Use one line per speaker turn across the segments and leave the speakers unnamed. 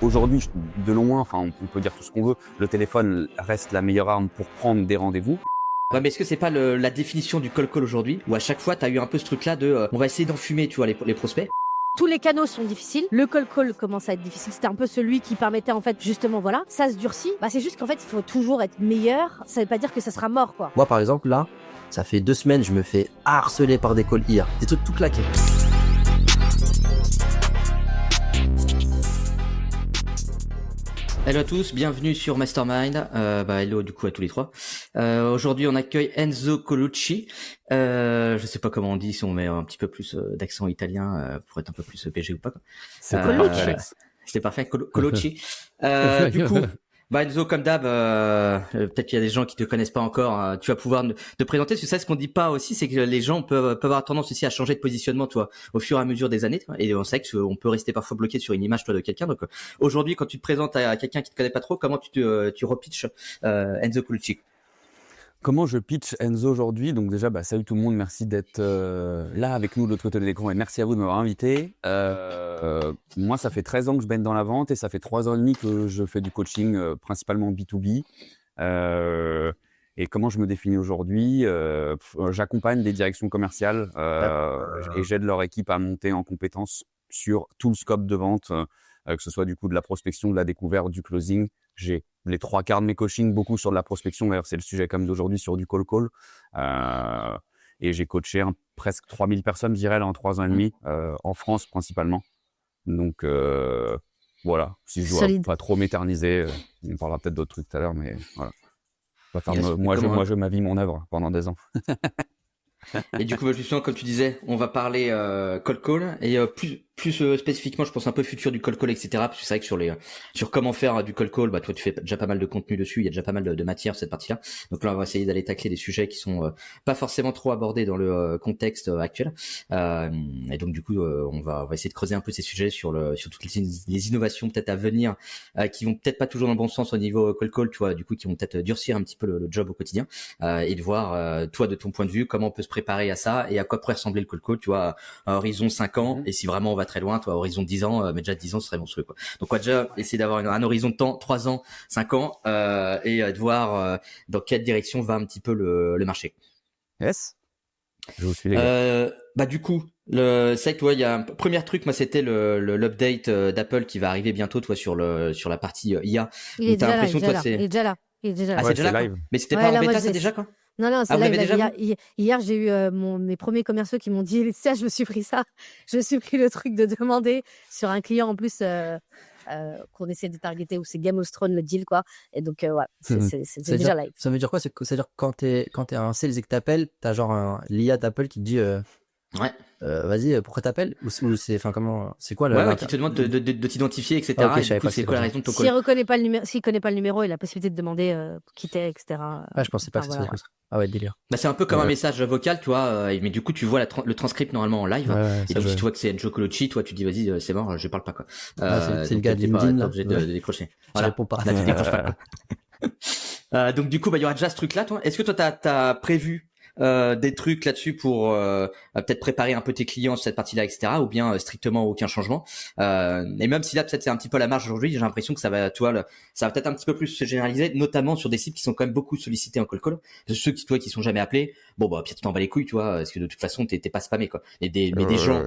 Aujourd'hui, de loin, enfin, on peut dire tout ce qu'on veut, le téléphone reste la meilleure arme pour prendre des rendez-vous.
Ouais, mais est-ce que c'est pas la définition du cold call aujourd'hui, où à chaque fois, t'as eu un peu ce truc-là de on va essayer d'enfumer, tu vois, les prospects.
Tous les canaux sont difficiles. Le cold call commence à être difficile. C'était un peu celui qui permettait, en fait, justement, voilà, ça se durcit. Bah, c'est juste qu'en fait, il faut toujours être meilleur. Ça veut pas dire que ça sera mort, quoi.
Moi, par exemple, là, ça fait 2 semaines, je me fais harceler par des calls IA. Des trucs tout claqués.
Hello à tous, bienvenue sur Mastermind. Hello du coup à tous les trois. Aujourd'hui, on accueille Enzo Colucci. Je sais pas comment on dit, si on met un petit peu plus d'accent italien pour être un peu plus PG ou pas.
C'est parfait.
C'était parfait, Colucci. Du coup, Enzo, comme d'hab, peut-être qu'il y a des gens qui te connaissent pas encore. Tu vas pouvoir te présenter. Parce que ça, ce qu'on dit pas aussi, c'est que les gens peuvent avoir tendance aussi à changer de positionnement, toi, au fur et à mesure des années. Toi, et on sait qu'on peut rester parfois bloqué sur une image, toi, de quelqu'un. Donc, aujourd'hui, quand tu te présentes à quelqu'un qui te connaît pas trop, comment tu repitches Enzo Colucci?
Comment je pitch Enzo aujourd'hui? Donc déjà, salut tout le monde, merci d'être là avec nous de l'autre côté de l'écran et merci à vous de m'avoir invité. Moi, ça fait 13 ans que je baigne dans la vente et ça fait 3 ans et demi que je fais du coaching principalement B2B. Et comment je me définis aujourd'hui? J'accompagne des directions commerciales et j'aide leur équipe à monter en compétences sur tout le scope de vente, que ce soit du coup de la prospection, de la découverte, du closing. J'ai les 3/4 de mes coachings, beaucoup sur de la prospection. D'ailleurs, c'est le sujet comme d'aujourd'hui sur du call. Et j'ai coaché presque 3000 personnes, je dirais, là, en 3 ans et demi, en France principalement. Donc, voilà. Si je dois pas trop m'éterniser, on parlera peut-être d'autres trucs tout à l'heure, mais voilà. On va faire moi, je ma vie, mon œuvre pendant des ans.
Et du coup, justement, comme tu disais, on va parler cold call et plus spécifiquement, je pense un peu futur du cold call, etc. Parce que c'est vrai que sur comment faire du cold call, toi, tu fais déjà pas mal de contenu dessus, il y a déjà pas mal de matière cette partie-là. Donc là, on va essayer d'aller tacler des sujets qui sont pas forcément trop abordés dans le contexte actuel. Et donc du coup, on va essayer de creuser un peu ces sujets sur toutes les innovations peut-être à venir, qui vont peut-être pas toujours dans le bon sens au niveau cold call, tu vois, du coup, qui vont peut-être durcir un petit peu le job au quotidien, et de voir toi de ton point de vue comment on peut se préparer à ça et à quoi pourrait ressembler le cold call, tu vois, à horizon 5 ans, et si vraiment on va très loin, toi, à horizon 10 ans, mais déjà 10 ans, ce serait monstrueux, quoi. Donc, on va déjà essayer d'avoir un horizon de temps, 3 ans, 5 ans, et de voir dans quelle direction va un petit peu le marché.
Yes. Je vous suis, les gars.
Du coup, c'est vrai que toi, il y a un premier truc, moi, c'était l'update d'Apple qui va arriver bientôt, toi, sur la partie IA.
Il est déjà là, il est déjà là.
Ah, c'est déjà là,
live.
mais c'était pas en bêta, c'est déjà, quoi?
Non, c'est
vous
live.
l'avez déjà
Hier, j'ai eu mes premiers commerciaux qui m'ont dit ça, je me suis pris ça. Je me suis pris le truc de demander sur un client en plus qu'on essaie de targeter, où c'est Game of Thrones le deal, quoi. Et donc, c'est déjà live.
Ça veut dire quoi? C'est-à-dire que quand t'es un sales et que t'appelles, t'as genre l'IA d'Apple qui te dit
ouais.
Vas-y, pourquoi t'appelles? Ou c'est comment? C'est quoi
qui te demande de t'identifier, etc.
Ah, okay,
et du coup, c'est quoi la raison de ton call?
S'il connaît pas le numéro, il a la possibilité de demander qui t'es, etc.
Ah, je pensais pas que c'était comme ça. Ah ouais, délire.
C'est un peu comme un message vocal, tu vois, mais du coup, tu vois le transcript normalement en live. Et donc, si tu vois que c'est Enzo Colucci, toi, tu dis, vas-y, c'est mort, je parle pas, quoi.
C'est le gars de LinkedIn, là.
Obligé de décrocher.
Voilà. Je réponds pas.
Là, tu décroches pas. Donc, du coup, il y aura déjà ce truc-là, toi. Est-ce que toi, t'as prévu des trucs là-dessus pour peut-être préparer un peu tes clients sur cette partie-là, etc., ou bien strictement aucun changement, et même si là peut-être c'est un petit peu la marge aujourd'hui, j'ai l'impression que ça va peut-être un petit peu plus se généraliser, notamment sur des cibles qui sont quand même beaucoup sollicités en cold call. Ceux qui sont jamais appelés, puis tu t'en bats les couilles, tu vois, parce que de toute façon t'es pas spammé, quoi. Mais des gens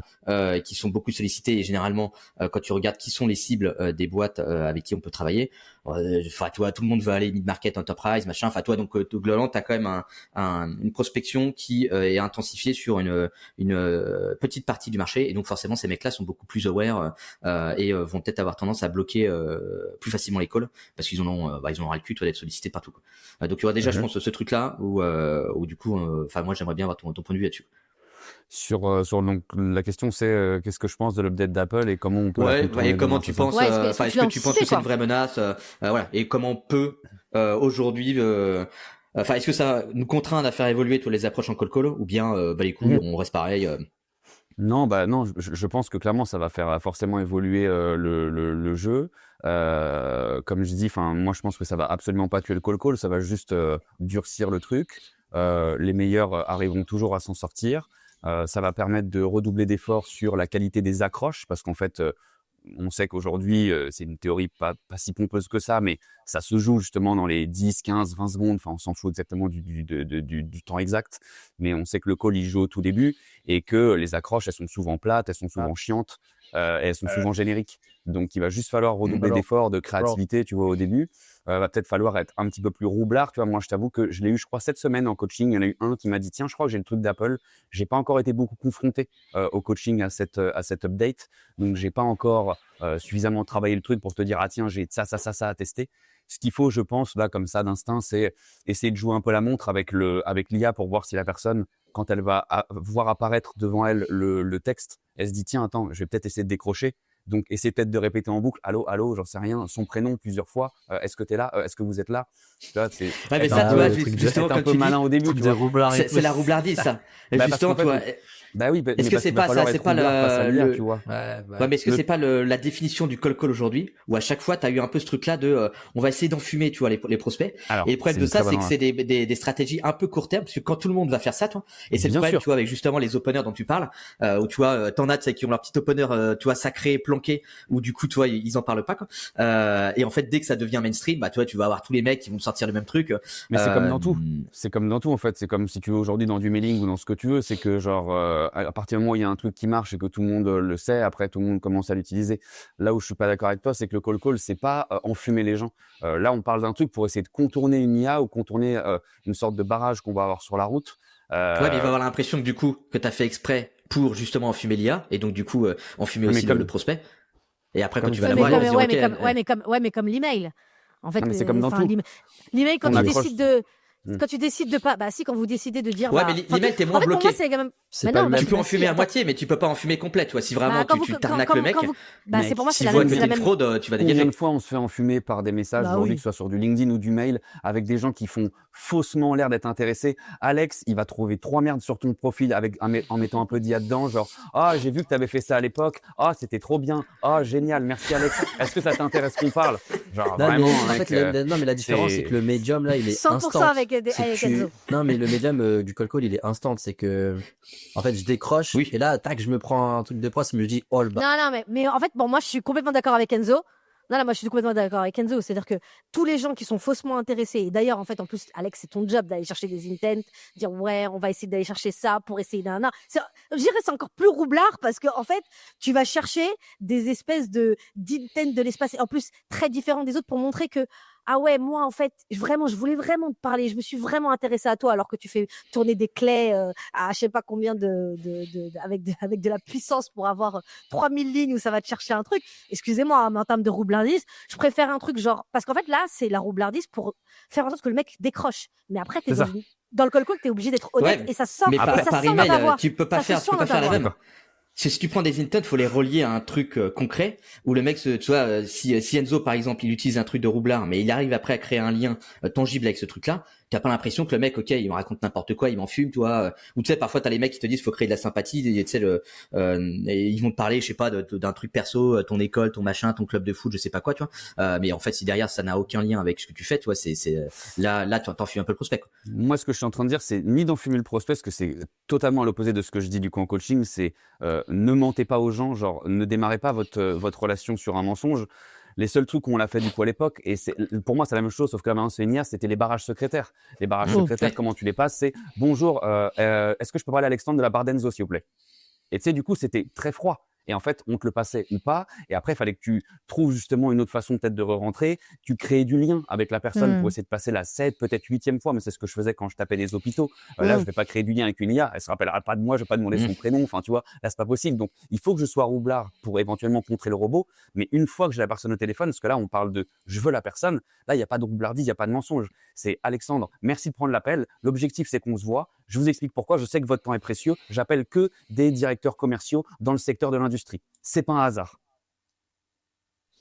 qui sont beaucoup sollicités, et généralement quand tu regardes qui sont les cibles des boîtes avec qui on peut travailler, tu vois, tout le monde veut aller mid-market, enterprise, machin, toi, donc globalement t'as quand même une prospection qui est intensifiée sur une petite partie du marché, et donc forcément ces mecs-là sont beaucoup plus aware et vont peut-être avoir tendance à bloquer plus facilement les calls parce qu'ils en ont ras le cul, toi, d'être sollicités partout, quoi. Donc il y aura déjà, je pense, ce truc-là où du coup, moi j'aimerais bien avoir ton point de vue là-dessus.
Sur donc la question c'est qu'est-ce que je pense de l'update d'Apple et comment on peut la contourner
et comment tu penses est-ce que tu penses que c'est une vraie menace, voilà, et comment on peut aujourd'hui est-ce que ça nous contraint à faire évoluer toutes les approches en cold call, ou bien les couilles, on reste pareil?
Non, je pense que clairement ça va faire forcément évoluer le jeu. Comme je dis, moi je pense que ça va absolument pas tuer le cold call, ça va juste durcir le truc. Les meilleurs arriveront toujours à s'en sortir. Ça va permettre de redoubler d'efforts sur la qualité des accroches, parce qu'en fait, on sait qu'aujourd'hui, c'est une théorie pas si pompeuse que ça, mais ça se joue justement dans les 10, 15, 20 secondes. Enfin, on s'en fout exactement du temps exact, mais on sait que le call, il joue au tout début et que les accroches, elles sont souvent plates, elles sont souvent chiantes, et elles sont souvent génériques. Donc, il va juste falloir redoubler
Alors,
d'efforts, de créativité, tu vois, au début. Va peut-être falloir être un petit peu plus roublard. Tu vois, moi, je t'avoue que je l'ai eu, je crois, cette semaine en coaching. Il y en a eu un qui m'a dit, tiens, je crois que j'ai le truc d'Apple. J'ai pas encore été beaucoup confronté au coaching à cette update. Donc, j'ai pas encore suffisamment travaillé le truc pour te dire, ah tiens, j'ai ça à tester. Ce qu'il faut, je pense, là, comme ça, d'instinct, c'est essayer de jouer un peu la montre avec l'IA pour voir si la personne, quand elle va voir apparaître devant elle le texte, elle se dit, tiens, attends, je vais peut-être essayer de décrocher. Donc, essayer peut-être de répéter en boucle, allô, allô, j'en sais rien, son prénom plusieurs fois. Est-ce que tu es là? Est-ce que vous êtes là? Tu vois, c'est
Ouais, mais
être
ça,
un
tu
peu,
vois,
le truc
justement,
être un
comme
peu
tu
malin
dis,
au début,
truc
tu
de
vois.
roublard et
c'est
tout.
la roublardise, ça. Et
Parce qu'en
justement, tu vois,
fait, bah oui, mais
est-ce que
parce
c'est
qu'il va
pas
falloir
ça, c'est
être
pas
roublard face à l'IA, tu
le,
vois.
ouais, mais est-ce que
Le
c'est pas la définition du call aujourd'hui, où à chaque fois, tu as eu un peu ce truc-là de, on va essayer d'enfumer, tu vois, les prospects.
Alors,
Et le problème
c'est
de
une très
ça,
bonne
c'est que c'est
remarque.
des stratégies un peu court terme, parce que quand tout le monde va faire ça, toi, et c'est le
Bien
problème, tu
sûr.
vois, avec justement les openers dont tu parles, où tu vois, t'en as, tu sais, qui ont leur petit opener, tu vois, sacré, planqué, où du coup, tu vois, ils en parlent pas, quoi. Et en fait, dès que ça devient mainstream, bah, tu vois, tu vas avoir tous les mecs qui vont sortir le même truc.
Mais c'est comme dans tout.
Euh,
C'est comme dans tout, en fait. C'est comme si tu veux aujourd'hui dans du mailing ou dans ce que tu veux. C'est que, genre, à partir du moment où il y a un truc qui marche et que tout le monde le sait, après, tout le monde commence à l'utiliser. Là où je suis pas d'accord avec toi, c'est que le call, c'est pas enfumer les gens. Là, on parle d'un truc pour essayer de contourner une IA ou contourner une sorte de barrage qu'on va avoir sur la route.
Ouais, mais il va avoir l'impression que du coup, que t'as fait exprès pour justement enfumer l'IA, et donc du coup, enfumer
mais
aussi le prospect. Et après, quand
comme
tu
je
vas
dis,
Ouais, mais
l'avoir, il va
comme,
se dire,
ouais,
ok,
mais comme l'email. En fait,
non, mais c'est comme dans
enfin,
tout.
l'email, quand
On
tu
accroche.
décides de,
Hmm.
quand tu décides de pas, bah si, quand vous décidez de dire,
ouais, mais
bah, enfin,
l'email, t'es
en
moins
fait, pour moi,
bloqué.
c'est quand même,
C'est
mais
pas
non,
le
bah,
même.
Tu peux
bah, si,
enfumer à
attends,
moitié, mais tu peux pas enfumer complète, tu vois. Si
bah,
vraiment tu t'arnaques le mec,
bah, c'est pour moi, c'est
si
la
tu vois
même,
que
c'est
t'es
la
une
même,
fraude, tu vas
combien de
dégager.
fois on se fait enfumer par des messages
bah
aujourd'hui, que
oui.
ce soit sur du LinkedIn ou du mail, avec des gens qui font faussement l'air d'être intéressés. Alex, il va trouver 3 merdes sur ton profil en mettant un peu d'IA dedans, genre ah j'ai vu que tu avais fait ça à l'époque, ah c'était trop bien, ah génial, merci Alex. Est-ce que ça t'intéresse qu'on parle? Genre
Non, mais
vraiment,
en fait,
mec,
non, mais la différence, c'est que
c'est
le médium, là, il est
100%
instant. C'est que
avec Enzo.
non, mais le médium du call call, il est instant. C'est que, en fait, je décroche, et
Oui.
là, tac, je me prends un truc de poste, je me dis, oh, le
Non, non, mais en fait, bon, moi, je suis complètement d'accord avec Enzo. Non, là, moi, je suis complètement d'accord avec Enzo. C'est-à-dire que tous les gens qui sont faussement intéressés, et d'ailleurs, en fait, en plus, Alex, c'est ton job d'aller chercher des intents, dire, ouais, on va essayer d'aller chercher ça pour essayer d'un. Je dirais, c'est encore plus roublard parce que, en fait, tu vas chercher des espèces d'intents de l'espace, et en plus, très différents des autres pour montrer que, ah ouais, moi, en fait, je voulais vraiment te parler, je me suis vraiment intéressée à toi, alors que tu fais tourner des clés à je sais pas combien avec de la puissance pour avoir 3000 lignes où ça va te chercher un truc. Excusez-moi, hein, mais en termes de roublardise, je préfère un truc genre, parce qu'en fait, là, c'est la roublardise pour faire en sorte que le mec décroche. Mais après,
c'est ça.
dans le call call, t'es obligé d'être honnête
Ouais,
et ça sent,
mais
et ça
par
sent dans
email,
ta voix.
tu peux pas
Ça se
faire, tu
sent
peux pas
dans ta
faire la
voix.
même. Si tu prends des intents, faut les relier à un truc concret où le mec, tu vois, si Enzo par exemple, il utilise un truc de roublard, mais il arrive après à créer un lien tangible avec ce truc-là, t'as pas l'impression que le mec, ok, il me raconte n'importe quoi, il m'en fume, toi. Ou tu sais, parfois t'as les mecs qui te disent faut créer de la sympathie, et, tu sais et ils vont te parler, je sais pas, d'un truc perso, ton école, ton machin, ton club de foot, je sais pas quoi, tu vois. Mais en fait, si derrière ça n'a aucun lien avec ce que tu fais, tu vois, là, tu t'enfumes un peu le prospect, quoi.
Moi, ce que je suis en train de dire, c'est ni d'enfumer le prospect, parce que c'est totalement à l'opposé de ce que je dis du coup en coaching, c'est ne mentez pas aux gens, genre ne démarrez pas votre relation sur un mensonge. Les seuls trucs où on l'a fait du coup à l'époque, et pour moi c'est la même chose, sauf que là maintenant c'est une IA, c'était les barrages secrétaires. Les barrages secrétaires,
Ouais.
comment tu les passes? C'est bonjour, est-ce que je peux parler à Alexandre de la part d'Enzo, s'il vous plaît? Et tu sais, du coup, c'était très froid. Et en fait, on te le passait ou pas. Et après, il fallait que tu trouves justement une autre façon peut-être de re-rentrer. Tu créais du lien avec la personne pour essayer de passer la 7, peut-être 8e fois. Mais c'est ce que je faisais quand je tapais des hôpitaux. Là, je vais pas créer du lien avec une IA. Elle se rappellera pas de moi. Je vais pas demander son prénom. Enfin, tu vois, là, c'est pas possible. Donc, il faut que je sois roublard pour éventuellement contrer le robot. Mais une fois que j'ai la personne au téléphone, parce que là, on parle de je veux la personne. Là, il n'y a pas de roublardise, il n'y a pas de mensonge. C'est Alexandre, merci de prendre l'appel. L'objectif, c'est qu'on se voit. Je vous explique pourquoi. Je sais que votre temps est précieux. J'appelle que des directeurs commerciaux dans le secteur de l'industrie. C'est pas un hasard.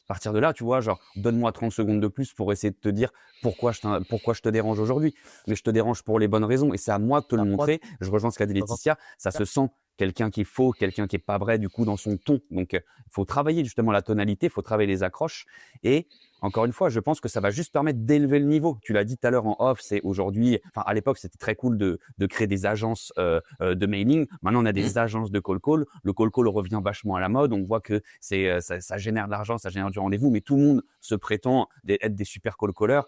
À partir de là, tu vois, genre, donne-moi 30 secondes de plus pour essayer de te dire pourquoi je te dérange aujourd'hui. Mais je te dérange pour les bonnes raisons. Et c'est à moi de te le montrer. Je rejoins ce qu'a dit Laetitia. Ça se sent quelqu'un qui est faux, quelqu'un qui est pas vrai, du coup, dans son ton. Donc, il faut travailler justement la tonalité, il faut travailler les accroches. Et encore une fois, je pense que ça va juste permettre d'élever le niveau. Tu l'as dit tout à l'heure en off, c'est aujourd'hui, enfin à l'époque, c'était très cool de créer des agences de mailing. Maintenant, on a des agences de call call. Le call call revient vachement à la mode. On voit que ça génère de l'argent, ça génère du rendez-vous, mais tout le monde se prétend être des super call callers.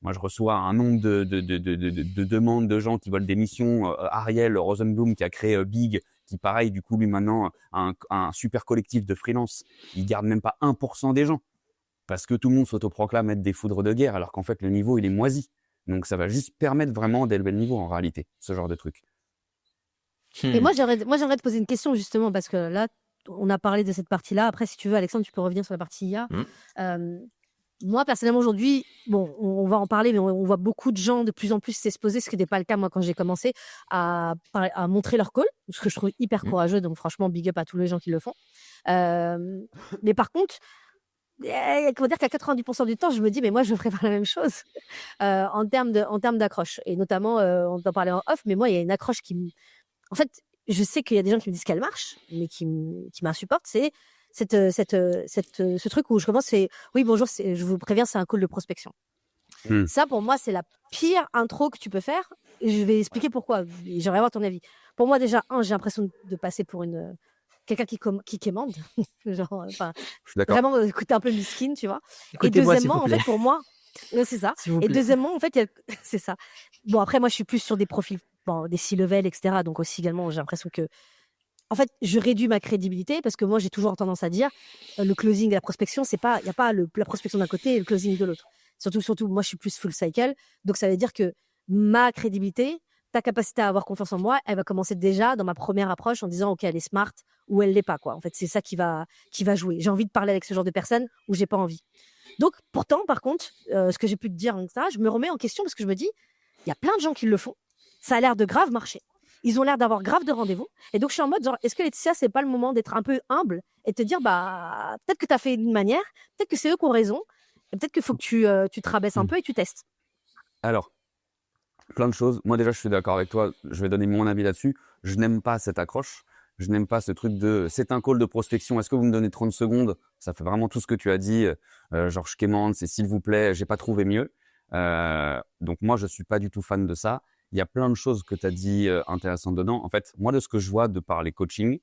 Moi, je reçois un nombre de demandes de gens qui veulent des missions. Ariel Rosenblum qui a créé Big, qui pareil, du coup, lui maintenant, a un super collectif de freelance. Il garde même pas 1% des gens parce que tout le monde s'autoproclame être des foudres de guerre alors qu'en fait, le niveau, il est moisi. Donc, ça va juste permettre vraiment d'élever le niveau en réalité, ce genre de truc.
Et moi, j'aimerais te poser une question justement parce que là, on a parlé de cette partie-là. Après, si tu veux, Alexandre, tu peux revenir sur la partie IA. Moi, personnellement, aujourd'hui, bon, on va en parler, mais on voit beaucoup de gens de plus en plus s'exposer, ce qui n'était pas le cas, moi, quand j'ai commencé, à montrer leur call, ce que je trouve hyper courageux. Donc, franchement, big up à tous les gens qui le font. Mais par contre, comment dire qu'à 90% du temps, je me dis, mais moi, je ferais pas la même chose en termes d'accroche. Et notamment, on en parlait en off, mais moi, il y a une accroche en fait, je sais qu'il y a des gens qui me disent qu'elle marche, mais qui m'insupportent, c'est ce truc où je commence, c'est oui, bonjour, je vous préviens, c'est un call de prospection. Ça, pour moi, c'est la pire intro que tu peux faire. Et je vais expliquer pourquoi. J'aimerais avoir ton avis. Pour moi, déjà, j'ai l'impression de passer pour quelqu'un qui quémande. Genre,
Je suis d'accord.
vraiment, écoutez un peu miskin, tu vois. Et
Écoutez-moi, s'il
deuxièmement,
vous
en
plaît.
fait, pour moi, c'est ça.
S'il vous
Et
plaît.
deuxièmement, en fait, c'est ça. Bon, après, moi, je suis plus sur des profils, des C-level, etc. Donc aussi, également, j'ai l'impression que en fait, je réduis ma crédibilité parce que moi, j'ai toujours tendance à dire le closing et la prospection, il n'y a pas la prospection d'un côté et le closing de l'autre. Surtout, moi, je suis plus full cycle. Donc, ça veut dire que ma crédibilité, ta capacité à avoir confiance en moi, elle va commencer déjà dans ma première approche en disant, OK, elle est smart ou elle l'est pas, quoi. En fait, c'est ça qui va jouer. J'ai envie de parler avec ce genre de personnes ou j'ai pas envie. Donc, pourtant, par contre, ce que j'ai pu te dire, ça, je me remets en question parce que je me dis, il y a plein de gens qui le font. Ça a l'air de grave marcher. Ils ont l'air d'avoir grave de rendez-vous. Et donc, je suis en mode, genre, est-ce que Laetitia, c'est pas le moment d'être un peu humble et de te dire, bah, peut-être que tu as fait d'une manière, peut-être que c'est eux qui ont raison, et peut-être qu'il faut que tu te rabaisses un peu et tu testes.
Alors, plein de choses. Moi, déjà, je suis d'accord avec toi. Je vais donner mon avis là-dessus. Je n'aime pas cette accroche. Je n'aime pas ce truc de c'est un call de prospection. Est-ce que vous me donnez 30 secondes? Ça fait vraiment tout ce que tu as dit. Genre, je quémande, c'est s'il vous plaît, j'ai pas trouvé mieux. Donc, moi, je suis pas du tout fan de ça. Il y a plein de choses que tu as dit intéressantes dedans. En fait, moi, de ce que je vois de par les coachings,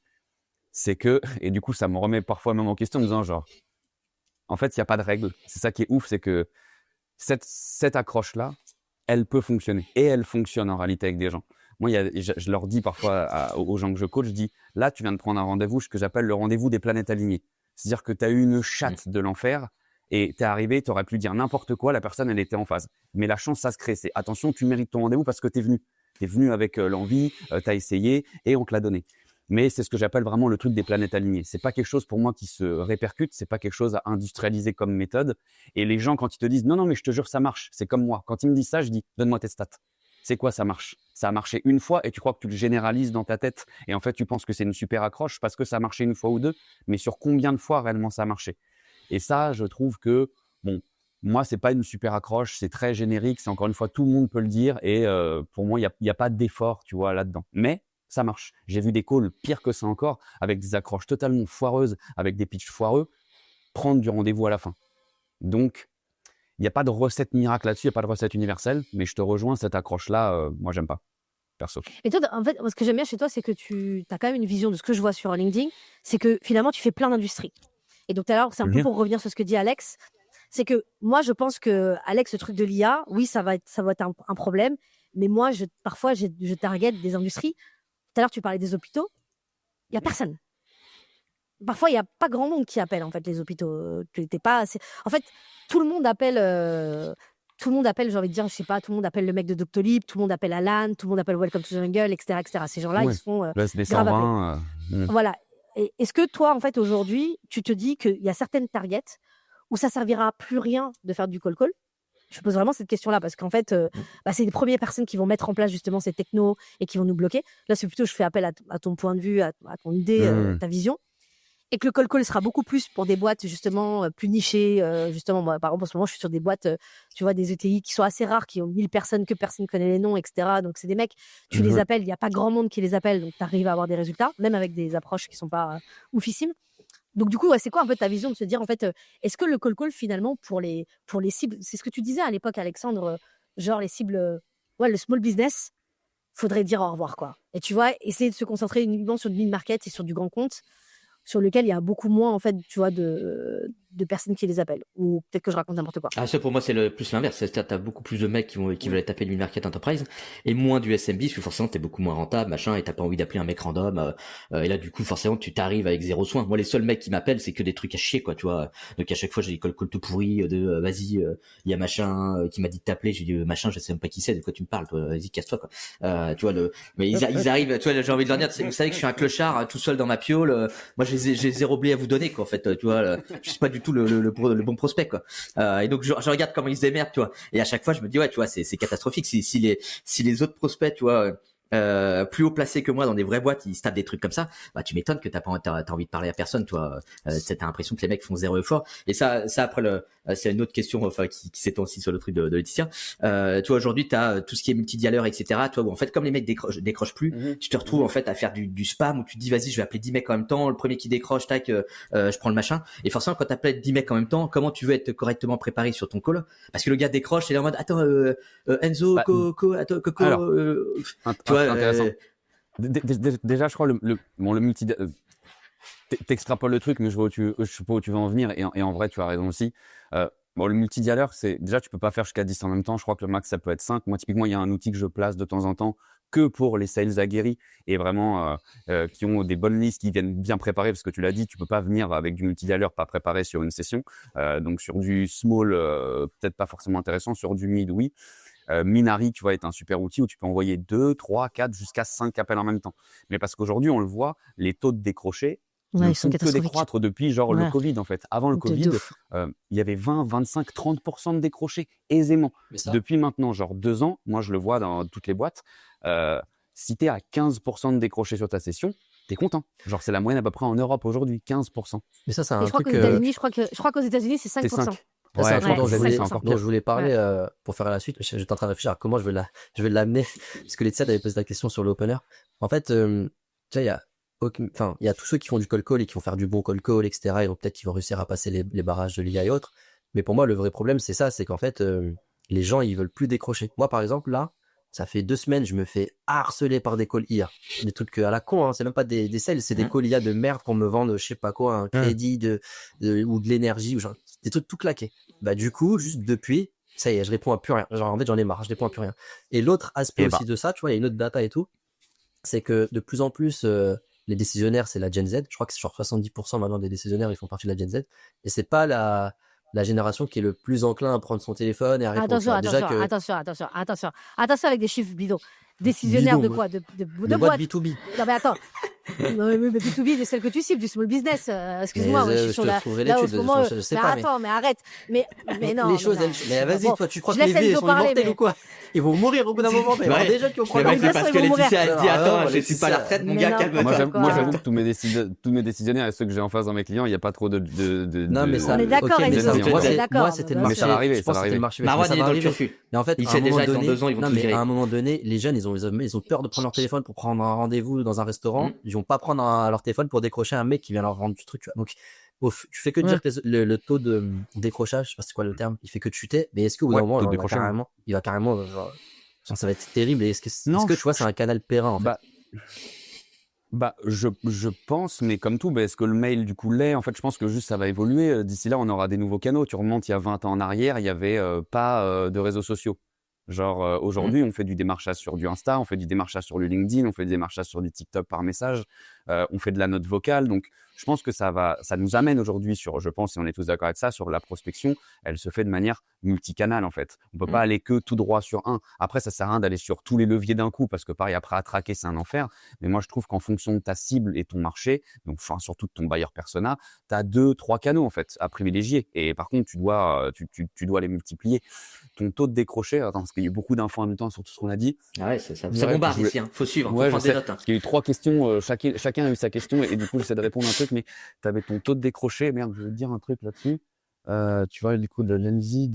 c'est que, et du coup, ça me remet parfois même en question en me disant genre, en fait, il n'y a pas de règle. C'est ça qui est ouf, c'est que cette accroche-là, elle peut fonctionner. Et elle fonctionne en réalité avec des gens. Moi, je leur dis parfois aux gens que je coach, je dis, là, tu viens de prendre un rendez-vous, ce que j'appelle le rendez-vous des planètes alignées. C'est-à-dire que tu as eu une chatte de l'enfer et tu es arrivé, tu aurais pu dire n'importe quoi, la personne, elle était en phase. Mais la chance, ça se crée. C'est attention, tu mérites ton rendez-vous parce que tu es venu. Tu es venu avec l'envie, tu as essayé et on te l'a donné. Mais c'est ce que j'appelle vraiment le truc des planètes alignées. C'est pas quelque chose pour moi qui se répercute, c'est pas quelque chose à industrialiser comme méthode. Et les gens, quand ils te disent non, mais je te jure, ça marche, c'est comme moi. Quand ils me disent ça, je dis donne-moi tes stats. C'est quoi ça marche? Ça a marché une fois et tu crois que tu le généralises dans ta tête. Et en fait, tu penses que c'est une super accroche parce que ça a marché une fois ou deux. Mais sur combien de fois réellement ça a marché? Et ça, je trouve que, bon, moi, c'est pas une super accroche, c'est très générique. C'est encore une fois, tout le monde peut le dire. Et pour moi, il n'y a pas d'effort, tu vois, là-dedans. Mais ça marche. J'ai vu des calls pire que ça encore, avec des accroches totalement foireuses, avec des pitchs foireux, prendre du rendez-vous à la fin. Donc, il n'y a pas de recette miracle là-dessus, il n'y a pas de recette universelle, mais je te rejoins, cette accroche-là, moi, j'aime pas, perso.
Et toi, en fait, ce que j'aime bien chez toi, c'est que tu as quand même une vision de ce que je vois sur LinkedIn, c'est que finalement, tu fais plein d'industries. Et donc, tout à l'heure, c'est un peu pour revenir sur ce que dit Alex, c'est que moi, je pense que, Alex, ce truc de l'IA, oui, ça va être un problème, mais moi, parfois, je target des industries. Tout à l'heure, tu parlais des hôpitaux. Il n'y a personne. Parfois, il n'y a pas grand monde qui appelle, en fait, les hôpitaux. En fait, tout le monde appelle, j'ai envie de dire, je sais pas, tout le monde appelle le mec de Doctolib, tout le monde appelle Alan, tout le monde appelle Welcome to the Jungle, etc., etc. Ces gens-là, ils se font
Le SD
grave
120.
Voilà. Et est-ce que toi, en fait, aujourd'hui, tu te dis qu'il y a certaines targets où ça servira à plus rien de faire du call-call? Je pose vraiment cette question-là parce qu'en fait, c'est les premières personnes qui vont mettre en place justement ces technos et qui vont nous bloquer. Là, c'est plutôt, je fais appel à ton point de vue, à ton idée, ta vision. Et que le call-call sera beaucoup plus pour des boîtes justement plus nichées. Justement, moi, par exemple, en ce moment, je suis sur des boîtes, tu vois, des ETI qui sont assez rares, qui ont 1000 personnes, que personne ne connaît les noms, etc. Donc, c'est des mecs, tu les appelles, il n'y a pas grand monde qui les appelle, donc tu arrives à avoir des résultats, même avec des approches qui ne sont pas oufissimes. Donc du coup, ouais, c'est quoi un peu ta vision de se dire en fait, est-ce que le cold call finalement pour les cibles, c'est ce que tu disais à l'époque, Alexandre, genre les cibles, ouais, le small business, faudrait dire au revoir quoi. Et tu vois, essayer de se concentrer uniquement sur le mid market et sur du grand compte, sur lequel il y a beaucoup moins en fait, tu vois, de personnes qui les appellent. Ou peut-être que je raconte n'importe quoi.
Ah, ça, pour moi, c'est plus l'inverse. C'est-à-dire, t'as beaucoup plus de mecs qui veulent aller taper du market enterprise et moins du SMB, parce que forcément, t'es beaucoup moins rentable, machin, et t'as pas envie d'appeler un mec random, et là, du coup, forcément, tu t'arrives avec zéro soin. Moi, les seuls mecs qui m'appellent, c'est que des trucs à chier, quoi, tu vois. Donc, à chaque fois, j'ai des call tout pourris vas-y, il y a machin, qui m'a dit de t'appeler, j'ai dit, machin, je sais même pas qui c'est, de quoi tu me parles, toi, vas-y, casse-toi, quoi. Tu vois, mais ils arrivent, tu vois, j'ai envie de leur dire, vous savez que je suis un clochard, tout seul dans ma piole, moi, j'ai zéro blé à vous donner, quoi, en fait, tu vois, je suis pas du tout le bon prospect, quoi. Et donc je regarde comment ils se démerdent, tu vois. Et à chaque fois, je me dis ouais, tu vois, c'est catastrophique. Si les autres prospects, tu vois, plus haut placés que moi dans des vraies boîtes, ils se tapent des trucs comme ça, bah tu m'étonnes que t'as envie de parler à personne, toi. T'as l'impression que les mecs font zéro effort. Et ça après c'est une autre question, enfin qui s'étend aussi sur le truc de Laetitia. Tu vois, aujourd'hui t'as tout ce qui est multidialeur, etc. Toi, où en fait comme les mecs décrochent plus, tu te retrouves en fait à faire du spam où tu te dis vas-y, je vais appeler 10 mecs en même temps. Le premier qui décroche, tac, je prends le machin. Et forcément, quand t'appelles 10 mecs en même temps, comment tu veux être correctement préparé sur ton call? Parce que le gars décroche, et est en mode attends, Enzo,
Bah,
Coco, attends, Coco,
alors,
tu vois.
intéressant. Déjà, je crois le multi. T'extrapoles le truc, mais je sais pas où tu veux en venir. Et en vrai, tu as raison aussi. Le multidialeur, c'est déjà, tu peux pas faire jusqu'à 10 en même temps. Je crois que le max, ça peut être 5. Moi, typiquement, il y a un outil que je place de temps en temps que pour les sales aguerris et vraiment qui ont des bonnes listes, qui viennent bien préparés. Parce que tu l'as dit, tu peux pas venir avec du multidialeur pas préparé sur une session. Donc, sur du small, peut-être pas forcément intéressant. Sur du mid, oui. Minari, tu vois, est un super outil où tu peux envoyer 2, 3, 4, jusqu'à 5 appels en même temps. Mais parce qu'aujourd'hui, on le voit, les taux de décroché
Ouais,
ne
ils sont
font que
catastrophiques.
décroître depuis genre le
Ouais.
Covid, en fait. Avant le
De
Covid,
ouf.
il y avait 20, 25, 30% de décrochés aisément.
Mais ça,
Depuis maintenant, genre 2 ans, moi je le vois dans toutes les boîtes, si tu es à 15% de décrochés sur ta session, tu es content. Genre c'est la moyenne à peu près en Europe aujourd'hui, 15%.
mais ça, c'est
Et
un
je crois
truc.
qu'aux États-Unis, je crois qu'aux États-Unis, c'est
C'est
5%.
5.
Ça, c'est un truc
Ouais,
dont je
c'est
voulais,
5%.
dont je voulais parler pour faire la suite. J'étais en train de réfléchir à comment je vais l'amener. Parce que Laetitia avait posé la question sur l'opener. En fait, tu sais, il y a tous ceux qui font du cold call et qui vont faire du bon cold call, etc. Et donc peut-être qu'ils vont réussir à passer les barrages de l'IA et autres. Mais pour moi, le vrai problème, c'est ça, c'est qu'en fait, les gens, ils veulent plus décrocher. Moi, par exemple, là, ça fait 2 semaines, je me fais harceler par des calls IA. Des trucs à la con, hein. C'est même pas des sales, c'est des calls IA de merde pour me vendre, je sais pas quoi, un crédit ou de l'énergie, ou genre, des trucs tout claqués. Bah, du coup, juste depuis, ça y est, je réponds à plus rien. Genre, en fait, j'en ai marre, je réponds à plus rien. Et l'autre aspect aussi de ça, tu vois, il y a une autre data et tout, c'est que de plus en plus, les décisionnaires, c'est la Gen Z. Je crois que c'est genre 70% maintenant des décisionnaires, ils font partie de la Gen Z. Et c'est pas la génération qui est le plus enclin à prendre son téléphone et à répondre.
Attention avec des chiffres bidons. Décisionnaire
Bidon,
de quoi? De
boîte
boîte.
B2B.
Non mais attends. Non mais B2B, c'est celle que tu cibles, du small business. Excuse-moi,
Mais
je suis sur
te trouverai
là en
l'étude,
ce moment.
je sais
Mais
pas,
attends, mais arrête. Mais non.
les choses,
non.
mais vas-y,
Bon,
toi, tu crois
je
que les
laisse
vies,
Enzo
sont
parler,
immortels
mais-
ou quoi? Ils vont mourir au bout d'un moment, mais il y aura
Ouais.
des gens qui vont prendre
Mais
leur
mec, c'est
bien
parce
sûr,
que
ils vont
Laetitia,
mourir.
elle dit attends, je
Laetitia.
suis pas à la retraite, mon
Mais
gars,
non.
calme-toi.
Moi,
Quoi.
j'avoue que tous mes décisionnaires et ceux que j'ai en face dans mes clients, il n'y a pas trop de
Non, mais ça,
On est d'accord,
ok, mais
Enzo,
ça,
on est
d'accord,
moi, c'était le
mais
marché.
Mais ça va arriver,
Je pense
ça va
que c'était
arriver.
le marché.
Marwan,
Mais ça
il est
va
dans le
arriver.
turfu.
Mais en fait,
Il
à
sait
un moment
déjà que dans
donné,
2 ans, ils vont
non,
tout
mais
virer.
à un moment donné, les jeunes, ils ont peur de prendre leur téléphone pour prendre un rendez-vous dans un restaurant. Ils vont pas prendre leur téléphone pour décrocher un mec qui vient leur vendre du truc, tu vois. Donc, tu fais que dire que le taux de décrochage, je sais pas c'est quoi le terme, il fait que de chuter. Mais est-ce qu'au bout d'un moment,
taux de
genre,
décrochage.
il va carrément, genre, ça va être terrible. Et est-ce
Non,
que tu vois, c'est un canal périn, en fait?
Je pense, mais comme tout, est-ce que le mail du coup l'est? En fait, je pense que juste ça va évoluer. D'ici là, on aura des nouveaux canaux. Tu remontes il y a 20 ans en arrière, il y avait pas de réseaux sociaux. Genre aujourd'hui, on fait du démarchage sur du Insta, on fait du démarchage sur du LinkedIn, on fait du démarchage sur du TikTok par message, on fait de la note vocale. Donc, je pense que ça nous amène aujourd'hui je pense, et on est tous d'accord avec ça, sur la prospection. Elle se fait de manière multicanale en fait. On peut pas aller que tout droit sur un. Après, ça sert à rien d'aller sur tous les leviers d'un coup parce que pareil, après à traquer, c'est un enfer. Mais moi, je trouve qu'en fonction de ta cible et ton marché, donc surtout de ton buyer persona, tu as 2, 3 canaux en fait à privilégier. Et par contre, tu dois les multiplier. Ton taux de décroché, attends, parce qu'il y a eu beaucoup d'infos en même temps sur tout ce qu'on a dit.
Ah ouais, ça
Ouais,
bombarde
je voulais-
ici, hein. Faut suivre, faut
Ouais, je
prendre des
sais.
notes. Hein.
Parce qu'il y a eu 3 questions, chacun a eu sa question et du coup, j'essaie de répondre à un truc, mais tu avais ton taux de décroché. Merde, je vais te dire un truc là-dessus. Tu vois, du coup, de l'ENSI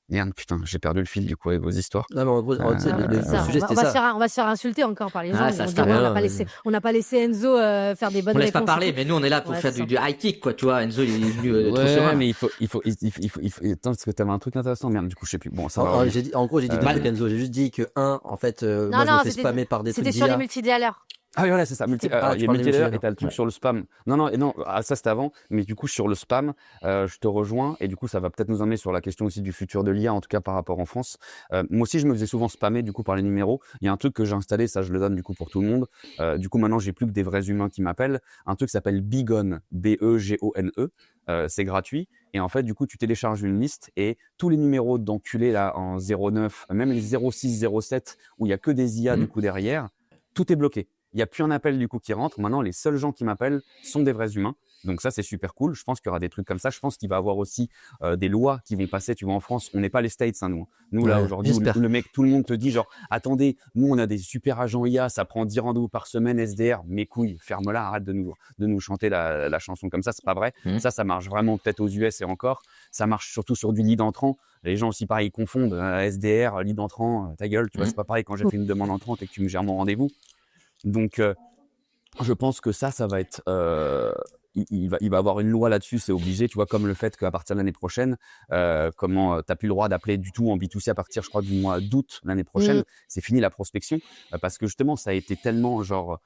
il Merde, putain, j'ai perdu le fil du coup avec vos histoires.
Non, mais en gros, tu sais,
Ah,
le
c'est ça.
sujet, c'était ça.
On va se faire insulter encore par les gens.
Ah,
Ils
ça
vont
se
dire,
passe.
ouais,
Vas-y.
on n'a pas laissé Enzo faire des bonnes
On laisse
réponses.
pas parler, mais nous on est là pour
Ouais,
faire
c'est ça.
du high kick, quoi, tu vois. Enzo, il est venu trop
Ouais,
serein.
mais il faut. Attends, parce que t'avais un truc intéressant. Merde, du coup, je sais plus. Bon, ça va.
En,
revenir.
en gros, j'ai dit deux
Bah,
trucs, Enzo. J'ai juste dit que, en fait,
Non,
moi, je me
non,
fais spammer par des trucs
c'était sur les
d'IA.
multidialers.
Ah oui, voilà, c'est ça.
C'était-
Il y a
tu parles des
multilayer et
multilayers.
t'as le truc
Ouais.
sur le spam. Non, ça c'était avant. Mais du coup, sur le spam, je te rejoins. Et du coup, ça va peut-être nous emmener sur la question aussi du futur de l'IA, en tout cas par rapport en France. Moi aussi, je me faisais souvent spammer du coup par les numéros. Il y a un truc que j'ai installé, ça je le donne du coup pour tout le monde. Du coup, maintenant, j'ai plus que des vrais humains qui m'appellent. Un truc qui s'appelle Begone, B-E-G-O-N-E. C'est gratuit. Et en fait, du coup, tu télécharges une liste et tous les numéros d'enculés là en 09, même les 06, 07, où il y a que des IA du coup derrière, tout est bloqué. Il n'y a plus un appel du coup qui rentre. Maintenant, les seuls gens qui m'appellent sont des vrais humains. Donc ça, c'est super cool. Je pense qu'il y aura des trucs comme ça. Je pense qu'il va y avoir aussi des lois qui vont passer. Tu vois, en France, on n'est pas les States, hein, nous. Nous, là,
Ouais,
aujourd'hui, où
j'espère.
le mec, tout le monde te dit genre, attendez, nous, on a des super agents IA, ça prend 10 rendez-vous par semaine, SDR. Mes couilles, ferme-la, arrête de nous chanter la chanson comme ça. C'est pas vrai. Ça marche vraiment peut-être aux US et encore. Ça marche surtout sur du lead entrant. Les gens aussi, pareil, ils confondent SDR, lead entrant, ta gueule. Tu vois, c'est pas pareil quand j'ai fait une demande entrante et que tu me gères mon rendez-vous. Donc, je pense que ça va être. Il va avoir une loi là-dessus, c'est obligé, tu vois, comme le fait qu'à partir de l'année prochaine, t'as plus le droit d'appeler du tout en B2C à partir, je crois, du mois d'août l'année prochaine. C'est fini la prospection parce que justement, ça a été tellement genre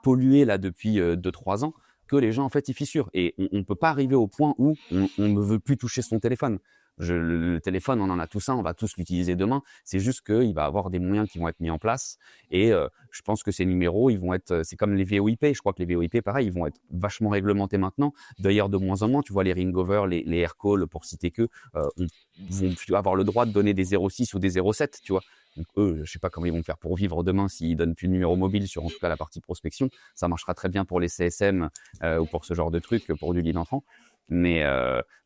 pollué là depuis 2-3 ans que les gens en fait ils fissurent et on peut pas arriver au point où on ne veut plus toucher son téléphone. Le téléphone, on en a tous un, on va tous l'utiliser demain. C'est juste qu'il va y avoir des moyens qui vont être mis en place. Et je pense que ces numéros, ils vont être, c'est comme les VoIP. Je crois que les VoIP, pareil, ils vont être vachement réglementés maintenant. D'ailleurs, de moins en moins, tu vois, les ringover, les aircalls, pour citer que, vont avoir le droit de donner des 06 ou des 07, tu vois. Donc eux, je sais pas comment ils vont faire pour vivre demain s'ils donnent plus de numéro mobile sur en tout cas la partie prospection. Ça marchera très bien pour les CSM ou pour ce genre de trucs, pour du lead entrant. Mais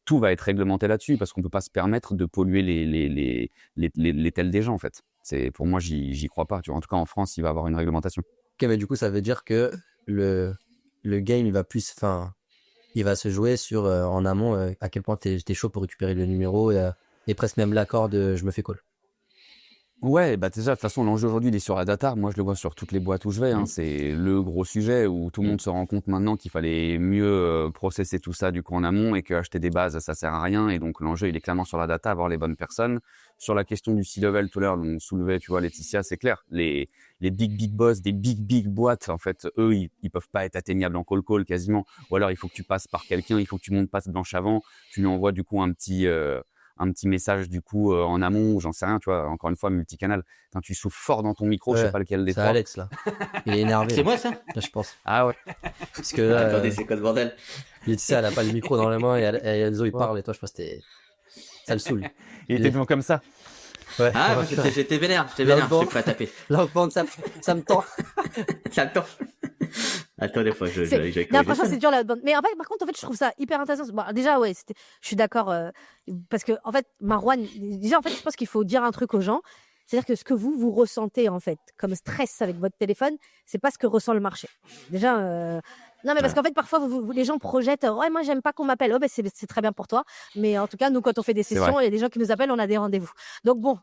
tout va être réglementé là-dessus parce qu'on peut pas se permettre de polluer les tels des gens en fait. C'est pour moi j'y crois pas. Tu vois, en tout cas en France il va y avoir une réglementation.
Ok, mais du coup, ça veut dire que le game, il va plus, enfin, il va se jouer sur, en amont, à quel point t'es chaud pour récupérer le numéro et presque même l'accord de je me fais call.
Ouais, bah déjà de toute façon l'enjeu aujourd'hui il est sur la data. Moi je le vois sur toutes les boîtes où je vais. Hein. C'est le gros sujet où tout le monde se rend compte maintenant qu'il fallait mieux processer tout ça du coup en amont et qu'acheter des bases ça sert à rien. Et donc l'enjeu il est clairement sur la data, avoir les bonnes personnes. Sur la question du C-level tout à l'heure, on soulevait, tu vois, Laetitia, c'est clair. Les big boss des big boîtes, en fait, eux ils peuvent pas être atteignables en call quasiment. Ou alors il faut que tu passes par quelqu'un, il faut que tu montes passe blanche avant. Tu lui envoies du coup un petit message du coup en amont, j'en sais rien, tu vois, encore une fois multicanal. Quand tu souffles fort dans ton micro, je sais
Ouais,
pas lequel des
c'est
trois.
Alex, là. Il est énervé.
C'est
là.
moi ça
Là, je pense.
Ah ouais.
Parce que là,
Attendez, c'est quoi ce bordel?
Laetitia, elle a pas le micro dans la main et Enzo, il parle et toi, je pense que ça le saoule.
Il était devant comme ça.
Ouais.
Ah, moi, j'étais vénère, j'étais prêt à taper.
Là, ça me tend.
Ça me tend. Attends, des fois,
Non, franchement, c'est dur la bande. Mais en fait, par contre, en fait, je trouve ça hyper intéressant. Bon, déjà, ouais, je suis d'accord. Parce que, en fait, Marwan, déjà, en fait, je pense qu'il faut dire un truc aux gens. C'est-à-dire que ce que vous ressentez, en fait, comme stress avec votre téléphone, c'est pas ce que ressent le marché. Déjà, non, mais parce qu'en fait, parfois, les gens projettent, ouais, moi, j'aime pas qu'on m'appelle. Oh, ben, c'est très bien pour toi. Mais en tout cas, nous, quand on fait des sessions, il y a des gens qui nous appellent, on a des rendez-vous. Donc, bon,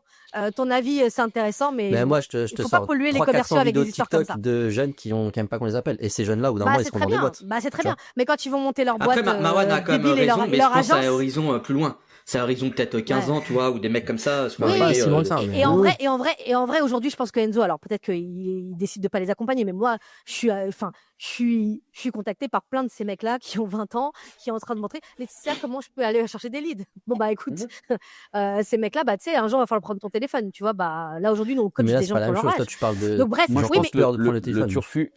ton avis, c'est intéressant, mais
moi, je te
il faut
sors
pas polluer les
300-400
commerciaux avec
vidéos
des histoires comme
TikTok
ça.
de jeunes qui aiment pas qu'on les appelle. Et ces jeunes-là, au bout d'un moment, ils
c'est
seront
très
dans des
bien.
boîtes.
Bah, c'est très
Tu
bien. Mais quand ils vont monter leur
Après,
boîte
Marwan a quand même
débile et
raison, mais je
leur
pense à
agence.
horizon plus loin. C'est à horizon peut-être 15 ans, tu vois, ou des mecs comme ça sont
Oui,
arrivés.
si loin que ça,
Et en vrai, aujourd'hui, je pense que Enzo, alors peut-être qu'il décide de pas les accompagner, mais moi, je suis contactée par plein de ces mecs-là qui ont 20 ans, qui sont en train de montrer, Laetitia, comment je peux aller chercher des leads? Bon, bah, écoute, ces mecs-là, bah, tu sais, un jour, il va falloir prendre ton téléphone, tu vois, bah, là, aujourd'hui, nous, on coach
Mais là,
des
c'est
gens
pas la
pour
même
leur
chose. Toi,
âge.
tu parles de.
Donc, bref,
Moi, je
oui,
pense
mais.
que
peur de prendre le
le
téléphone.
turfu,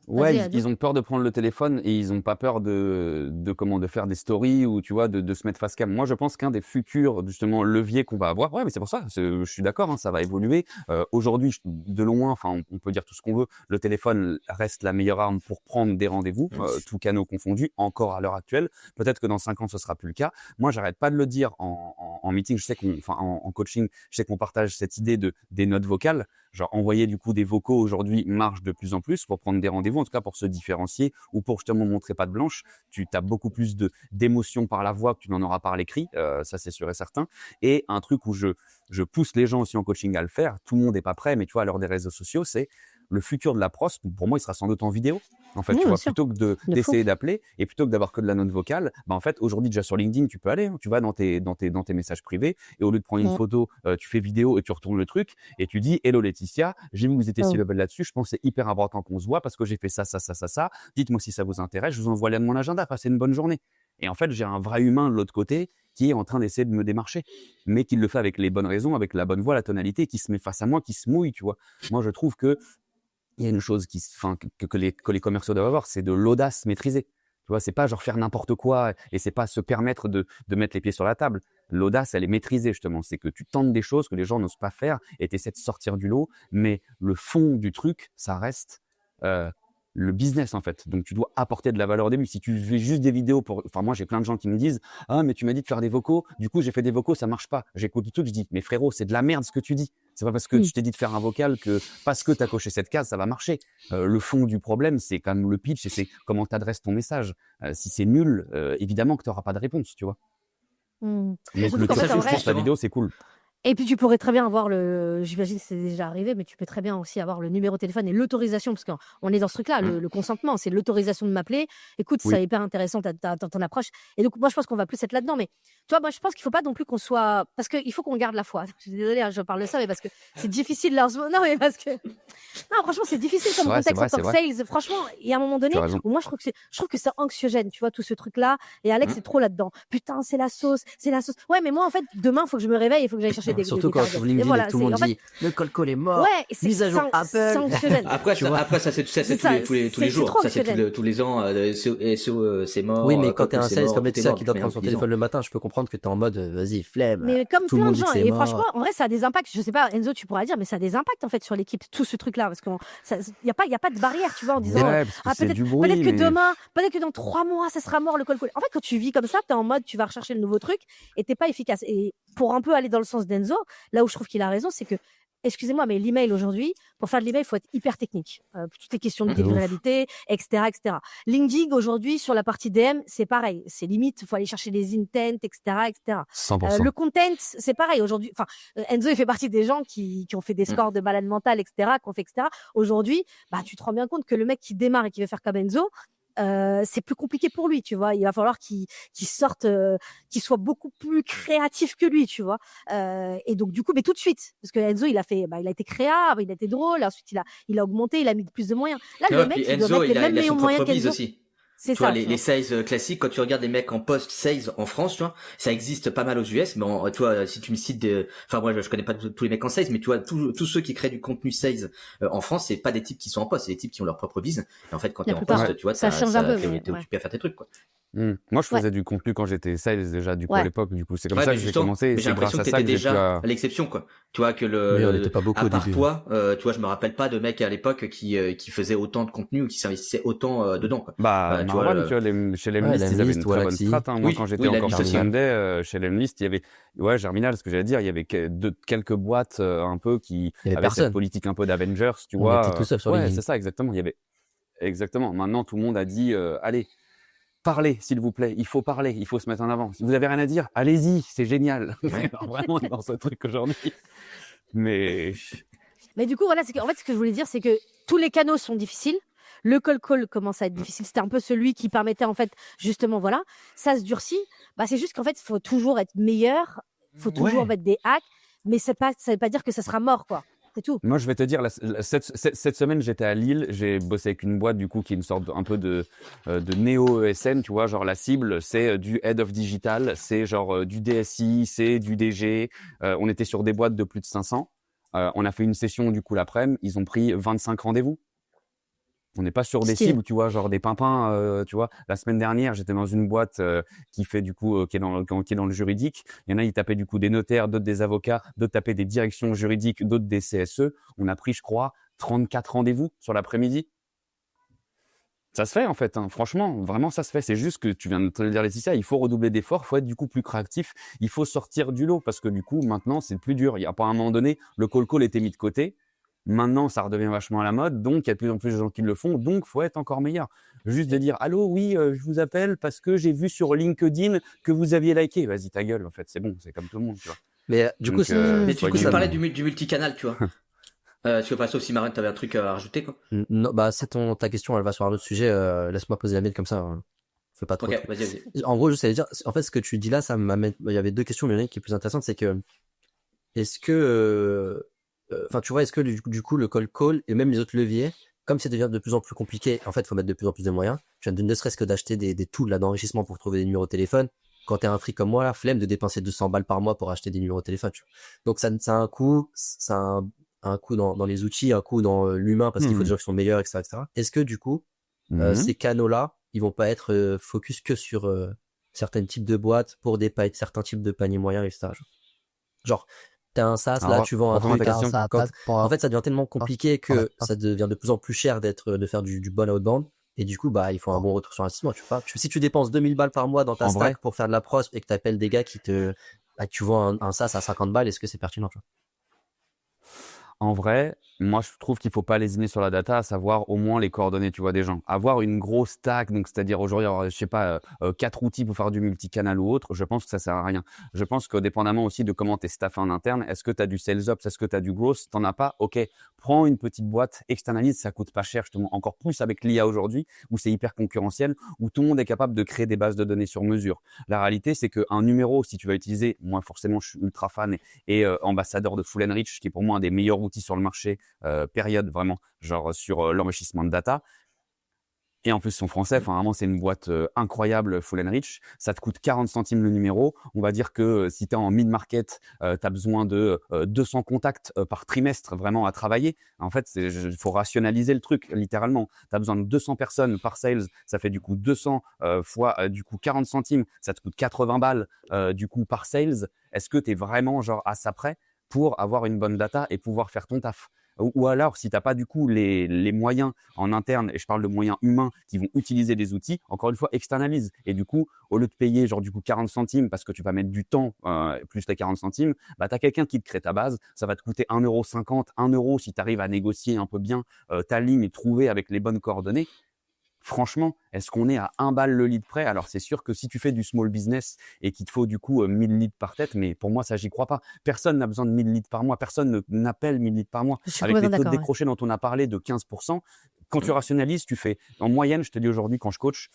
Vas-y,
ouais, ils ont peur de prendre le téléphone et ils ont pas peur de faire des stories ou tu vois de se mettre face cam. Moi, je pense qu'un des futurs justement leviers qu'on va avoir, ouais, mais c'est pour ça, je suis d'accord, hein, ça va évoluer. Aujourd'hui, de loin, enfin, on peut dire tout ce qu'on veut, le téléphone reste la meilleure arme pour prendre des rendez-vous, tous canaux confondus, encore à l'heure actuelle. Peut-être que dans 5 ans, ce sera plus le cas. Moi, j'arrête pas de le dire en meeting. Je sais en coaching, je sais qu'on partage cette idée des notes vocales. genre envoyer du coup des vocaux aujourd'hui marche de plus en plus pour prendre des rendez-vous, en tout cas pour se différencier ou pour justement montrer patte blanche. Tu as beaucoup plus d'émotions par la voix que tu n'en auras par l'écrit, ça c'est sûr et certain. Et un truc où je pousse les gens aussi en coaching à le faire, tout le monde n'est pas prêt, mais tu vois, à l'heure des réseaux sociaux, c'est le futur de la pros. Pour moi, il sera sans doute en vidéo. En fait, tu
bien
vois,
sûr.
plutôt que
De fou.
d'essayer d'appeler et plutôt que d'avoir que de la note vocale, bah en fait, aujourd'hui, déjà sur LinkedIn, tu peux aller, hein. Tu vas dans tes messages privés et au lieu de prendre une
Mm.
photo, tu fais vidéo et tu retournes le truc et tu dis Hello Laetitia, j'ai vu que vous étiez si
Oh.
level là-dessus. Je pense que c'est hyper important qu'on se voit parce que j'ai fait ça, ça, ça, ça, ça. Dites-moi si ça vous intéresse. Je vous envoie là de mon agenda. Passez une bonne journée. Et en fait, j'ai un vrai humain de l'autre côté qui est en train d'essayer de me démarcher, mais qui le fait avec les bonnes raisons, avec la bonne voix, la tonalité, qui se met face à moi, qui se mouille, tu vois. Moi, je trouve que il y a une chose que les commerciaux doivent avoir, c'est de l'audace maîtrisée. Tu vois, c'est pas genre faire n'importe quoi et c'est pas se permettre de mettre les pieds sur la table. L'audace, elle est maîtrisée justement. C'est que tu tentes des choses que les gens n'osent pas faire et tu essaies de sortir du lot, mais le fond du truc, ça reste le business en fait. Donc tu dois apporter de la valeur au début. Si tu fais juste des vidéos enfin moi j'ai plein de gens qui me disent ah mais tu m'as dit de faire des vocaux, du coup j'ai fait des vocaux, ça marche pas. J'écoute tout, je dis mais frérot c'est de la merde ce que tu dis. C'est pas parce que
Mm.
je t'ai dit de faire un vocal que parce que tu as coché cette case ça va marcher. Le fond du problème c'est quand même le pitch et c'est comment tu adresses ton message. Si c'est nul, évidemment que tu n'auras pas de réponse, tu vois.
Mm.
Donc
Surtout
le
qu'en
truc,
fait,
ça
en
je
vrai,
pense que la vidéo c'est cool.
et puis tu pourrais très bien avoir j'imagine que c'est déjà arrivé, mais tu peux très bien aussi avoir le numéro de téléphone et l'autorisation, parce qu'on est dans ce truc-là, le consentement, c'est l'autorisation de m'appeler. Écoute,
Oui.
c'est hyper intéressant ton approche. Et donc moi je pense qu'on va plus être là-dedans, mais tu vois, moi je pense qu'il faut pas non plus qu'on soit, parce qu'il faut qu'on garde la foi. Je suis désolée, hein, je parle de ça, mais parce que c'est difficile là en ce moment. Non, mais parce que non, franchement, c'est difficile comme
Ouais, c'est
contexte en
vrai,
tant
c'est
que
vrai.
sales. Franchement, il y a un moment
Tu
donné
as raison.
où moi je trouve que c'est anxiogène, tu vois, tout ce truc-là. Et Alex est trop là-dedans. Putain, c'est la sauce, c'est la sauce. Ouais, mais moi en fait, demain, il faut que je me réveille, il faut que j'aille chercher
Surtout
des
quand tu
targets.
ouvres
Et
LinkedIn et
voilà,
que tout le
c'est
monde
en fait,
dit le call call est mort,
ouais,
mise à jour
c'est
Apple.
anxiogène.
Après,
Tu
ça,
vois.
après ça, c'est
C'est
tous
ça,
les
c'est
jours.
trop
Ça, c'est
anxiogène.
tous les ans. SEO, c'est mort.
Oui, mais quand
Call
t'es
call,
un
c'est
sales
mort.
comme
Tout est
Laetitia
mort
qui
depuis
doit
maintenant,
prendre son
depuis 10 ans.
téléphone le matin, je peux comprendre que t'es en mode vas-y, flemme.
Mais comme
Tout le
plein
monde
de
dit
gens,
que c'est
et
mort.
franchement, en vrai, ça a des impacts. Je sais pas, Enzo, tu pourras dire, mais ça a des impacts en fait sur l'équipe, tout ce truc-là, parce qu'il y a pas de barrière, tu vois, en disant
Ouais, parce que
ah
c'est
peut-être
du
peut-être
bruit,
que
mais
demain, peut-être que dans 3 mois, ça sera mort le call call. En fait, quand tu vis comme ça, t'es en mode, tu vas rechercher le nouveau truc et t'es pas efficace. Et pour un peu aller dans le sens d'Enzo, là où je trouve qu'il a raison, c'est que excusez-moi, mais l'email aujourd'hui, pour faire de l'email, il faut être hyper technique. Pour toutes les questions de
De ouf.
délivrabilité, etc., etc. LinkedIn, aujourd'hui, sur la partie DM, c'est pareil. C'est limite, il faut aller chercher les intents, etc., etc.
100%.
Le content, c'est pareil. Aujourd'hui, enfin, Enzo, il fait partie des gens qui ont fait des scores de malade mental, etc., qu'on fait, etc. Aujourd'hui, bah, tu te rends bien compte que le mec qui démarre et qui veut faire comme Enzo, c'est plus compliqué pour lui, tu vois. Il va falloir qu'il sorte, qu'il soit beaucoup plus créatif que lui, tu vois. Et donc du coup, mais tout de suite, parce que Enzo, il a été créa, il a été drôle, ensuite il a augmenté, il a mis plus de moyens. Là,
Tu
le
vois,
mec,
puis
il doit
Enzo,
mettre les mêmes
il a son
moyens
propre bise
qu'Enzo.
aussi.
C'est
Tu vois,
ça, tu
les
vois.
sales classiques, quand tu regardes les mecs en post-sales en France, tu vois, ça existe pas mal aux US, mais tu vois, si tu me cites enfin, moi, je connais pas tous les mecs en sales, mais tu vois, tous ceux qui créent du contenu sales en France, c'est pas des types qui sont en poste, c'est des types qui ont leur propre bise. Et en fait, quand t'es
La
en
plupart,
poste, tu vois,
ça change un peu, mais
t'es
ouais.
occupé à faire tes trucs, quoi.
Moi, je
Ouais.
faisais du contenu quand j'étais sales déjà, du coup, à
Ouais.
l'époque. Du coup, c'est comme
Ouais,
ça
mais
que j'ai
justement,
commencé et
mais j'ai
c'est grâce
l'impression
à
que
ça
t'étais
que j'ai pu
déjà l'exception, quoi. Tu vois, que
Oui, on n'était pas beaucoup
à
au
part
début.
toi, tu vois, je me rappelle pas de mecs à l'époque qui faisaient autant de contenu ou qui s'investissaient autant dedans, quoi.
Bah,
Tu vois,
Marwan, tu vois, chez
Ouais,
Lemlist, ils avaient
Lemlist
une
ou
très bonne
Alaxi.
strat, hein. Moi,
Oui,
quand j'étais
oui,
encore chez
Lemlist aussi.
Sunday, chez Lemlist, il y avait, ouais, Germinal, ce que j'allais dire, il y avait quelques boîtes, un peu qui
Il y avait
avaient cette
personne.
politique un peu d'Avengers, tu
On
vois.
était tout seul sur
Ouais,
LinkedIn.
c'est ça, exactement. Il y avait, exactement. Maintenant, tout le monde a dit, allez, parlez, s'il vous plaît. Il faut parler, il faut se mettre en avant. Si vous avez rien à dire, allez-y, c'est génial. Alors, vraiment, on est dans ce truc aujourd'hui. Mais,
Mais du coup, voilà, en fait, ce que je voulais dire, c'est que tous les canaux sont difficiles. Le call call commence à être difficile. C'était un peu celui qui permettait, en fait, justement, voilà, ça se durcit. Bah, c'est juste qu'en fait, il faut toujours être meilleur. Il faut toujours
ouais.
mettre des hacks. Mais ça veut pas dire que ça sera mort, quoi. C'est tout.
Moi, je vais te dire, cette semaine, j'étais à Lille, j'ai bossé avec une boîte, du coup, qui est une sorte un peu de néo-ESN, tu vois, genre la cible, c'est du Head of Digital, c'est genre du DSI, c'est du DG. On était sur des boîtes de plus de 500. On a fait une session, du coup, l'après-midi, ils ont pris 25 rendez-vous. On n'est pas sur des
Stylé.
cibles, tu vois, genre des pimpins, tu vois. La semaine dernière, j'étais dans une boîte qui fait du coup, qui est dans le juridique. Il y en a, ils tapaient du coup des notaires, d'autres des avocats, d'autres tapaient des directions juridiques, d'autres des CSE. On a pris, je crois, 34 rendez-vous sur l'après-midi. Ça se fait en fait, hein. Franchement, vraiment ça se fait. C'est juste que tu viens de te le dire, Laetitia, il faut redoubler d'efforts, il faut être du coup plus créatif, il faut sortir du lot parce que du coup maintenant c'est plus dur. Il y a pas un moment donné, le call était mis de côté. Maintenant, ça redevient vachement à la mode, donc il y a de plus en plus de gens qui le font, donc faut être encore meilleur. Juste de dire allô, oui, je vous appelle parce que j'ai vu sur LinkedIn que vous aviez liké. Vas-y, ta gueule, en fait, c'est bon, c'est comme tout le monde, tu vois.
Mais du coup,
Donc,
Mais du coup,
soyez-
tu parlais du multicanal, tu vois. Tu veux pas, sauf si Marine, t'avais un truc à rajouter, quoi.
non, bah, ta question, elle va sur un autre sujet. Laisse-moi poser la mienne comme ça. Fais pas trop.
Ok, vas-y.
En gros, je sais dire, en fait, ce que tu dis là, ça m'amène. Il y avait deux questions, mais il y en a une qui est plus intéressante, c'est que est-ce que, enfin, tu vois, est-ce que du coup, le cold call et même les autres leviers, comme ça devient de plus en plus compliqué, en fait, il faut mettre de plus en plus de moyens. Je viens de ne serait-ce que d'acheter des tools là d'enrichissement pour trouver des numéros de téléphone. Quand t'es un fric comme moi, là, flemme de dépenser 200 balles par mois pour acheter des numéros de téléphone. Tu vois. Donc ça a un coût, ça a un coût dans les outils, un coût dans l'humain parce qu'il faut des gens qui sont meilleurs, etc., etc. Est-ce que du coup, ces canaux-là, ils vont pas être focus que sur certains types de boîtes pour certains types de paniers moyens, etc. Genre, t'as un SaaS, là,
Alors,
tu vends un
reprends
truc.
ta question.
En fait, ça devient tellement compliqué que ça devient de plus en plus cher de faire du bon outbound. Et du coup, bah, il faut un bon retour sur investissement. Si tu dépenses 2000 balles par mois dans ta
En
stack
vrai.
pour faire de la prospe et que t'appelles des gars que tu vends un SaaS à 50 balles, est-ce que c'est pertinent, tu vois?
En vrai, moi, je trouve qu'il faut pas lésiner sur la data, à savoir au moins les coordonnées, tu vois, des gens. Avoir une grosse stack, donc c'est-à-dire aujourd'hui, avoir, je sais pas, 4 outils pour faire du multicanal ou autre, je pense que ça sert à rien. Je pense que dépendamment aussi de comment tu es staffé en interne, est-ce que tu as du sales ops, est-ce que tu as du growth, t'en as pas, ok, prends une petite boîte, externalise, ça coûte pas cher, justement, encore plus avec l'IA aujourd'hui, où c'est hyper concurrentiel, où tout le monde est capable de créer des bases de données sur mesure. La réalité, c'est qu'un numéro, si tu vas utiliser, moi forcément, je suis ultra fan et ambassadeur de Full Enrich, qui est pour moi un des meilleurs outils sur le marché, période vraiment, genre sur l'enrichissement de data. Et en plus, ils sont français. Enfin, vraiment, c'est une boîte incroyable, Full Enrich. Ça te coûte 40 centimes le numéro. On va dire que si tu es en mid-market, tu as besoin de 200 contacts par trimestre vraiment à travailler. En fait, il faut rationaliser le truc, littéralement. Tu as besoin de 200 personnes par sales. Ça fait du coup 200 fois du coup 40 centimes. Ça te coûte 80 balles du coup par sales. Est-ce que tu es vraiment genre à ça près pour avoir une bonne data et pouvoir faire ton taf? Ou alors, si tu n'as pas du coup les moyens en interne, et je parle de moyens humains qui vont utiliser des outils, encore une fois, externalise. Et du coup, au lieu de payer genre du coup 40 centimes parce que tu vas mettre du temps plus tes 40 centimes, bah, tu as quelqu'un qui te crée ta base. Ça va te coûter 1,50 €, 1 € si tu arrives à négocier un peu bien ta ligne et trouver avec les bonnes coordonnées. Franchement, est-ce qu'on est à 1 balle le lead près? Alors, c'est sûr que si tu fais du small business et qu'il te faut du coup 1000 leads par tête, mais pour moi, ça, j'y crois pas. Personne n'a besoin de 1000 leads par mois. Personne n'appelle 1000 leads par mois.
Je suis
Avec les
complètement
taux de
d'accord. Ouais.
décroché dont on a parlé de 15%, quand tu rationalises, tu fais en moyenne, je te dis aujourd'hui, quand je coach,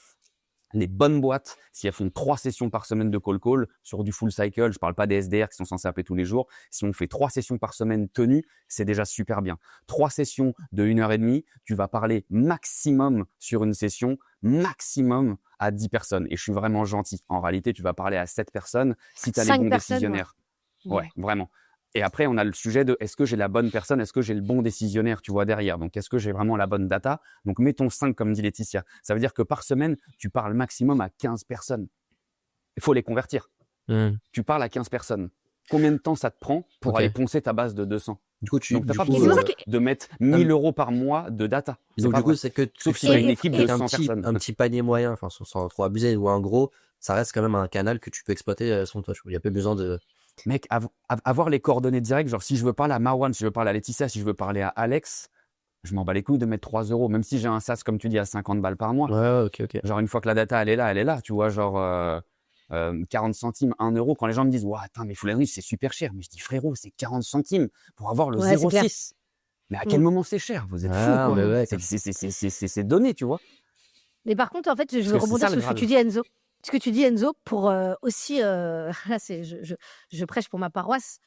les bonnes boîtes, si elles font 3 sessions par semaine de call sur du full cycle, je parle pas des SDR qui sont censés appeler tous les jours. Si on fait 3 sessions par semaine tenues, c'est déjà super bien. 3 sessions de 1h30, tu vas parler maximum sur une session, maximum à 10 personnes. Et je suis vraiment gentil. En réalité, tu vas parler à 7 personnes si tu as les
5
bons
personnes, ouais.
décisionnaires. Ouais, vraiment. Et après, on a le sujet de est-ce que j'ai la bonne personne, est-ce que j'ai le bon décisionnaire, tu vois, derrière. Donc, est-ce que j'ai vraiment la bonne data? Donc, mettons 5, comme dit Laetitia. Ça veut dire que par semaine, tu parles maximum à 15 personnes. Il faut les convertir. Tu parles à 15 personnes. Combien de temps ça te prend pour
Ok.
aller poncer ta base de 200?
Du coup,
Donc, tu n'as pas
c'est pour
besoin
ça
de mettre 1000 € par mois de data. C'est
donc
pas
du coup,
vrai.
c'est que
Sauf si
Et-
tu as une
et-
équipe
et-
de 100 personnes.
un petit panier moyen, enfin sans trop abuser, ou un gros, ça reste quand même un canal que tu peux exploiter sans toi. Il y a pas besoin de.
Mec, avoir les coordonnées directes, genre si je veux parler à Marwan, si je veux parler à Laetitia, si je veux parler à Alex, je m'en bats les couilles de mettre 3 €, même si j'ai un SaaS, comme tu dis, à 50 balles par mois.
Ouais, ok.
Genre, une fois que la data, elle est là, tu vois, genre 40 centimes, 1 €. Quand les gens me disent, ouais, attends, mais Full Enrich, c'est super cher. Mais je dis, frérot, c'est 40 centimes pour avoir le
Ouais, c'est clair.
0,6. Mais à quel moment c'est cher? Vous êtes fous,
Ah,
quoi.
mais ouais,
C'est donné, tu vois.
Mais par contre, en fait, je
Parce
veux
que c'est
rebondir
ça,
sur
le
ce que
Graal.
tu dis, Enzo. Ce que tu dis, Enzo, pour aussi, là, je prêche pour ma paroisse.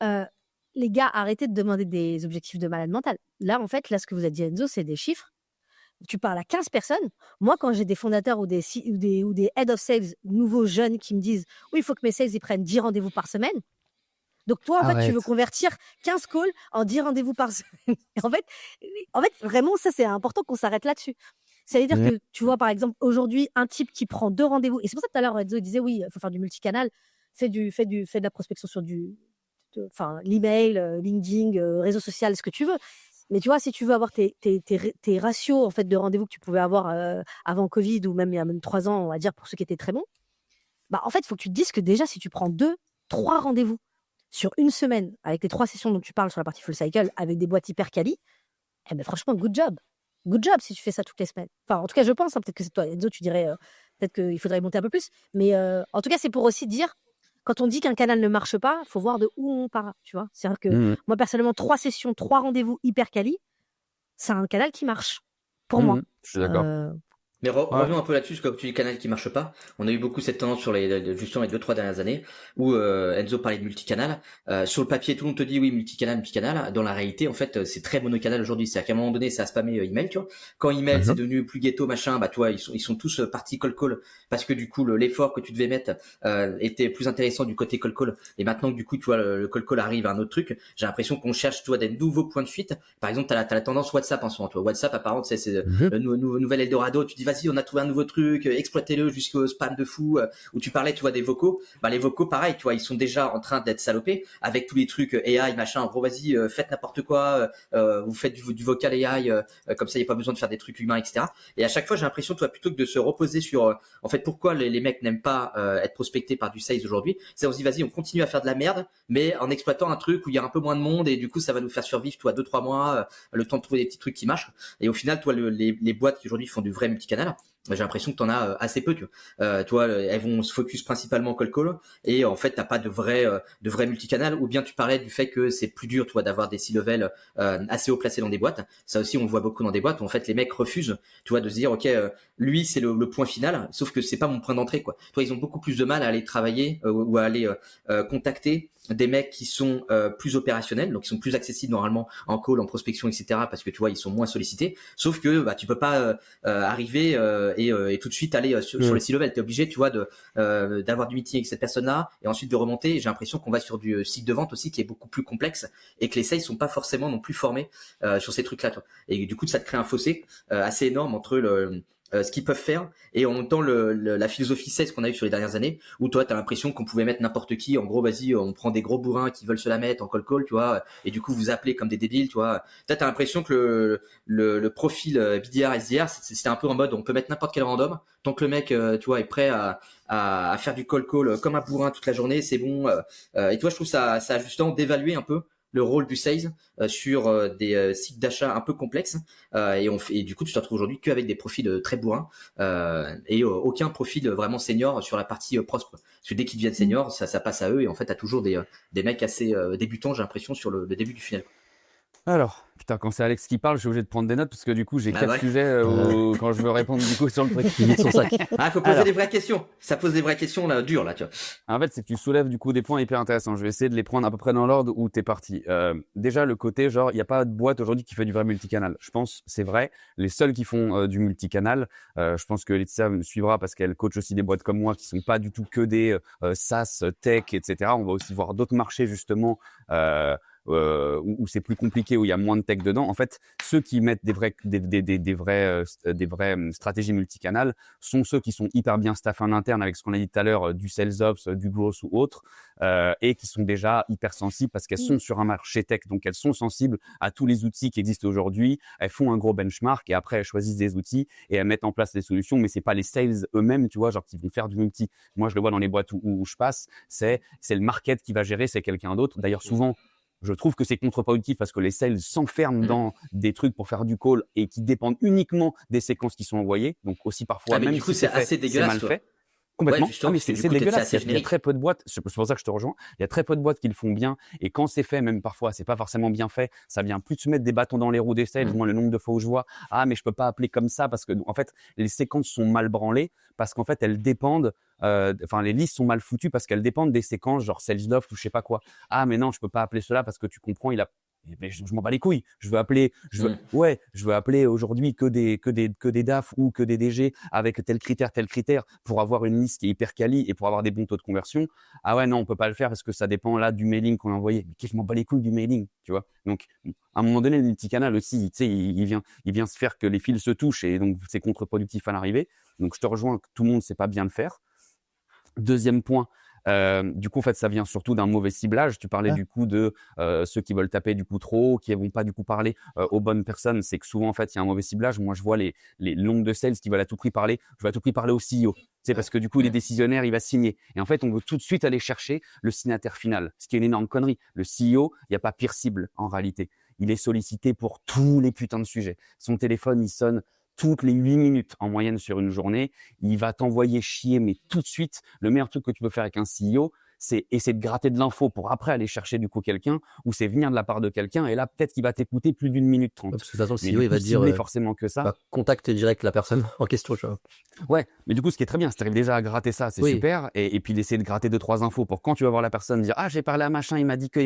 Les gars, arrêtez de demander des objectifs de malade mental. Là, en fait, là, ce que vous avez dit, Enzo, c'est des chiffres. Tu parles à 15 personnes. Moi, quand j'ai des fondateurs ou des head of sales nouveaux jeunes qui me disent oui, il faut que mes sales ils prennent 10 rendez-vous par semaine. Donc, toi, en fait, tu veux convertir 15 calls en 10 rendez-vous par semaine. en fait, vraiment, ça, c'est important qu'on s'arrête là-dessus. Ça veut dire que, tu vois, par exemple, aujourd'hui, un type qui prend 2 rendez-vous, et c'est pour ça que tout à l'heure, Enzo disait oui, il faut faire du multicanal, fais de la prospection sur l'email, LinkedIn, réseau social, ce que tu veux. Mais tu vois, si tu veux avoir tes ratios en fait, de rendez-vous que tu pouvais avoir avant Covid ou même il y a même 3 ans, on va dire, pour ceux qui étaient très bons, bah, en fait, il faut que tu te dises que déjà, si tu prends 2, 3 rendez-vous sur une semaine, avec les 3 sessions dont tu parles sur la partie full cycle, avec des boîtes hyper quali, eh ben franchement, good job. Good job si tu fais ça toutes les semaines. Enfin, en tout cas, je pense, hein, peut-être que c'est toi, Enzo, tu dirais, peut-être qu'il faudrait monter un peu plus. Mais en tout cas, c'est pour aussi dire, quand on dit qu'un canal ne marche pas, il faut voir de où on part, tu vois. C'est-à-dire que
Mhm.
moi, personnellement, 3 sessions, 3 rendez-vous hyper quali, c'est un canal qui marche, pour moi.
Je suis d'accord.
Mais
Ouais.
revenons un peu là-dessus, parce que comme tu dis canal qui marche pas, on a eu beaucoup cette tendance sur justement les 2-3 dernières années, où Enzo parlait de multicanal. Sur le papier, tout le monde te dit oui, multicanal. Dans la réalité, en fait, c'est très monocanal aujourd'hui. C'est-à-dire qu'à un moment donné, ça a spammé email, tu vois. Quand email, c'est devenu plus ghetto, machin, bah toi, ils sont tous partis call, parce que du coup, l'effort que tu devais mettre était plus intéressant du côté call. Et maintenant que du coup, tu vois, le call arrive à un autre truc, j'ai l'impression qu'on cherche, tu vois, des nouveaux points de fuite. Par exemple, t'as la tendance WhatsApp en ce moment, tu vois. WhatsApp, apparemment, c'est le nouvel Eldorado. Tu dis vas-y, on a trouvé un nouveau truc, exploitez-le jusqu'au spam de fou, où tu parlais, tu vois, des vocaux. Bah, les vocaux, pareil, tu vois, ils sont déjà en train d'être salopés avec tous les trucs AI, machin. Gros, vas-y, faites n'importe quoi, vous faites du vocal AI, comme ça, il n'y a pas besoin de faire des trucs humains, etc. Et à chaque fois, j'ai l'impression, tu vois, plutôt que de se reposer sur, en fait, pourquoi les mecs n'aiment pas être prospectés par du sales aujourd'hui, c'est on se dit, vas-y, on continue à faire de la merde, mais en exploitant un truc où il y a un peu moins de monde, et du coup, ça va nous faire survivre, tu vois, 2-3 mois, le temps de trouver des petits trucs qui marchent. Et au final, toi, les boîtes qui aujourd'hui font du vrai multicanal, j'ai l'impression que t'en as assez peu, tu vois. Elles vont se focus principalement call et en fait t'as pas de vrai multicanal, ou bien tu parlais du fait que c'est plus dur, tu vois, d'avoir des C-level assez haut placés dans des boîtes. Ça aussi on le voit beaucoup dans des boîtes où en fait les mecs refusent, tu vois, de se dire ok, lui c'est le point final, sauf que c'est pas mon point d'entrée, quoi. Toi, ils ont beaucoup plus de mal à aller travailler ou à aller contacter des mecs qui sont plus opérationnels, donc qui sont plus accessibles normalement en call, en prospection, etc. parce que tu vois ils sont moins sollicités. Sauf que bah tu peux pas arriver et tout de suite aller sur le C-level. T'es obligé, tu vois, d'avoir du meeting avec cette personne-là et ensuite de remonter. Et j'ai l'impression qu'on va sur du cycle de vente aussi qui est beaucoup plus complexe et que les sales sont pas forcément non plus formés sur ces trucs-là, toi. Et du coup, ça te crée un fossé assez énorme entre ce qu'ils peuvent faire et en même temps la philosophie sales qu'on a eu sur les dernières années, où toi t'as l'impression qu'on pouvait mettre n'importe qui, en gros vas-y on prend des gros bourrins qui veulent se la mettre en call, tu vois, et du coup vous appelez comme des débiles, tu vois. T'as l'impression que le profil BDR SDR c'était un peu en mode on peut mettre n'importe quel random tant que le mec tu vois est prêt à faire du call comme un bourrin toute la journée, c'est bon. Et toi je trouve ça a justement d'évaluer un peu le rôle du sales sur des sites d'achat un peu complexes, et du coup tu te retrouves aujourd'hui qu'avec des profils très bourrins et aucun profil vraiment senior sur la partie pros, quoi. Parce que dès qu'ils deviennent seniors, ça passe à eux, et en fait t'as toujours des mecs assez débutants, j'ai l'impression, sur le début du funnel.
Alors, putain, quand c'est Alex qui parle, je suis obligé de prendre des notes parce que du coup, j'ai
Bah
4
ouais.
sujets quand je veux répondre du coup sur le truc.
Il vide son sac.
Ah, faut poser
Alors.
des vraies questions. Ça pose des vraies questions là, dures là, tu vois.
En fait, c'est que tu soulèves du coup des points hyper intéressants. Je vais essayer de les prendre à peu près dans l'ordre où t'es parti. Déjà, le côté genre, il n'y a pas de boîte aujourd'hui qui fait du vrai multicanal. Je pense, c'est vrai. Les seuls qui font du multicanal, je pense que Laetitia me suivra parce qu'elle coach aussi des boîtes comme moi qui sont pas du tout que des SaaS, tech, etc. On va aussi voir d'autres marchés justement où c'est plus compliqué, où il y a moins de tech dedans. En fait, ceux qui mettent des vraies stratégies multicanales sont ceux qui sont hyper bien staffés en interne avec ce qu'on a dit tout à l'heure, du sales ops, du growth ou autre, et qui sont déjà hyper sensibles parce qu'elles sont sur un marché tech, donc elles sont sensibles à tous les outils qui existent aujourd'hui. Elles font un gros benchmark et après elles choisissent des outils et elles mettent en place des solutions, mais c'est pas les sales eux-mêmes, tu vois, genre qui vont faire du multi. Moi, je le vois dans les boîtes où je passe, c'est le market qui va gérer, c'est quelqu'un d'autre. D'ailleurs, souvent, je trouve que c'est contre-productif parce que les sales s'enferment dans des trucs pour faire du call et qui dépendent uniquement des séquences qui sont envoyées. Donc aussi parfois,
Ah, mais
même
du coup,
si
c'est
c'est
assez
fait, c'est
dégueulasse,
mal
toi.
fait. Complètement.
Ouais, justement,
Ah, mais
parce que du
c'est
coup, t'es
dégueulasse.
assez
Il y a
générique.
très peu de boîtes. C'est pour ça que je te rejoins. Il y a très peu de boîtes qui le font bien. Et quand c'est fait, même parfois, c'est pas forcément bien fait. Ça vient plus te mettre des bâtons dans les roues des sales. Moi, le nombre de fois où je vois, ah, mais je peux pas appeler comme ça parce que, en fait, les séquences sont mal branlées parce qu'en fait, elles dépendent. Enfin, les listes sont mal foutues parce qu'elles dépendent des séquences, genre sales loft ou je sais pas quoi. Ah, mais non, je peux pas appeler cela parce que tu comprends, il a. Mais je m'en bats les couilles. Je veux appeler, je veux appeler aujourd'hui que des DAF ou que des DG avec tel critère pour avoir une liste qui est hyper quali et pour avoir des bons taux de conversion. Ah ouais, non, on peut pas le faire parce que ça dépend là du mailing qu'on a envoyé. Mais je m'en bats les couilles du mailing, tu vois. Donc, à un moment donné, le multicanal aussi, tu sais, il vient se faire que les fils se touchent et donc c'est contre-productif à l'arrivée. Donc, je te rejoins que tout le monde sait pas bien le faire. Deuxième point, Du coup, en fait, ça vient surtout d'un mauvais ciblage. Tu parlais
Ah.
du coup de ceux qui veulent taper du coup trop, qui vont pas du coup parler aux bonnes personnes. C'est que souvent, en fait, il y a un mauvais ciblage. Moi, je vois les nombres de sales qui veulent à tout prix parler. Je veux à tout prix parler au CEO. C'est parce que du coup, il est décisionnaire, il va signer. Et en fait, on veut tout de suite aller chercher le signataire final, ce qui est une énorme connerie. Le CEO, il n'y a pas pire cible en réalité. Il est sollicité pour tous les putains de sujets. Son téléphone, il sonne toutes les 8 minutes en moyenne sur une journée. Il va t'envoyer chier, mais tout de suite. Le meilleur truc que tu peux faire avec un CEO, c'est essayer de gratter de l'info pour après aller chercher du coup quelqu'un, ou c'est venir de la part de quelqu'un, et là, peut-être qu'il va t'écouter plus d'une minute
Ouais,
30.
parce que de toute façon, le
Mais
CEO,
du
il
coup,
va dire,
cibler forcément que ça.
bah, contacte direct la personne en question, tu vois.
Ouais, mais du coup, ce qui est très bien, si tu arrives déjà à gratter ça, c'est
Oui.
super. Et puis d'essayer de gratter 2-3 infos pour quand tu vas voir la personne dire ah j'ai parlé à machin, il m'a dit que,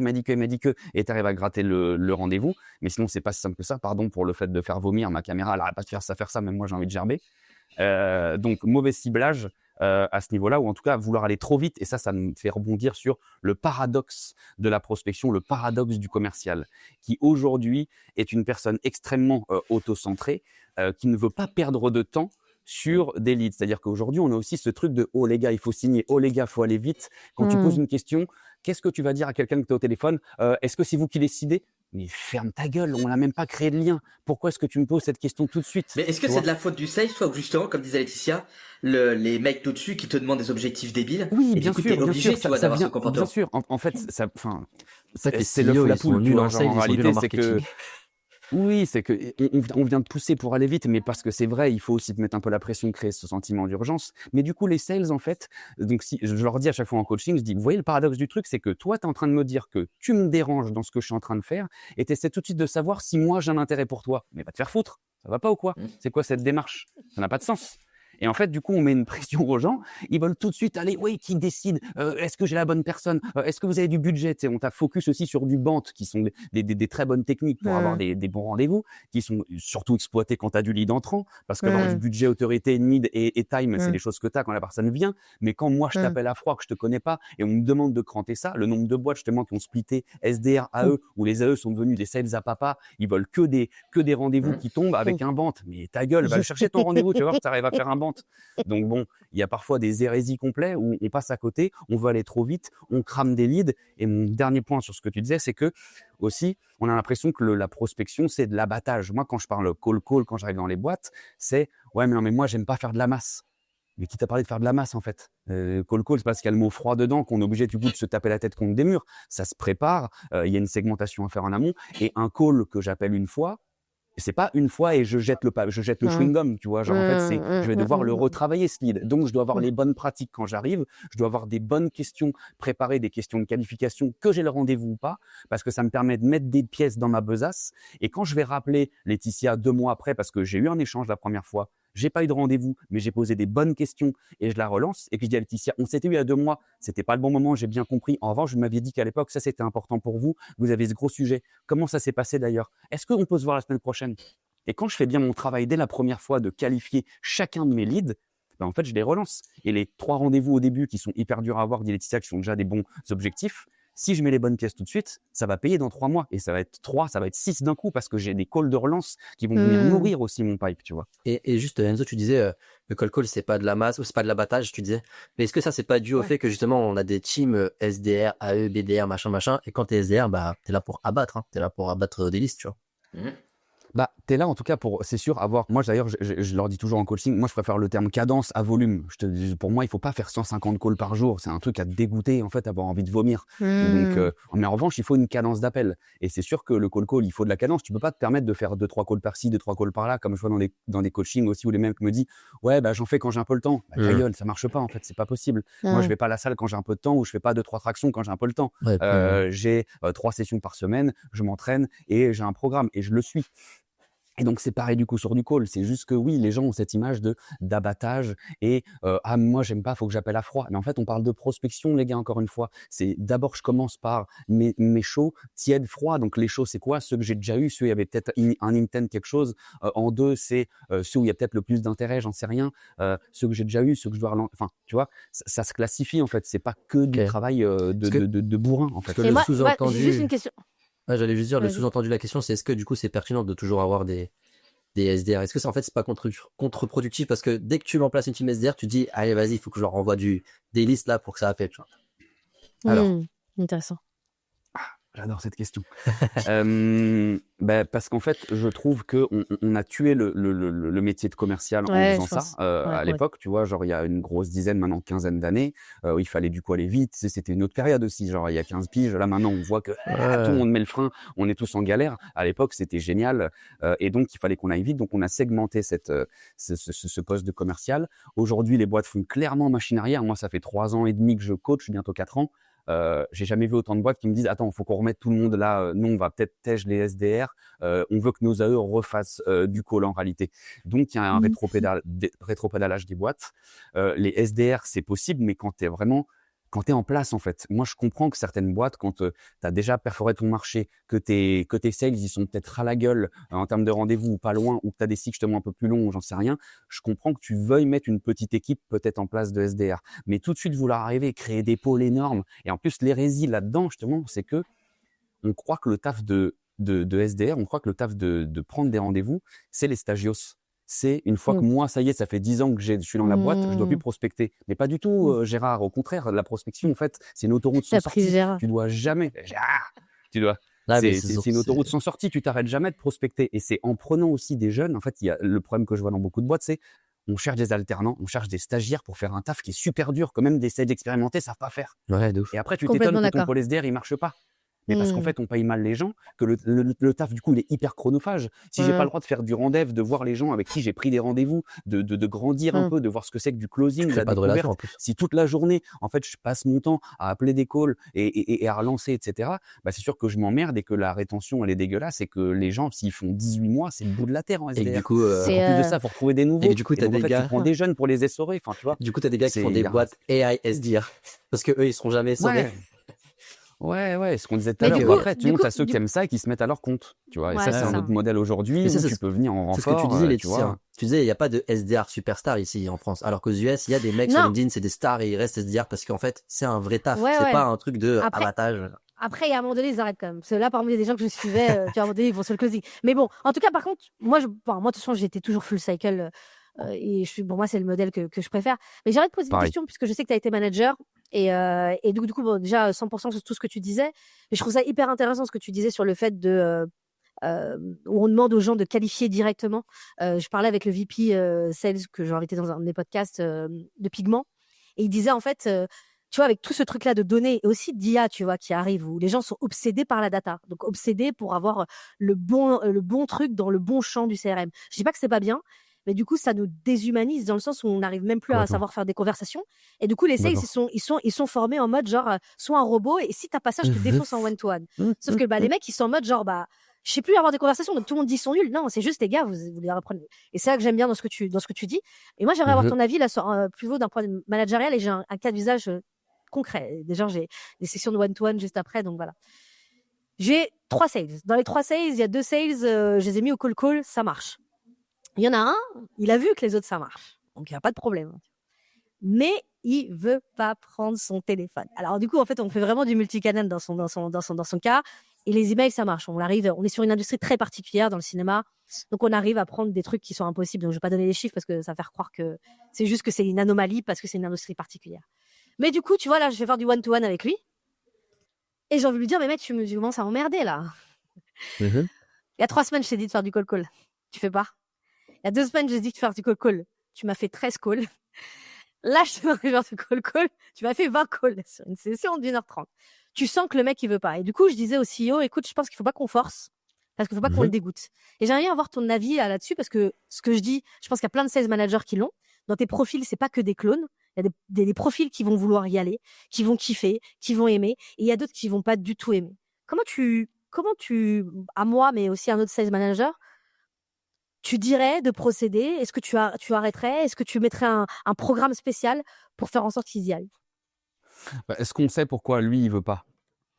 et tu arrives à gratter le rendez-vous. Mais sinon, c'est pas si simple que ça. Pardon pour le fait de faire vomir ma caméra, elle arrête pas de faire ça, même moi j'ai envie de gerber. Donc mauvais ciblage à ce niveau-là, ou en tout cas vouloir aller trop vite. Et ça me fait rebondir sur le paradoxe de la prospection, le paradoxe du commercial, qui aujourd'hui est une personne extrêmement auto-centrée, qui ne veut pas perdre de temps sur des leads. C'est-à-dire qu'aujourd'hui, on a aussi ce truc de « Oh les gars, il faut signer. Oh les gars, il faut aller vite. » Quand tu poses une question, qu'est-ce que tu vas dire à quelqu'un que tu es au téléphone ? Est-ce que c'est vous qui décidez ? Mais ferme ta gueule, on n'a même pas créé de lien. Pourquoi est-ce que tu me poses cette question tout de suite ?
Mais est-ce que
Tu
c'est
vois
de la faute du sales, toi, ou justement, comme disait Laetitia, les mecs d'au-dessus qui te demandent des objectifs débiles,
Oui,
et
bien
du coup,
sûr,
t'es obligé, tu vois,
ça
d'avoir ce
vient,
comportement.
bien sûr. En fait, ça, enfin,
C'est ça que les
c'est l'œuf
CEO,
ou la
ils sont
poule, tu
nuls
vois.
en
Genre,
sales,
en
ils sont nuls en
réalité, c'est que
marketing.
oui, c'est que on vient de pousser pour aller vite, mais parce que c'est vrai, il faut aussi te mettre un peu la pression de créer ce sentiment d'urgence. Mais du coup, les sales, en fait, donc si je leur dis à chaque fois en coaching, je dis, vous voyez le paradoxe du truc, c'est que toi, tu es en train de me dire que tu me déranges dans ce que je suis en train de faire, et tu essaies tout de suite de savoir si moi j'ai un intérêt pour toi. Mais va te faire foutre, ça va pas ou quoi ? C'est quoi cette démarche ? Ça n'a pas de sens. Et en fait, du coup, on met une pression aux gens. Ils veulent tout de suite aller, oui, qui décide ? Est-ce que j'ai la bonne personne ? Est-ce que vous avez du budget ? Tu sais, on t'a focus aussi sur du BANT, qui sont des très bonnes techniques pour avoir des bons rendez-vous, qui sont surtout exploitées quand tu as du lead entrant, parce qu'avoir du budget, autorité, need et time, c'est des choses que tu as quand la personne vient. Mais quand moi, je t'appelle à froid, que je te connais pas, et on me demande de cranter ça, le nombre de boîtes justement qui ont splitté SDR, AE, où les AE sont devenus des sales à papa, ils veulent que des rendez-vous qui tombent avec un BANT. Mais ta gueule, va le chercher ton rendez-vous, tu vas voir si tu arrives à faire un BANT. Donc bon, il y a parfois des hérésies complètes où on passe à côté, on veut aller trop vite, on crame des leads. Et mon dernier point sur ce que tu disais, c'est que aussi, on a l'impression que la prospection, c'est de l'abattage. Moi, quand je parle call, quand j'arrive dans les boîtes, c'est « Ouais, mais non, mais moi, j'aime pas faire de la masse. » Mais qui t'a parlé de faire de la masse, en fait ? Call, c'est parce qu'il y a le mot froid dedans qu'on est obligé du coup de se taper la tête contre des murs. Ça se prépare, il y a une segmentation à faire en amont. Et un call que j'appelle une fois, c'est pas une fois et je jette le chewing-gum, tu vois. Genre, en fait, je vais devoir le retravailler, ce lead. Donc, je dois avoir les bonnes pratiques quand j'arrive. Je dois avoir des bonnes questions préparées, des questions de qualification, que j'ai le rendez-vous ou pas, parce que ça me permet de mettre des pièces dans ma besace. Et quand je vais rappeler Laetitia 2 mois après, parce que j'ai eu un échange la première fois, j'ai pas eu de rendez-vous, mais j'ai posé des bonnes questions et je la relance. Et puis je dis à Laetitia, on s'était eu il y a 2 mois, c'était pas le bon moment, j'ai bien compris. En revanche, vous m'aviez dit qu'à l'époque, ça c'était important pour vous. Vous avez ce gros sujet. Comment ça s'est passé d'ailleurs ? Est-ce qu'on peut se voir la semaine prochaine ? Et quand je fais bien mon travail dès la première fois de qualifier chacun de mes leads, ben en fait, je les relance. Et les 3 rendez-vous au début qui sont hyper durs à avoir, dit Laetitia, qui sont déjà des bons objectifs, si je mets les bonnes pièces tout de suite, ça va payer dans 3 mois. Et ça va être 3, ça va être 6 d'un coup parce que j'ai des calls de relance qui vont venir nourrir aussi mon pipe, tu vois.
Et juste, Enzo, tu disais, le call, c'est pas de la masse, ou c'est pas de l'abattage, tu disais. Mais est-ce que ça, c'est pas dû au fait que justement, on a des teams SDR, AE, BDR, machin, et quand t'es SDR, bah, t'es là pour abattre, hein. T'es là pour abattre des listes, tu vois.
Bah, t'es là en tout cas pour, c'est sûr, avoir. Moi d'ailleurs, je leur dis toujours en coaching, moi je préfère le terme cadence à volume. Pour moi, il faut pas faire 150 calls par jour. C'est un truc à te dégoûter, en fait, avoir envie de vomir. Donc, mais en revanche, il faut une cadence d'appel. Et c'est sûr que le call, il faut de la cadence. Tu peux pas te permettre de faire 2-3 calls par-ci, 2-3 calls par-là, comme je vois dans des coachings aussi où les mecs me disent, ouais, bah j'en fais quand j'ai un peu le temps. Bah, ta gueule, ça marche pas en fait, c'est pas possible. Moi, je vais pas à la salle quand j'ai un peu de temps ou je fais pas 2-3 tractions quand j'ai un peu le temps.
Ouais,
J'ai 3 sessions par semaine, je m'entraîne et j'ai un programme et je le suis. Et donc, c'est pareil du coup sur du call. C'est juste que oui, les gens ont cette image d'abattage et ah, moi, j'aime pas, faut que j'appelle à froid. Mais en fait, on parle de prospection, les gars, encore une fois. C'est d'abord, je commence par mes chauds, tièdes, froids. Donc, les chauds, c'est quoi ? Ceux que j'ai déjà eu, ceux où il y avait peut-être un intent, quelque chose. En 2, c'est ceux où il y a peut-être le plus d'intérêt, j'en sais rien. Ceux que j'ai déjà eu, ceux que je dois relancer. Enfin, tu vois, ça se classifie en fait. C'est pas que du travail de bourrin en fait.
Parce que le sous-entendu.
J'ai juste une question.
Ouais, j'allais juste dire, le
Vas-y.
sous-entendu de la question, c'est est-ce que du coup c'est pertinent de toujours avoir des SDR ? Est-ce que ça en fait c'est pas contre-productif parce que dès que tu mets en place une team SDR, tu dis allez vas-y, il faut que je leur envoie des listes là pour que ça appelle. Tu vois.
Alors,
Intéressant.
j'adore cette question. Parce qu'en fait, je trouve que on a tué le métier de commercial en
Ouais,
faisant
je
ça.
pense.
À l'époque, tu vois, genre il y a une grosse dizaine, maintenant quinzaine d'années, il fallait du coup aller vite. C'était une autre période aussi. Genre il y a 15 piges. Là maintenant, on voit que tout le
Ouais.
monde met le frein. On est tous en galère. À l'époque, c'était génial. Et donc il fallait qu'on aille vite. Donc on a segmenté ce poste de commercial. Aujourd'hui, les boîtes font clairement machine arrière. Moi, ça fait 3 ans et demi que je coach, bientôt 4 ans. J'ai jamais vu autant de boîtes qui me disent attends, faut qu'on remette tout le monde là. Non, on va peut-être tège les SDR. On veut que nos AE refassent du call en réalité. Donc il y a un rétropédalage des boîtes. Les SDR, c'est possible, mais quand t'es en place en fait. Moi, je comprends que certaines boîtes, quand tu as déjà perforé ton marché, que tes sales, ils sont peut-être à la gueule en termes de rendez-vous ou pas loin, ou que tu as des cycles justement un peu plus longs, j'en sais rien, je comprends que tu veuilles mettre une petite équipe peut-être en place de SDR. Mais tout de suite vouloir arriver, créer des pôles énormes, et en plus l'hérésie là-dedans justement, c'est que on croit que le taf de SDR, on croit que le taf de prendre des rendez-vous, c'est les stagios. C'est une fois que moi, ça y est, ça fait 10 ans que je suis dans la boîte, je dois plus prospecter. Mais pas du tout, Gérard. Au contraire, la prospection, en fait, c'est une autoroute sans
T'as pris
sortie.
Gérard.
Tu dois jamais. Tu dois.
Ah, mais
C'est une autoroute sans sortie. Tu t'arrêtes jamais de prospecter. Et c'est en prenant aussi des jeunes. En fait, il y a le problème que je vois dans beaucoup de boîtes, c'est on cherche des alternants, on cherche des stagiaires pour faire un taf qui est super dur, que même des sales expérimentés savent pas faire.
Ouais, de ouf.
Et après, tu
Complètement
t'étonnes que ton
d'accord.
pôle SDR, il marche pas. Mais parce qu'en fait, on paye mal les gens, que le taf, du coup, il est hyper chronophage. Si j'ai pas le droit de faire du rendez-vous, de voir les gens avec qui j'ai pris des rendez-vous, de grandir un peu, de voir ce que c'est que du closing, de
Crée
la
pas de relation
découverte,
en plus.
si toute la journée, en fait, je passe mon temps à appeler des calls et à relancer, etc., bah, c'est sûr que je m'emmerde et que la rétention, elle est dégueulasse et que les gens, s'ils font 18 mois, c'est le bout de la terre en
Et que
SDR.
du coup,
Donc, en plus de ça, faut retrouver des nouveaux.
et que du coup,
Et
t'as
donc, en
des
fait, tu
gars,
prends des jeunes pour les essorer, enfin, tu vois.
du coup, t'as des gars qui font
C'est,
des boîtes AI SDR. Parce que eux, ils seront jamais sauvés.
Ouais, ce qu'on disait tout
Mais
à l'heure.
du
Bon,
coup,
après, tu
du
vois,
coup,
t'as ceux qui aiment ça et qui se mettent à leur compte, tu vois. Et
ouais,
ça,
c'est
c'est un
ça.
autre modèle aujourd'hui
Mais ça,
où
c'est
tu peux venir en
C'est ce que tu
renfort,
disais,
tu
Laetitia.
vois.
Tu disais, il n'y a pas de SDR superstar ici en France. Alors qu'aux US, il y a des mecs sur
Non.
LinkedIn, c'est des stars et ils restent SDR parce qu'en fait, c'est un vrai taf.
Ouais,
C'est
ouais.
pas un truc de
Après-
abattage.
Après, à un moment donné, ils arrêtent quand même. Parce que là, par exemple, il y a des gens que je suivais, puis à un moment donné, ils vont sur le closing. Mais bon, en tout cas, par contre, moi, de toute façon, j'étais toujours full cycle. Et pour moi, c'est le modèle que je préfère. Mais j'aimerais te poser une
Pareil.
question, puisque je sais que tu as été manager. Et du coup, bon, déjà, 100% sur tout ce que tu disais. Mais je trouve ça hyper intéressant ce que tu disais sur le fait où on demande aux gens de qualifier directement. Je parlais avec le VP Sales que j'ai invité dans un des podcasts de Pigment. Et il disait, en fait, tu vois, avec tout ce truc-là de données et aussi d'IA, tu vois, qui arrive, où les gens sont obsédés par la data. Donc, obsédés pour avoir le bon truc dans le bon champ du CRM. Je dis pas que c'est pas bien, mais du coup, ça nous déshumanise dans le sens où on n'arrive même plus à
Complètement.
savoir faire des conversations. Et du coup, les sales, ils sont formés en mode genre, sois un robot et si t'as pas ça, je te défonce en one-to-one. Sauf que les mecs, ils sont en mode genre, je sais plus avoir des conversations, donc tout le monde dit qu'ils sont nuls. Non, c'est juste les gars, vous les apprenez. Et c'est ça que j'aime bien dans ce que tu dis. Et moi, j'aimerais avoir ton avis là, plus haut d'un point de vue managérial, et j'ai un cas d'usage concret. Déjà, j'ai des sessions de one-to-one juste après, donc voilà. J'ai 3 sales. Dans les 3 sales, il y a 2 sales, je les ai mis au call, ça marche. Il y en a un, il a vu que les autres, ça marche. Donc, il n'y a pas de problème. Mais il veut pas prendre son téléphone. Alors, du coup, en fait, on fait vraiment du multicanal dans son cas. Et les emails, ça marche. On est sur une industrie très particulière dans le cinéma. Donc, on arrive à prendre des trucs qui sont impossibles. Donc, je vais pas donner les chiffres parce que ça va faire croire que c'est juste que c'est une anomalie parce que c'est une industrie particulière. Mais du coup, tu vois, là, je vais faire du one-to-one avec lui. Et j'ai envie de lui dire, mais mec, tu commences à emmerder, là. Il y a 3 semaines, je t'ai dit de faire du call. Tu fais pas. Il y a 2 semaines, je t'ai dit de faire du call. Tu m'as fait 13 calls. Là, je te demande de faire du call. Tu m'as fait 20 calls sur une session d'1h30. Tu sens que le mec, il veut pas. Et du coup, je disais au CEO, écoute, je pense qu'il faut pas qu'on force. Parce qu'il faut pas qu'on le dégoûte. Et j'aimerais bien avoir ton avis là-dessus parce que ce que je dis, je pense qu'il y a plein de sales managers qui l'ont. Dans tes profils, c'est pas que des clones. Il y a des profils qui vont vouloir y aller, qui vont kiffer, qui vont aimer. Et il y a d'autres qui vont pas du tout aimer. Comment tu, à moi, mais aussi à un autre sales manager, tu dirais de procéder? Est-ce que tu arrêterais? Est-ce que tu mettrais un programme spécial pour faire en sorte qu'ils y aillent?
Est-ce qu'on sait pourquoi lui, il veut pas?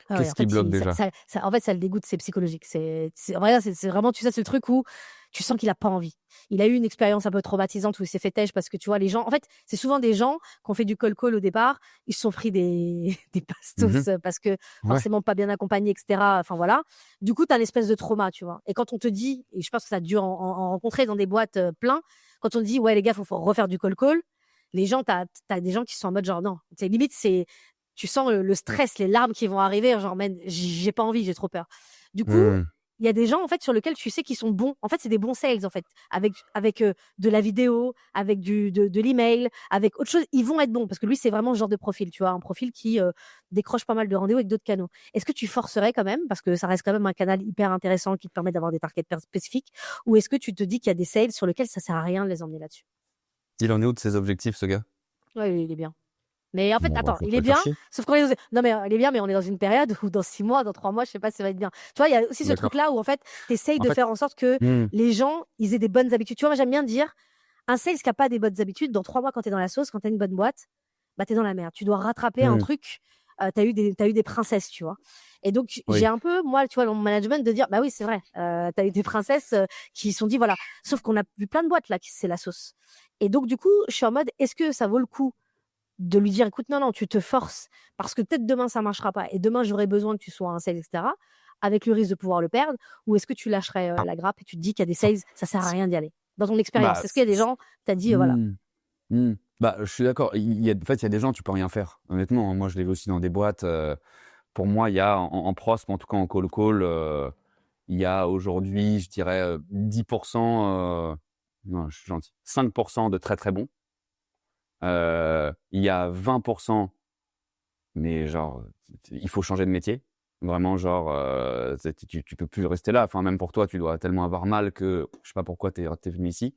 Ah ouais,
Qu'est-ce qui bloque déjà?
en fait, ça le dégoûte, c'est psychologique. C'est vraiment, tu sais, c'est le truc où tu sens qu'il a pas envie. Il a eu une expérience un peu traumatisante où il s'est fait têche parce que tu vois, les gens, en fait, c'est souvent des gens qui ont fait du call au départ, ils se sont pris des bastos parce que forcément pas bien accompagnés, etc. Enfin voilà. Du coup, tu as une espèce de trauma, tu vois. Et quand on te dit, et je pense que ça a dû en rencontrer dans des boîtes plein, quand on te dit, ouais, les gars, faut refaire du call, les gens, t'as des gens qui sont en mode genre, non. Limite, tu sens le stress, les larmes qui vont arriver, genre, man, j'ai pas envie, j'ai trop peur. Du coup,
Hmm.
il y a des gens, en fait, sur lesquels tu sais qu'ils sont bons. En fait, c'est des bons sales, en fait. Avec de la vidéo, avec de l'email, avec autre chose, ils vont être bons. Parce que lui, c'est vraiment ce genre de profil, tu vois, un profil qui décroche pas mal de rendez-vous avec d'autres canaux. Est-ce que tu forcerais quand même, parce que ça reste quand même un canal hyper intéressant qui te permet d'avoir des targets spécifiques, ou est-ce que tu te dis qu'il y a des sales sur lesquels ça sert à rien de les emmener là-dessus?
Il en est où de ses objectifs, ce gars?
Ouais, il est bien. Mais en fait,
Bon, bah,
attends,
faut
il
pas
est
le faire
bien,
chier.
sauf qu'on est non, mais il est bien, mais on est dans une période où dans 6 mois, dans 3 mois, je sais pas si ça va être bien. Tu vois, il y a aussi ce
D'accord.
truc-là où, en fait, tu essayes
En
de
fait,
faire en sorte que
hmm.
les gens, ils aient des bonnes habitudes. Tu vois, moi, j'aime bien dire, un sales qui a pas des bonnes habitudes, dans 3 mois, quand tu es dans la sauce, quand tu as une bonne boîte, bah, tu es dans la merde. Tu dois rattraper un
Hmm.
truc. Tu as eu des princesses, tu vois. Et donc, j'ai
Oui.
un peu, moi, tu vois, dans mon management, de dire, bah oui, c'est vrai, tu as eu des princesses qui se sont dit, voilà. Sauf qu'on a vu plein de boîtes, là, qui c'est la sauce. Et donc, du coup, je suis en mode, est-ce que ça vaut le coup de lui dire, écoute, non, tu te forces, parce que peut-être demain, ça marchera pas, et demain, j'aurai besoin que tu sois un sales, etc., avec le risque de pouvoir le perdre, ou est-ce que tu lâcherais
Ah,
la grappe et tu te dis qu'il y a des sales, ça sert à rien d'y aller? Dans ton expérience,
bah,
est-ce qu'il y a des gens, t'as dit, voilà.
hmm. Hmm. Bah, je suis d'accord. En fait, il y a des gens, tu peux rien faire. Honnêtement, hein, moi, je l'ai vu aussi dans des boîtes. Pour moi, il y a en prospe, en tout cas en call, il y a aujourd'hui, je dirais, 10%, non, je suis gentil, 5% de très très bons. Il y a 20%, mais genre, il faut changer de métier. Vraiment, genre, tu peux plus rester là. Enfin, même pour toi, tu dois tellement avoir mal que je sais pas pourquoi t'es venu ici.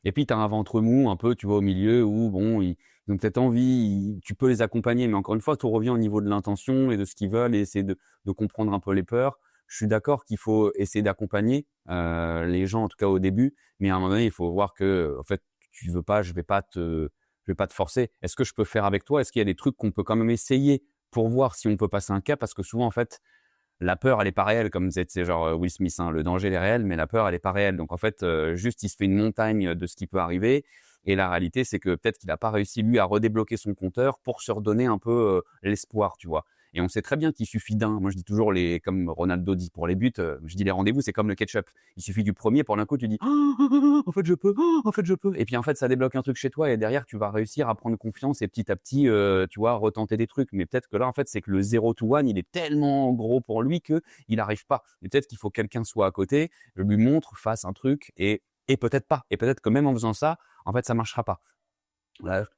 Et puis, tu as un ventre mou un peu, tu vois, au milieu où, bon, ils ont peut-être envie, tu peux les accompagner, mais encore une fois, tout revient au niveau de l'intention et de ce qu'ils veulent et essayer de comprendre un peu les peurs. Je suis d'accord qu'il faut essayer d'accompagner les gens, en tout cas au début, mais à un moment donné, il faut voir que, en fait, tu veux pas, je vais pas te forcer. Est-ce que je peux faire avec toi? Est-ce qu'il y a des trucs qu'on peut quand même essayer pour voir si on peut passer un cap? Parce que souvent, en fait, la peur, elle est pas réelle, comme c'est genre Will Smith, hein. Le danger, il est réel, mais la peur, elle est pas réelle. Donc en fait, juste, il se fait une montagne de ce qui peut arriver. Et la réalité, c'est que peut-être qu'il n'a pas réussi, lui, à redébloquer son compteur pour se redonner un peu l'espoir, tu vois. Et on sait très bien qu'il suffit d'un. Moi, je dis toujours, comme Ronaldo dit pour les buts, je dis les rendez-vous, c'est comme le ketchup. Il suffit du premier, pour l'un coup, tu dis, en fait, je peux, en fait, je peux. Et puis, en fait, ça débloque un truc chez toi et derrière, tu vas réussir à prendre confiance et petit à petit, tu vois, retenter des trucs. Mais peut-être que là, en fait, c'est que le 0 to 1, il est tellement gros pour lui que il n'arrive pas. Et peut-être qu'il faut que quelqu'un soit à côté, lui montre, fasse un truc et peut-être pas. Et peut-être que même en faisant ça, en fait, ça marchera pas.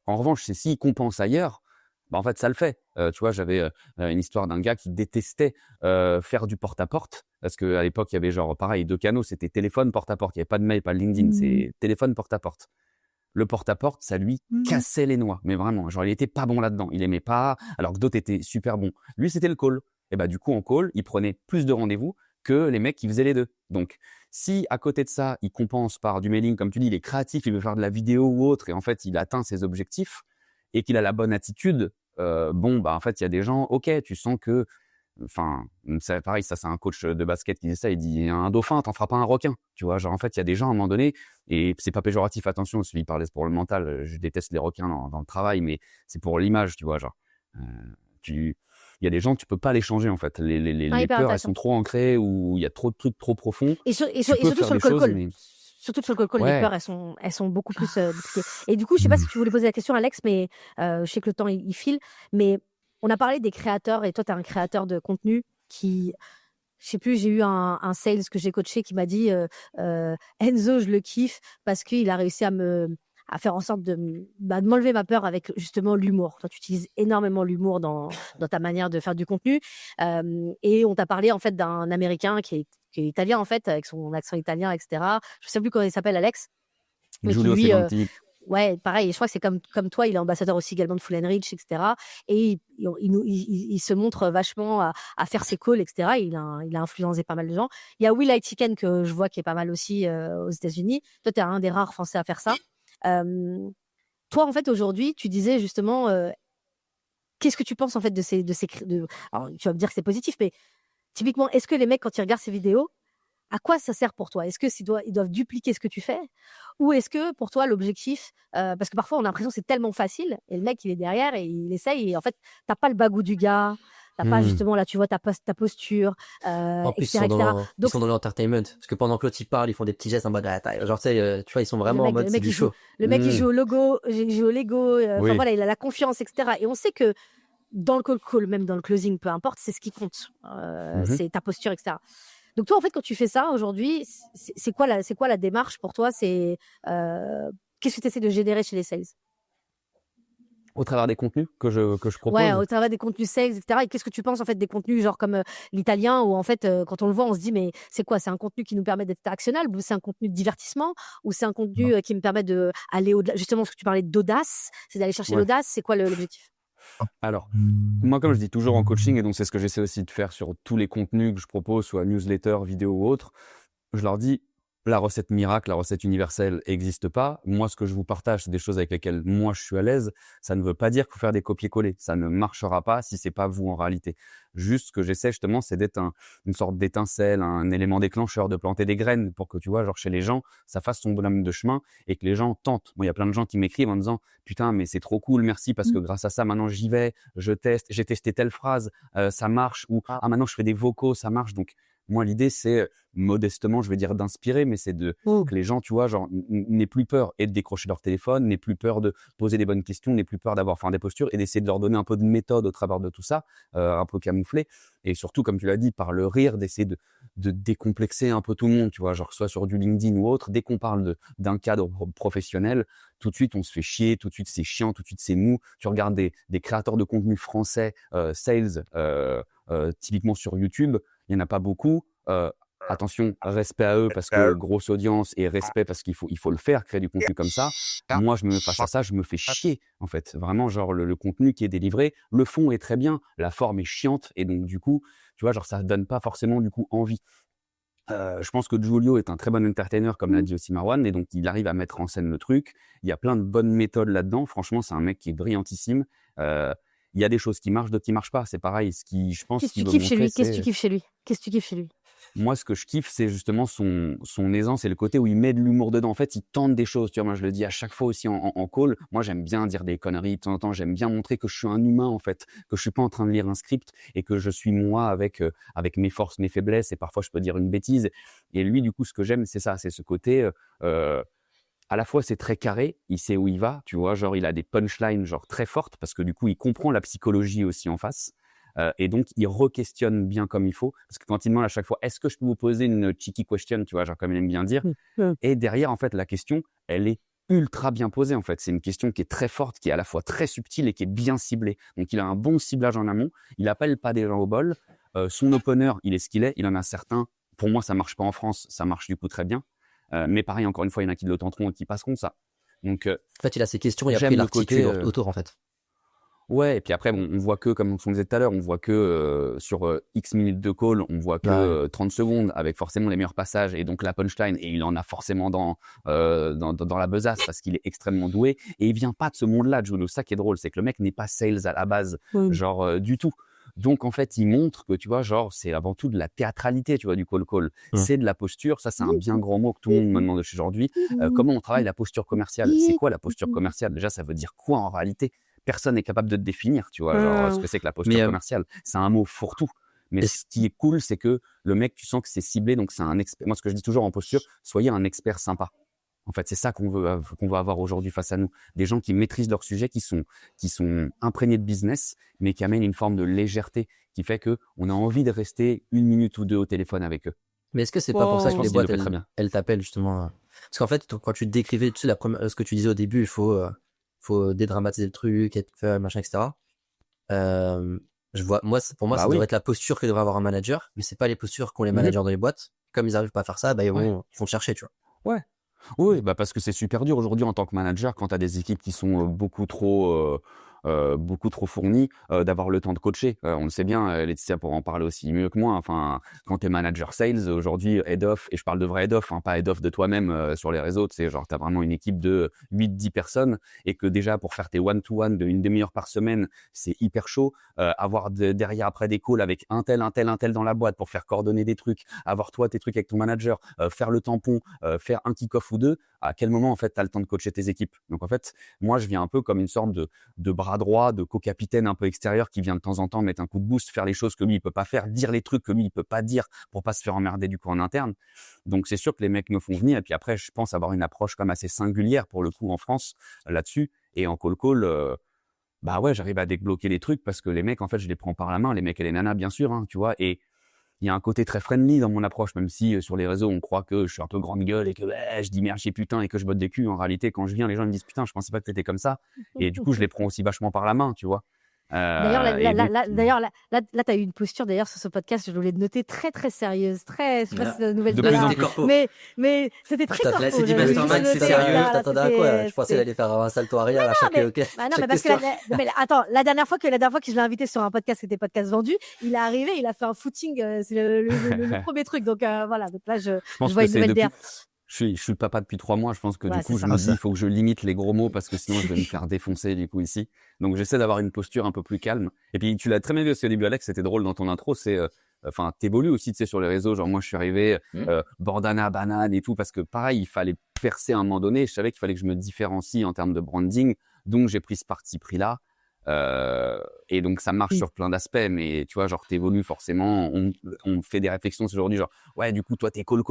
En revanche, c'est s'il compense ailleurs, bah, en fait, ça le fait. Tu vois, j'avais une histoire d'un gars qui détestait faire du porte-à-porte parce qu'à l'époque, il y avait genre, pareil, 2 canaux, c'était téléphone, porte-à-porte. Il n'y avait pas de mail, pas de LinkedIn, c'est téléphone, porte-à-porte. Le porte-à-porte, ça lui cassait les noix, mais vraiment. Genre, il était pas bon là-dedans. Il aimait pas, alors que d'autres étaient super bons. Lui, c'était le call. Et bah, du coup, en call, il prenait plus de rendez-vous que les mecs qui faisaient les deux. Donc, si à côté de ça, il compense par du mailing, comme tu dis, il est créatif, il veut faire de la vidéo ou autre, et en fait, il atteint ses objectifs et qu'il a la bonne attitude, bon, bah, en fait, il y a des gens, ok, tu sens que, enfin, c'est pareil, ça, c'est un coach de basket qui disait ça, il dit, un dauphin, t'en feras pas un requin. Tu vois, genre, en fait, il y a des gens, à un moment donné, et c'est pas péjoratif, attention, celui qui parlait pour le mental, je déteste les requins dans le travail, mais c'est pour l'image, tu vois, genre, il y a des gens, tu peux pas les changer, en fait.
Ah,
Les
hyper
peurs, elles
intéressant.
sont trop ancrées ou il y a trop de trucs trop profonds.
Et,
Tu peux
surtout
faire
sur
des
le call
choses,
call.
mais
Surtout sur le call call, les
ouais.
peurs, elles sont beaucoup plus compliquées. Et du coup, je sais pas si tu voulais poser la question, Alex, mais je sais que le temps, il file. Mais on a parlé des créateurs, et toi, tu es un créateur de contenu qui, je sais plus, j'ai eu un sales que j'ai coaché qui m'a dit Enzo, je le kiffe parce qu'il a réussi à faire en sorte de m'enlever ma peur avec justement l'humour. Toi, tu utilises énormément l'humour dans ta manière de faire du contenu. Et on t'a parlé en fait d'un Américain qui est italien en fait, avec son accent italien, etc. Je sais plus comment il s'appelle, Alex, mais qui
Giulio
lui,
Seganti.
ouais, pareil. Je crois que c'est comme toi, il est ambassadeur aussi également de Full and Rich, etc. Et il se montre vachement à faire ses calls, etc. Il a influencé pas mal de gens. Il y a Will Aitken que je vois qui est pas mal aussi aux États-Unis. Toi, tu es un des rares Français à faire ça. Toi, en fait, aujourd'hui, tu disais justement, qu'est-ce que tu penses en fait de ces alors, tu vas me dire que c'est positif, mais typiquement, est-ce que les mecs, quand ils regardent ces vidéos, à quoi ça sert pour toi? Est-ce que ils doivent dupliquer ce que tu fais? Ou est-ce que pour toi, l'objectif, parce que parfois on a l'impression que c'est tellement facile et le mec il est derrière et il essaye et en fait, t'as pas le bagou du gars, t'as pas justement là, tu vois, ta posture,
En plus,
etc., etc.
ils
Donc
sont dans l'entertainment. Parce que pendant que l'autre il parle, ils font des petits gestes en mode, genre, tu sais, tu vois, ils sont
le
vraiment en
mec,
mode,
le
c'est
mec
du
il joue,
show.
le mec il joue au logo, il joue au Lego, enfin
Oui.
voilà, il a la confiance, etc. Et on sait que dans le call, même dans le closing, peu importe, c'est ce qui compte.
Mhm.
C'est ta posture, etc. Donc toi, en fait, quand tu fais ça aujourd'hui, c'est quoi la démarche pour toi? Qu'est-ce que tu essaies de générer chez les sales?
Au travers des contenus que je
Ouais,
propose.
au travers des contenus sales, etc. Et qu'est-ce que tu penses en fait des contenus genre comme l'italien où en fait quand on le voit on se dit mais c'est quoi? C'est un contenu qui nous permet d'être actionnable ou c'est un contenu de divertissement ou c'est un contenu qui me permet de aller au-delà justement ce que tu parlais d'audace, c'est d'aller chercher
Ouais.
l'audace, c'est quoi l'objectif?
Alors, moi, comme je dis toujours en coaching, et donc c'est ce que j'essaie aussi de faire sur tous les contenus que je propose, soit newsletter, vidéo ou autre, je leur dis, la recette miracle, la recette universelle n'existe pas. Moi, ce que je vous partage, c'est des choses avec lesquelles moi, je suis à l'aise. Ça ne veut pas dire qu'il faut faire des copier-coller. Ça ne marchera pas si c'est pas vous en réalité. Juste ce que j'essaie justement, c'est d'être une sorte d'étincelle, un élément déclencheur, de planter des graines pour que tu vois, genre chez les gens, ça fasse son bonhomme de chemin et que les gens tentent. Moi, il y a plein de gens qui m'écrivent en disant, putain, mais c'est trop cool, merci parce que grâce à ça, maintenant j'y vais, je teste, j'ai testé telle phrase, ça marche, ou maintenant je fais des vocaux, ça marche. Donc moi, l'idée, c'est modestement, je vais dire d'inspirer, mais c'est que les gens, tu vois, genre, n'aient plus peur et de décrocher leur téléphone, n'aient plus peur de poser des bonnes questions, n'aient plus peur d'avoir des postures et d'essayer de leur donner un peu de méthode au travers de tout ça, un peu camouflé. Et surtout, comme tu l'as dit, par le rire, d'essayer de décomplexer un peu tout le monde, tu vois, genre, soit sur du LinkedIn ou autre. Dès qu'on parle d'un cadre professionnel, tout de suite, on se fait chier, tout de suite, c'est chiant, tout de suite, c'est mou. Tu regardes des créateurs de contenu français, sales, typiquement sur YouTube, il n'y en a pas beaucoup. Attention, respect à eux parce que grosse audience et respect parce qu'il faut le faire, créer du contenu comme ça. Moi, face à ça, je me fais chier, en fait. Vraiment, genre, le contenu qui est délivré, le fond est très bien, la forme est chiante et donc, du coup, tu vois, genre, ça donne pas forcément, du coup, envie. Je pense que Giulio est un très bon entertainer, comme l'a dit aussi Marwan, et donc il arrive à mettre en scène le truc. Il y a plein de bonnes méthodes là-dedans. Franchement, c'est un mec qui est brillantissime. Il y a des choses qui marchent, d'autres qui marchent pas. C'est pareil. Je pense
Qu'est-ce que
qu'il
tu
veut
kiffes chez
montrer,
lui? Qu'est-ce que tu
c'est
kiffes chez lui? Qu'est-ce que tu kiffes chez lui?
moi, ce que je kiffe, c'est justement son aisance et le côté où il met de l'humour dedans. En fait, il tente des choses. Tu vois, moi, je le dis à chaque fois aussi en call. Moi, j'aime bien dire des conneries de temps en temps. J'aime bien montrer que je suis un humain, en fait, que je suis pas en train de lire un script et que je suis moi avec mes forces, mes faiblesses et parfois je peux dire une bêtise. Et lui, du coup, ce que j'aime, c'est ça, c'est ce côté. À la fois, c'est très carré, il sait où il va, tu vois, genre il a des punchlines genre très fortes parce que du coup, il comprend la psychologie aussi en face. Et donc, il re-questionne bien comme il faut. Parce que quand il demande à chaque fois, est-ce que je peux vous poser une cheeky question, tu vois, genre comme il aime bien dire. Et derrière, en fait, la question, elle est ultra bien posée, en fait. C'est une question qui est très forte, qui est à la fois très subtile et qui est bien ciblée. Donc, il a un bon ciblage en amont. Il appelle pas des gens au bol. Son opener, il est ce qu'il est. Il en a certains. Pour moi, ça marche pas en France. Ça marche du coup très bien. Mais pareil, encore une fois, il y en a qui le tenteront et qui passeront ça. Donc,
En fait, il a ses questions et après,
j'aime
il
le
articule
côté.
autour, en fait.
Ouais, et puis après, bon, on voit que, comme on disait tout à l'heure, on voit que sur X minutes de call, on voit que
Ouais.
30 secondes avec forcément les meilleurs passages et donc la punchline, et il en a forcément dans la besace parce qu'il est extrêmement doué. Et il vient pas de ce monde-là, Juno. Ça qui est drôle, c'est que le mec n'est pas sales à la base, genre du tout. Donc en fait, il montre que tu vois, genre, c'est avant tout de la théâtralité, tu vois, du call. C'est de la posture. Ça, c'est un bien grand mot que tout le monde me demande aujourd'hui. Comment on travaille la posture commerciale? C'est quoi la posture commerciale? Déjà, ça veut dire quoi en réalité? Personne n'est capable de te définir, tu vois, genre ce que c'est que la posture
Mais
commerciale. C'est un mot fourre-tout. Mais
est-ce-
ce qui est cool, c'est que le mec, tu sens que c'est ciblé, donc c'est un expert. Moi, ce que je dis toujours en posture, soyez un expert sympa. En fait, c'est ça qu'on veut avoir aujourd'hui face à nous. Des gens qui maîtrisent leur sujet, qui sont imprégnés de business, mais qui amènent une forme de légèreté qui fait que on a envie de rester 1 minute ou 2 au téléphone avec eux.
mais est-ce que c'est pas pour ça
Je
que
pense
les
qu'il le
boîtes,
fait très bien.
elles t'appellent justement Parce qu'en fait, quand tu décrivais, tu sais, ce que tu disais au début, il faut dédramatiser le truc, être fun, machin, etc. Pour moi,
Bah
ça
oui.
devrait être la posture que devrait avoir un manager, mais c'est pas les postures qu'ont les
Mhm.
managers dans les boîtes. Comme ils arrivent pas à faire ça, bah, ils vont te chercher, tu vois.
Ouais. Oui, bah parce que c'est super dur aujourd'hui en tant que manager quand tu as des équipes qui sont beaucoup trop fournies, d'avoir le temps de coacher. On le sait bien, Laetitia pourra en parler aussi mieux que moi. Enfin, quand tu es manager sales aujourd'hui, head off, et je parle de vrai head off, hein, pas head off de toi-même sur les réseaux, tu sais, genre tu as vraiment une équipe de 8-10 personnes et que déjà pour faire tes one-to-one de 1/2 heure par semaine, c'est hyper chaud. Avoir derrière après des calls avec un tel dans la boîte pour faire coordonner des trucs, avoir toi tes trucs avec ton manager, faire le tampon, faire un kick-off ou deux, à quel moment en fait tu as le temps de coacher tes équipes? Donc en fait, moi je viens un peu comme une sorte de bras droit, de co-capitaine un peu extérieur qui vient de temps en temps mettre un coup de boost, faire les choses que lui il peut pas faire, dire les trucs que lui il peut pas dire pour pas se faire emmerder du coup en interne. Donc c'est sûr que les mecs me font venir et puis après je pense avoir une approche comme assez singulière pour le coup en France là-dessus et en call. bah ouais, j'arrive à débloquer les trucs parce que les mecs, en fait, je les prends par la main, les mecs et les nanas, bien sûr, hein, tu vois. Et il y a un côté très friendly dans mon approche, même si sur les réseaux, on croit que je suis un peu grande gueule et que ouais, je dis merde, chier putain et que je botte des culs. En réalité, quand je viens, les gens me disent putain, je pensais pas que t'étais comme ça. Et du coup, je les prends aussi vachement par la main, tu vois.
D'ailleurs,
Et donc,
tu as eu une posture d'ailleurs sur ce podcast, je voulais te noter très très sérieuse, très, je sais pas si c'est la nouvelle
de
Là,
plus
là,
en
c'était
plus.
corpo.
mais c'était très
Là,
corpo.
c'est dit
j'avais juste
mastermind, c'est
noté,
sérieux.
là,
T'attendais à quoi? Je pensais qu'il
c'était.
allait faire un salto arrière à chaque,
mais,
ok,
bah non,
chaque
mais parce que
question.
non, mais attends, la dernière fois que je l'ai invité sur un podcast qui était podcast vendu, il est arrivé, il a fait un footing, c'est le premier truc. Donc voilà, donc là
Je
je
pense
vois
que
une
c'est
nouvelle
depuis.
DA.
Je suis le papa depuis 3 mois. Je pense que
Ouais,
du
c'est
coup, je
ça.
me
Ah,
dis, il
ça.
faut que je limite les gros mots parce que sinon, je vais me faire défoncer du coup ici. Donc, j'essaie d'avoir une posture un peu plus calme. Et puis, tu l'as très bien vu aussi au début, Alex. C'était drôle dans ton intro. Enfin, t'évolues aussi, tu sais, sur les réseaux. Genre, moi, je suis arrivé bandana, banane et tout parce que pareil, il fallait percer à un moment donné. Je savais qu'il fallait que je me différencie en termes de branding. Donc, j'ai pris ce parti pris-là. Et donc, ça marche
Mm.
sur plein d'aspects. Mais tu vois, genre, t'évolues forcément. On fait des réflexions aujourd'hui, genre, ouais, du coup, toi, t'es call.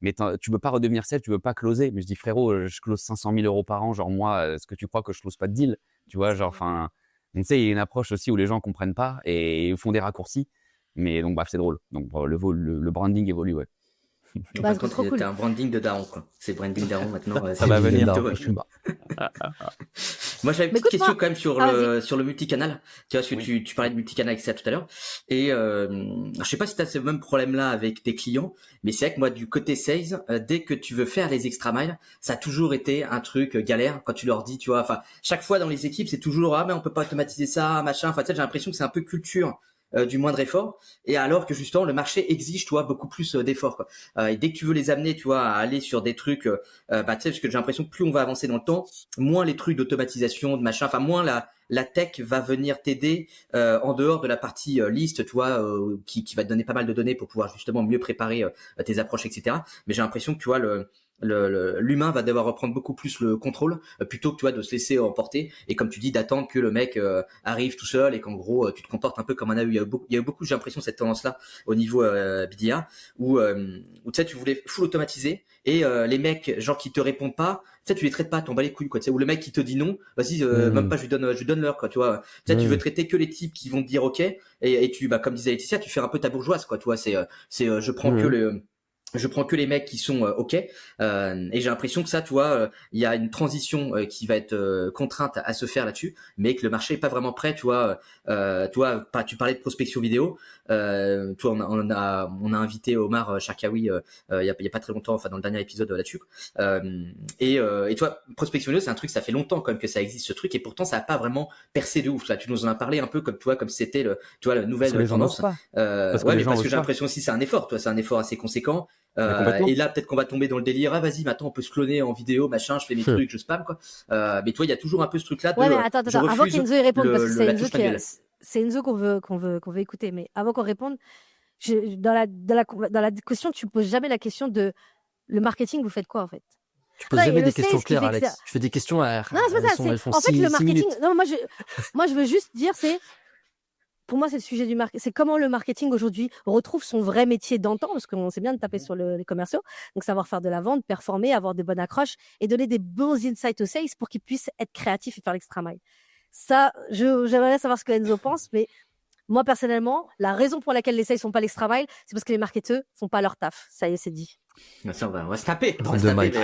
Mais tu veux pas redevenir sales, tu veux pas closer. Mais je dis, frérot, je close 500 000 euros par an. Genre, moi, est-ce que tu crois que je close pas de deal? Tu vois, genre, enfin, tu sais, il y a une approche aussi où les gens comprennent pas et font des raccourcis. Mais donc, bref, c'est drôle. Donc, le branding évolue, ouais.
Donc,
Bah,
par
c'est
contre,
trop cool.
t'as un branding de daron, quoi. C'est branding daron maintenant.
Ça va venir.
bientôt, ouais. Moi, j'avais une
Mais
petite
écoute,
question
moi,
quand même sur le multicanal. Tu vois, parce que
Oui.
tu parlais de multicanal avec ça tout à l'heure. Et je sais pas si tu as ce même problème-là avec tes clients, mais c'est vrai que moi, du côté sales, dès que tu veux faire les extra miles, ça a toujours été un truc galère quand tu leur dis, tu vois. Enfin, chaque fois dans les équipes, c'est toujours mais on peut pas automatiser ça, machin. Enfin, tu sais, j'ai l'impression que c'est un peu culture. Du moindre effort, et alors que justement le marché exige, tu vois, beaucoup plus d'efforts, quoi. Et dès que tu veux les amener, tu vois, à aller sur des trucs, tu sais, parce que j'ai l'impression que plus on va avancer dans le temps, moins les trucs d'automatisation, de machin, enfin moins la tech va venir t'aider en dehors de la partie liste, tu vois, qui va te donner pas mal de données pour pouvoir justement mieux préparer tes approches, etc. Mais j'ai l'impression que tu vois l'humain va devoir reprendre beaucoup plus le contrôle plutôt que tu vois de se laisser emporter et comme tu dis d'attendre que le mec arrive tout seul et qu'en gros tu te comportes un peu comme un AU. Il y a eu beaucoup j'ai l'impression cette tendance là au niveau BDR où tu sais tu voulais full automatiser et les mecs genre qui te répondent pas, tu sais tu les traites pas, t'en bats les couilles quoi, tu sais, ou le mec qui te dit non, vas-y même pas je lui donne l'heure quoi, tu vois. Tu sais tu veux traiter que les types qui vont te dire OK et tu comme disait Laetitia, tu fais un peu ta bourgeoise quoi, tu vois, c'est je prends que les mecs qui sont OK et j'ai l'impression que ça tu vois il y a une transition qui va être contrainte à se faire là-dessus mais que le marché est pas vraiment prêt tu vois tu parlais de prospection vidéo toi on a invité Omar Sharkawi il y a pas très longtemps enfin dans le dernier épisode là-dessus et toi prospection vidéo c'est un truc ça fait longtemps quand même que ça existe ce truc et pourtant ça a pas vraiment percé de ouf là tu nous en as parlé un peu comme toi comme si c'était la nouvelle
Parce que les gens
tendance
n'osent pas. Parce que
ouais
les
mais
gens
parce que
osent
j'ai
pas.
l'impression aussi c'est un effort toi c'est un effort assez conséquent
Mais complètement.
et là peut-être qu'on va tomber dans le délire vas-y maintenant on peut se cloner en vidéo machin je fais mes trucs je spam quoi mais toi il y a toujours un peu ce truc là de
ouais, mais attends,
je
avant
refuse
qu'Enzo y réponde, parce que
la touche manuelle.
c'est Enzo qu'on veut écouter, mais avant qu'on réponde, dans la question, tu poses jamais la question de le marketing, vous faites quoi en fait?
Tu poses
Non,
jamais
et le
des questions
sales qui
claires,
fait que
Alex.
ça.
Tu fais des questions
Non, c'est pas ça.
elles font
En fait, le
6
marketing.
minutes.
Non, moi, je veux juste dire, pour moi, c'est le sujet du marketing. C'est comment le marketing aujourd'hui retrouve son vrai métier d'antan, parce qu'on sait bien de taper sur les commerciaux. Donc, savoir faire de la vente, performer, avoir des bonnes accroches et donner des bons insights aux sales pour qu'ils puissent être créatifs et faire l'extra mile. Ça, j'aimerais savoir ce que Enzo pense, mais moi, personnellement, la raison pour laquelle les sales font pas l'extra mile, c'est parce que les marketeurs font pas leur taf. Ça y est, c'est dit.
Ça, on va se taper.
Bande de Mike.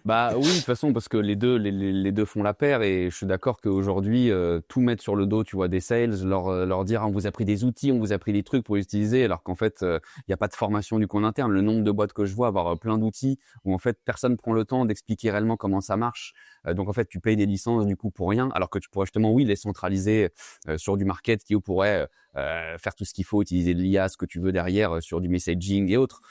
Bah oui, de toute façon, parce que les deux font la paire et je suis d'accord qu'aujourd'hui, tout mettre sur le dos, tu vois, des sales, leur dire, on vous a pris des outils, on vous a pris des trucs pour utiliser, alors qu'en fait, il n'y a pas de formation du coup en interne. Le nombre de boîtes que je vois avoir plein d'outils où en fait, personne prend le temps d'expliquer réellement comment ça marche. Donc en fait, tu payes des licences du coup pour rien, alors que tu pourrais justement, oui, les centraliser sur du market qui pourrait faire tout ce qu'il faut, utiliser de l'IA, ce que tu veux derrière sur du messaging et autres.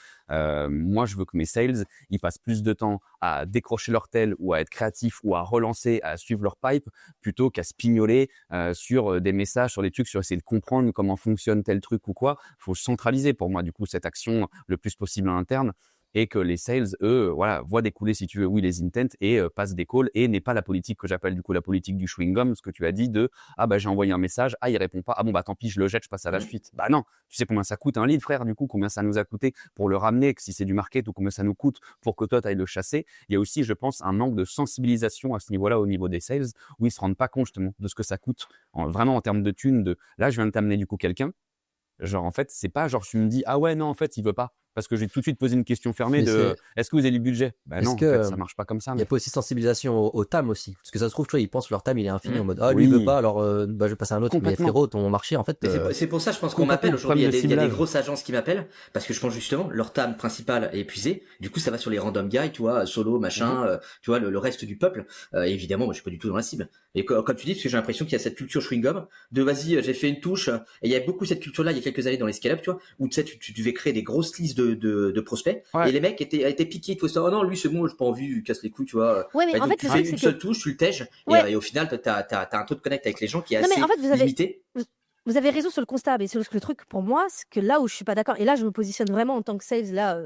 Moi, je veux que mes sales, ils passent plus de temps à décrocher leur tel ou à être créatifs ou à relancer, à suivre leur pipe, plutôt qu'à se pignoler sur des messages, sur des trucs, sur essayer de comprendre comment fonctionne tel truc ou quoi. Il faut centraliser pour moi, du coup, cette action le plus possible à l'interne et que les sales, eux, voilà, voient découler, si tu veux, oui, les intents et passent des calls et n'est pas la politique que j'appelle du coup la politique du chewing-gum, ce que tu as dit de ah bah j'ai envoyé un message, ah il répond pas, ah bon bah tant pis, je le jette, je passe à la suite. Bah non, tu sais combien ça coûte un lead, frère, du coup, combien ça nous a coûté pour le ramener, que si c'est du market ou combien ça nous coûte pour que toi tu ailles le chasser. Il y a aussi, je pense, un manque de sensibilisation à ce niveau-là au niveau des sales où ils se rendent pas compte justement de ce que ça coûte vraiment en termes de thunes. De là, je viens de t'amener du coup quelqu'un. Genre, en fait, c'est pas genre, tu me dis, ah ouais, non, en fait, il veut pas. Parce que j'ai tout de suite posé une question fermée
Mais
de, est-ce que vous avez du budget? Bah non,
est-ce
en fait,
que
ça marche pas comme ça.
il y a pas aussi sensibilisation au TAM aussi? Parce que ça se trouve, tu vois, ils pensent que leur TAM il est infini en mode ah lui il veut
Oui,
pas, alors bah, je vais passer à un autre. Mais
complètement.
frérot, ton marché en fait,
Mais c'est pour ça, je pense qu'on m'appelle
Complètement.
aujourd'hui. Il y a
Problème de
il y a des
ciblage.
grosses agences qui m'appellent parce que je pense justement leur table principale est épuisée. Du coup, ça va sur les random guys, tu vois, solo, machin, tu vois, le reste du peuple. Et évidemment, moi, je suis pas du tout dans la cible. Et comme tu dis, parce que j'ai l'impression qu'il y a cette culture chewing-gum de vas-y, j'ai fait une touche. Et il y a beaucoup cette culture-là il y a quelques années dans les scale-up, tu vois, où tu sais, tu devais créer des grosses listes de prospects.
Ouais.
Et les mecs étaient piqués, tu vois, oh non, lui c'est bon, j'ai pas envie, il casse les couilles, tu vois.
Ouais, mais
Et
en
donc
fait,
tu
le
fais
truc,
une
c'est
seule
que.
touche, tu le tèges,
Ouais.
et au final, t'as un taux de connect avec les gens qui est
Non, mais
assez
en fait,
limité.
vous avez raison sur le constat, mais c'est le truc pour moi, c'est que là où je suis pas d'accord, et là je me positionne vraiment en tant que sales, là,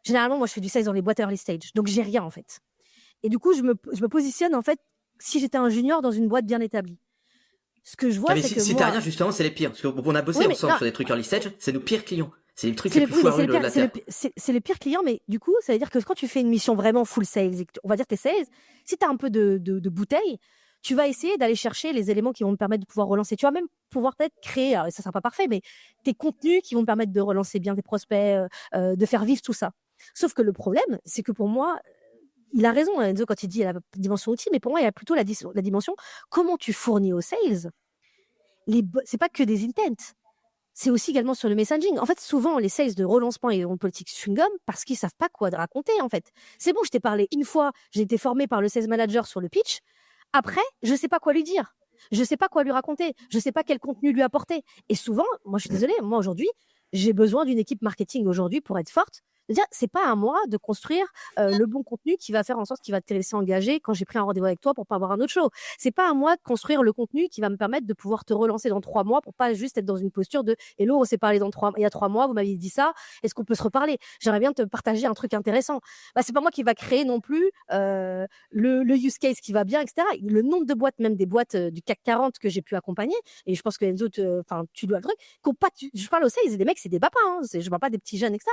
généralement moi je fais du sales dans les boîtes early stage, donc j'ai rien en fait. Et du coup je me positionne en fait si j'étais un junior dans une boîte bien établie. Ce que je vois,
Ah, mais
c'est que
si
moi.
t'as rien, justement, c'est les pires. Parce qu'on a bossé
Oui, mais
ensemble
non,
sur des trucs early stage, c'est nos pires clients. C'est les trucs
c'est
les
le,
plus
oui, mais c'est
foireux
le
de
pire,
la terre.
c'est le pire client, mais du coup, ça veut dire que quand tu fais une mission vraiment full sales, et que on va dire tes sales, si tu as un peu de bouteille, tu vas essayer d'aller chercher les éléments qui vont te permettre de pouvoir relancer. Tu vas même pouvoir peut-être créer, alors ça sera pas parfait, mais tes contenus qui vont te permettre de relancer bien tes prospects, de faire vivre tout ça. Sauf que le problème, c'est que pour moi, il a raison, Enzo, quand il dit la dimension outil, mais pour moi, il y a plutôt la dimension comment tu fournis aux sales. C'est pas que des intents. C'est aussi également sur le messaging. En fait, souvent, les sales de relancement et de politique chewing-gum, parce qu'ils savent pas quoi raconter, en fait. C'est bon, je t'ai parlé une fois, j'ai été formé par le sales manager sur le pitch. Après, je sais pas quoi lui dire. Je sais pas quoi lui raconter. Je sais pas quel contenu lui apporter. Et souvent, moi, je suis désolée, moi, aujourd'hui, j'ai besoin d'une équipe marketing aujourd'hui pour être forte. C'est-à-dire, c'est pas à moi de construire le bon contenu qui va faire en sorte qu'il va te laisser engager quand j'ai pris un rendez-vous avec toi pour pas avoir un autre show. C'est pas à moi de construire le contenu qui va me permettre de pouvoir te relancer dans 3 mois pour pas juste être dans une posture de hello, on s'est parlé il y a 3 mois, vous m'aviez dit ça, est-ce qu'on peut se reparler? J'aimerais bien te partager un truc intéressant. Bah, c'est pas moi qui va créer non plus le use case qui va bien, etc. Le nombre de boîtes, même des boîtes du CAC 40 que j'ai pu accompagner, et je pense que Enzo, tu dois le truc, je parle aussi, des mecs, c'est des papas, hein, je parle pas des petits jeunes, etc.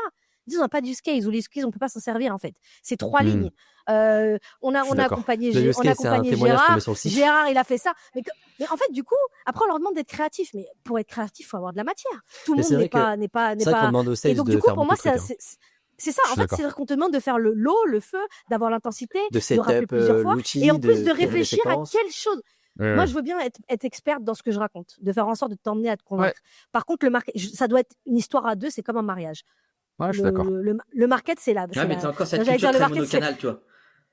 Ils n'ont pas d'use case, ou les use case, on peut pas s'en servir, en fait. C'est 3 lignes. On
Je
a
suis d'accord.
accompagné,
le use
on a
case c'est un
accompagné
témoignage qu'on
Gérard.
met sur le site.
Gérard, il a fait ça. Mais en fait, du coup, après, on leur demande d'être créatifs. Mais pour être créatif, il faut avoir de la matière. Tout le
Mais
monde
c'est
n'est
vrai que
pas,
c'est vrai qu'on demande aux
Et
sales
donc,
de
du coup,
faire
pour moi,
beaucoup de trucs, hein.
c'est ça.
Je
En
suis
fait,
d'accord.
c'est qu'on te demande de faire l'eau, le feu, d'avoir l'intensité,
De
de rappeler
setup
plusieurs fois.
l'outil,
Et en plus, de
créer les
réfléchir à
séquences.
quelle chose. Moi, je veux bien être experte dans ce que je raconte, de faire en sorte de t'emmener à te convaincre. Par contre, ça doit être une histoire à deux, c'est comme un mariage.
Ouais, je suis d'accord.
Le market, c'est là.
Ouais, mais t'as encore cette
J'allais
culture
dire, le
très
market, c'est.
monocanal, tu vois.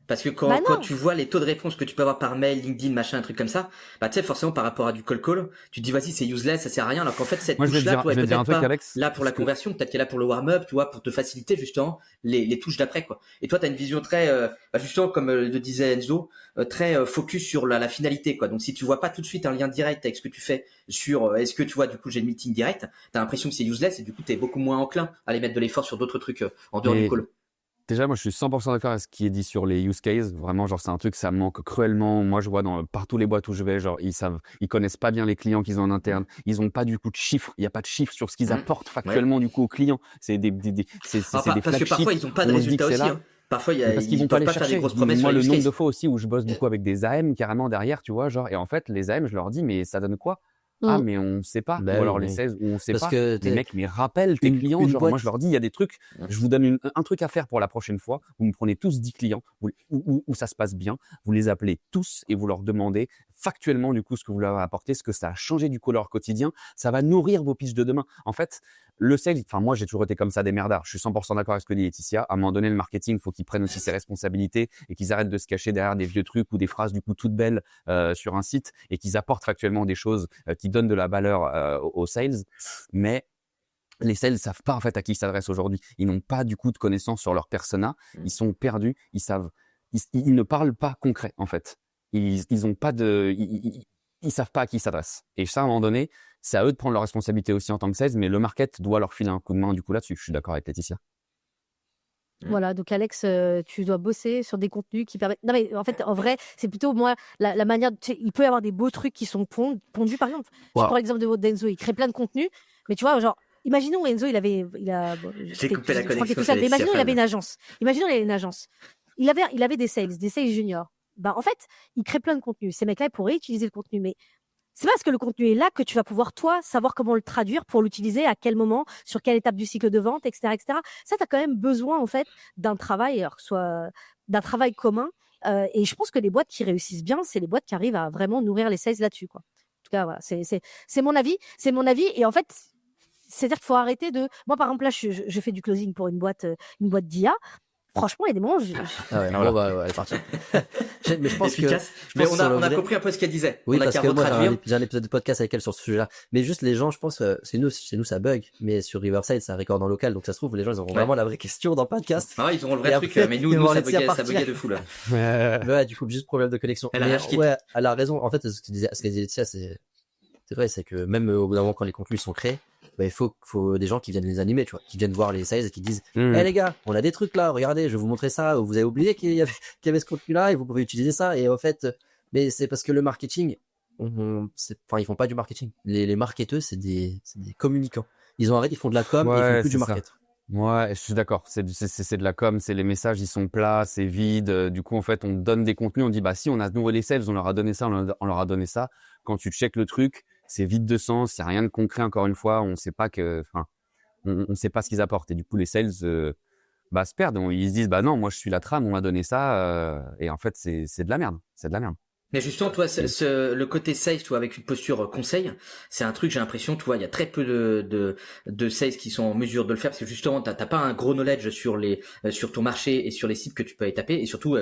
Parce que
Bah
quand
non.
tu vois les taux de réponse que tu peux avoir par mail, LinkedIn, machin, un truc comme ça, bah tu sais forcément par rapport à du cold call, tu te dis vas-y c'est useless, ça sert à rien, alors qu'en fait cette
Moi, je vais te
touche-là,
dire,
toi,
je
est
vais te dire un
peut-être
truc,
pas
Alex.
là pour la
parce que
conversion, peut-être qu'elle est là pour le warm-up, tu vois, pour te faciliter justement les touches d'après quoi. Et toi t'as une vision très, justement comme le disait Enzo, très focus sur la finalité quoi. Donc si tu vois pas tout de suite un lien direct avec ce que tu fais sur, est-ce que tu vois du coup j'ai le meeting direct, t'as l'impression que c'est useless et du coup t'es beaucoup moins enclin à aller mettre de l'effort sur d'autres trucs en dehors du
Mais
call.
déjà, moi, je suis 100% d'accord avec ce qui est dit sur les use cases. Vraiment, genre, c'est un truc, ça me manque cruellement. Moi, je vois partout les boîtes où je vais, genre, ils connaissent pas bien les clients qu'ils ont en interne. Ils ont pas du coup de chiffres. Il y a pas de chiffres sur ce qu'ils apportent factuellement du coup aux clients. C'est des c'est
Ah,
des
parce que parfois
flagships
ils ont pas de
où on se dit
résultats
que c'est
aussi.
là.
Hein. Parfois
Mais parce qu'ils
ils
vont pas
peuvent
les
pas faire des
chercher.
grosses promesses sur
Moi,
les
le
use
nombre de
cases.
fois aussi où je bosse du coup avec des AM carrément derrière, tu vois, genre, et en fait, les AM, je leur dis, mais ça donne quoi? Ah, mais on sait pas.
Bah
Ou
oui,
alors les
mais
16 où on sait
parce
pas.
que
Les mecs, mais rappelle tes clients.
une
Genre, moi,
boîte.
je leur dis, il y a des trucs. Je vous donne un truc à faire pour la prochaine fois. Vous me prenez tous 10 clients où ça se passe bien. Vous les appelez tous et vous leur demandez factuellement du coup ce que vous leur avez apporté, ce que ça a changé du coup leur quotidien. Ça va nourrir vos pitchs de demain. En fait, le sales, enfin moi j'ai toujours été comme ça des merdards. Je suis 100% d'accord avec ce que dit Laetitia. À un moment donné, le marketing, faut qu'ils prennent aussi ses responsabilités et qu'ils arrêtent de se cacher derrière des vieux trucs ou des phrases du coup toutes belles sur un site et qu'ils apportent factuellement des choses qui donnent de la valeur aux sales. Mais les sales savent pas en fait à qui ils s'adressent aujourd'hui. Ils n'ont pas du coup de connaissances sur leur persona. Ils sont perdus. Ils ne parlent pas concret en fait. Ils ont pas de, ils savent pas à qui ils s'adressent. Et ça, à un moment donné, c'est à eux de prendre leurs responsabilités aussi en tant que sales, mais le market doit leur filer un coup de main du coup là-dessus. Je suis d'accord avec Laetitia.
Voilà, donc Alex, tu dois bosser sur des contenus qui permettent. Non, mais en fait, en vrai, c'est plutôt moi la manière. Tu sais, il peut y avoir des beaux trucs qui sont pondus. Par exemple, je
Waouh.
prends l'exemple de votre Enzo, il crée plein de contenus, mais tu vois, genre, imaginons Enzo, bon,
J'ai coupé la
je crois qu'il est
connexion,
tout seul, mais
j'allais
imaginons il avait
Stéphane.
une agence. Imaginons il avait une agence. Il avait des sales juniors. Ben, en fait, il crée plein de contenus. Ces mecs-là, ils pourraient utiliser le contenu, mais c'est parce que le contenu est là que tu vas pouvoir, toi, savoir comment le traduire pour l'utiliser, à quel moment, sur quelle étape du cycle de vente, etc., etc. Ça, tu as quand même besoin, en fait, d'un travail, alors que ce soit d'un travail commun. Et je pense que les boîtes qui réussissent bien, c'est les boîtes qui arrivent à vraiment nourrir les sales là-dessus, quoi. En tout cas, voilà, c'est mon avis. C'est mon avis. Et en fait, c'est-à-dire qu'il faut arrêter de. Moi, par exemple, là, je fais du closing pour une boîte d'IA. Franchement, il y a des moments,
Ah ouais,
Voilà.
bon, bah, ouais, elle est partie. Mais je pense que.
Efficace.
je
Mais
pense sur le
on a
vrai-
compris un peu ce qu'elle disait.
Oui,
On a
parce
qu'à
que moi,
retraduire.
j'ai un épisode de podcast avec elle sur ce sujet-là. Mais juste les gens, je pense, chez nous, ça bug. Mais sur Riverside, ça record en local. Donc ça se trouve, les gens, ils auront
Ouais.
vraiment la vraie question dans le podcast.
Ah ouais, ils auront le
Et
vrai
après,
truc, mais
ils
nous,
vont
ça
laisser
buguait,
partir.
de fou, là.
Ouais, du coup, juste problème de connexion.
Elle a
Mais
rage quit.
ouais, elle a raison. En fait, ce qu'elle disait Laetitia, c'est vrai, c'est que même au bout d'un moment, quand les contenus sont créés, bah, il faut des gens qui viennent les animer, tu vois, qui viennent voir les sales et qui disent, les gars, on a des trucs là, regardez, je vais vous montrer ça, vous avez oublié qu'il y avait ce contenu-là et vous pouvez utiliser ça. Et en fait, mais c'est parce que le marketing, ils font pas du marketing. Les marketeurs, c'est des communicants. Ils ont arrêté, ils font de la com et ils font
Ouais,
plus du
c'est ça.
market.
Ouais, je suis d'accord. C'est de la com, c'est les messages, ils sont plats, c'est vide. Du coup, en fait, on donne des contenus, on dit, bah si, on a nourri les sales, on leur a donné ça, on leur a donné ça. Quand tu checkes le truc, c'est vide de sens, il n'y a rien de concret, encore une fois. On sait pas on sait pas ce qu'ils apportent. Et du coup, les sales, bah, se perdent. Ils se disent, bah non, moi, je suis la trame, on m'a donné ça. Et en fait, c'est de la merde. C'est de la merde.
Mais justement, toi, le côté sales, toi, avec une posture conseil, c'est un truc, j'ai l'impression, tu vois, il y a très peu de sales qui sont en mesure de le faire parce que justement, t'as pas un gros knowledge sur ton marché et sur les cibles que tu peux aller taper et surtout,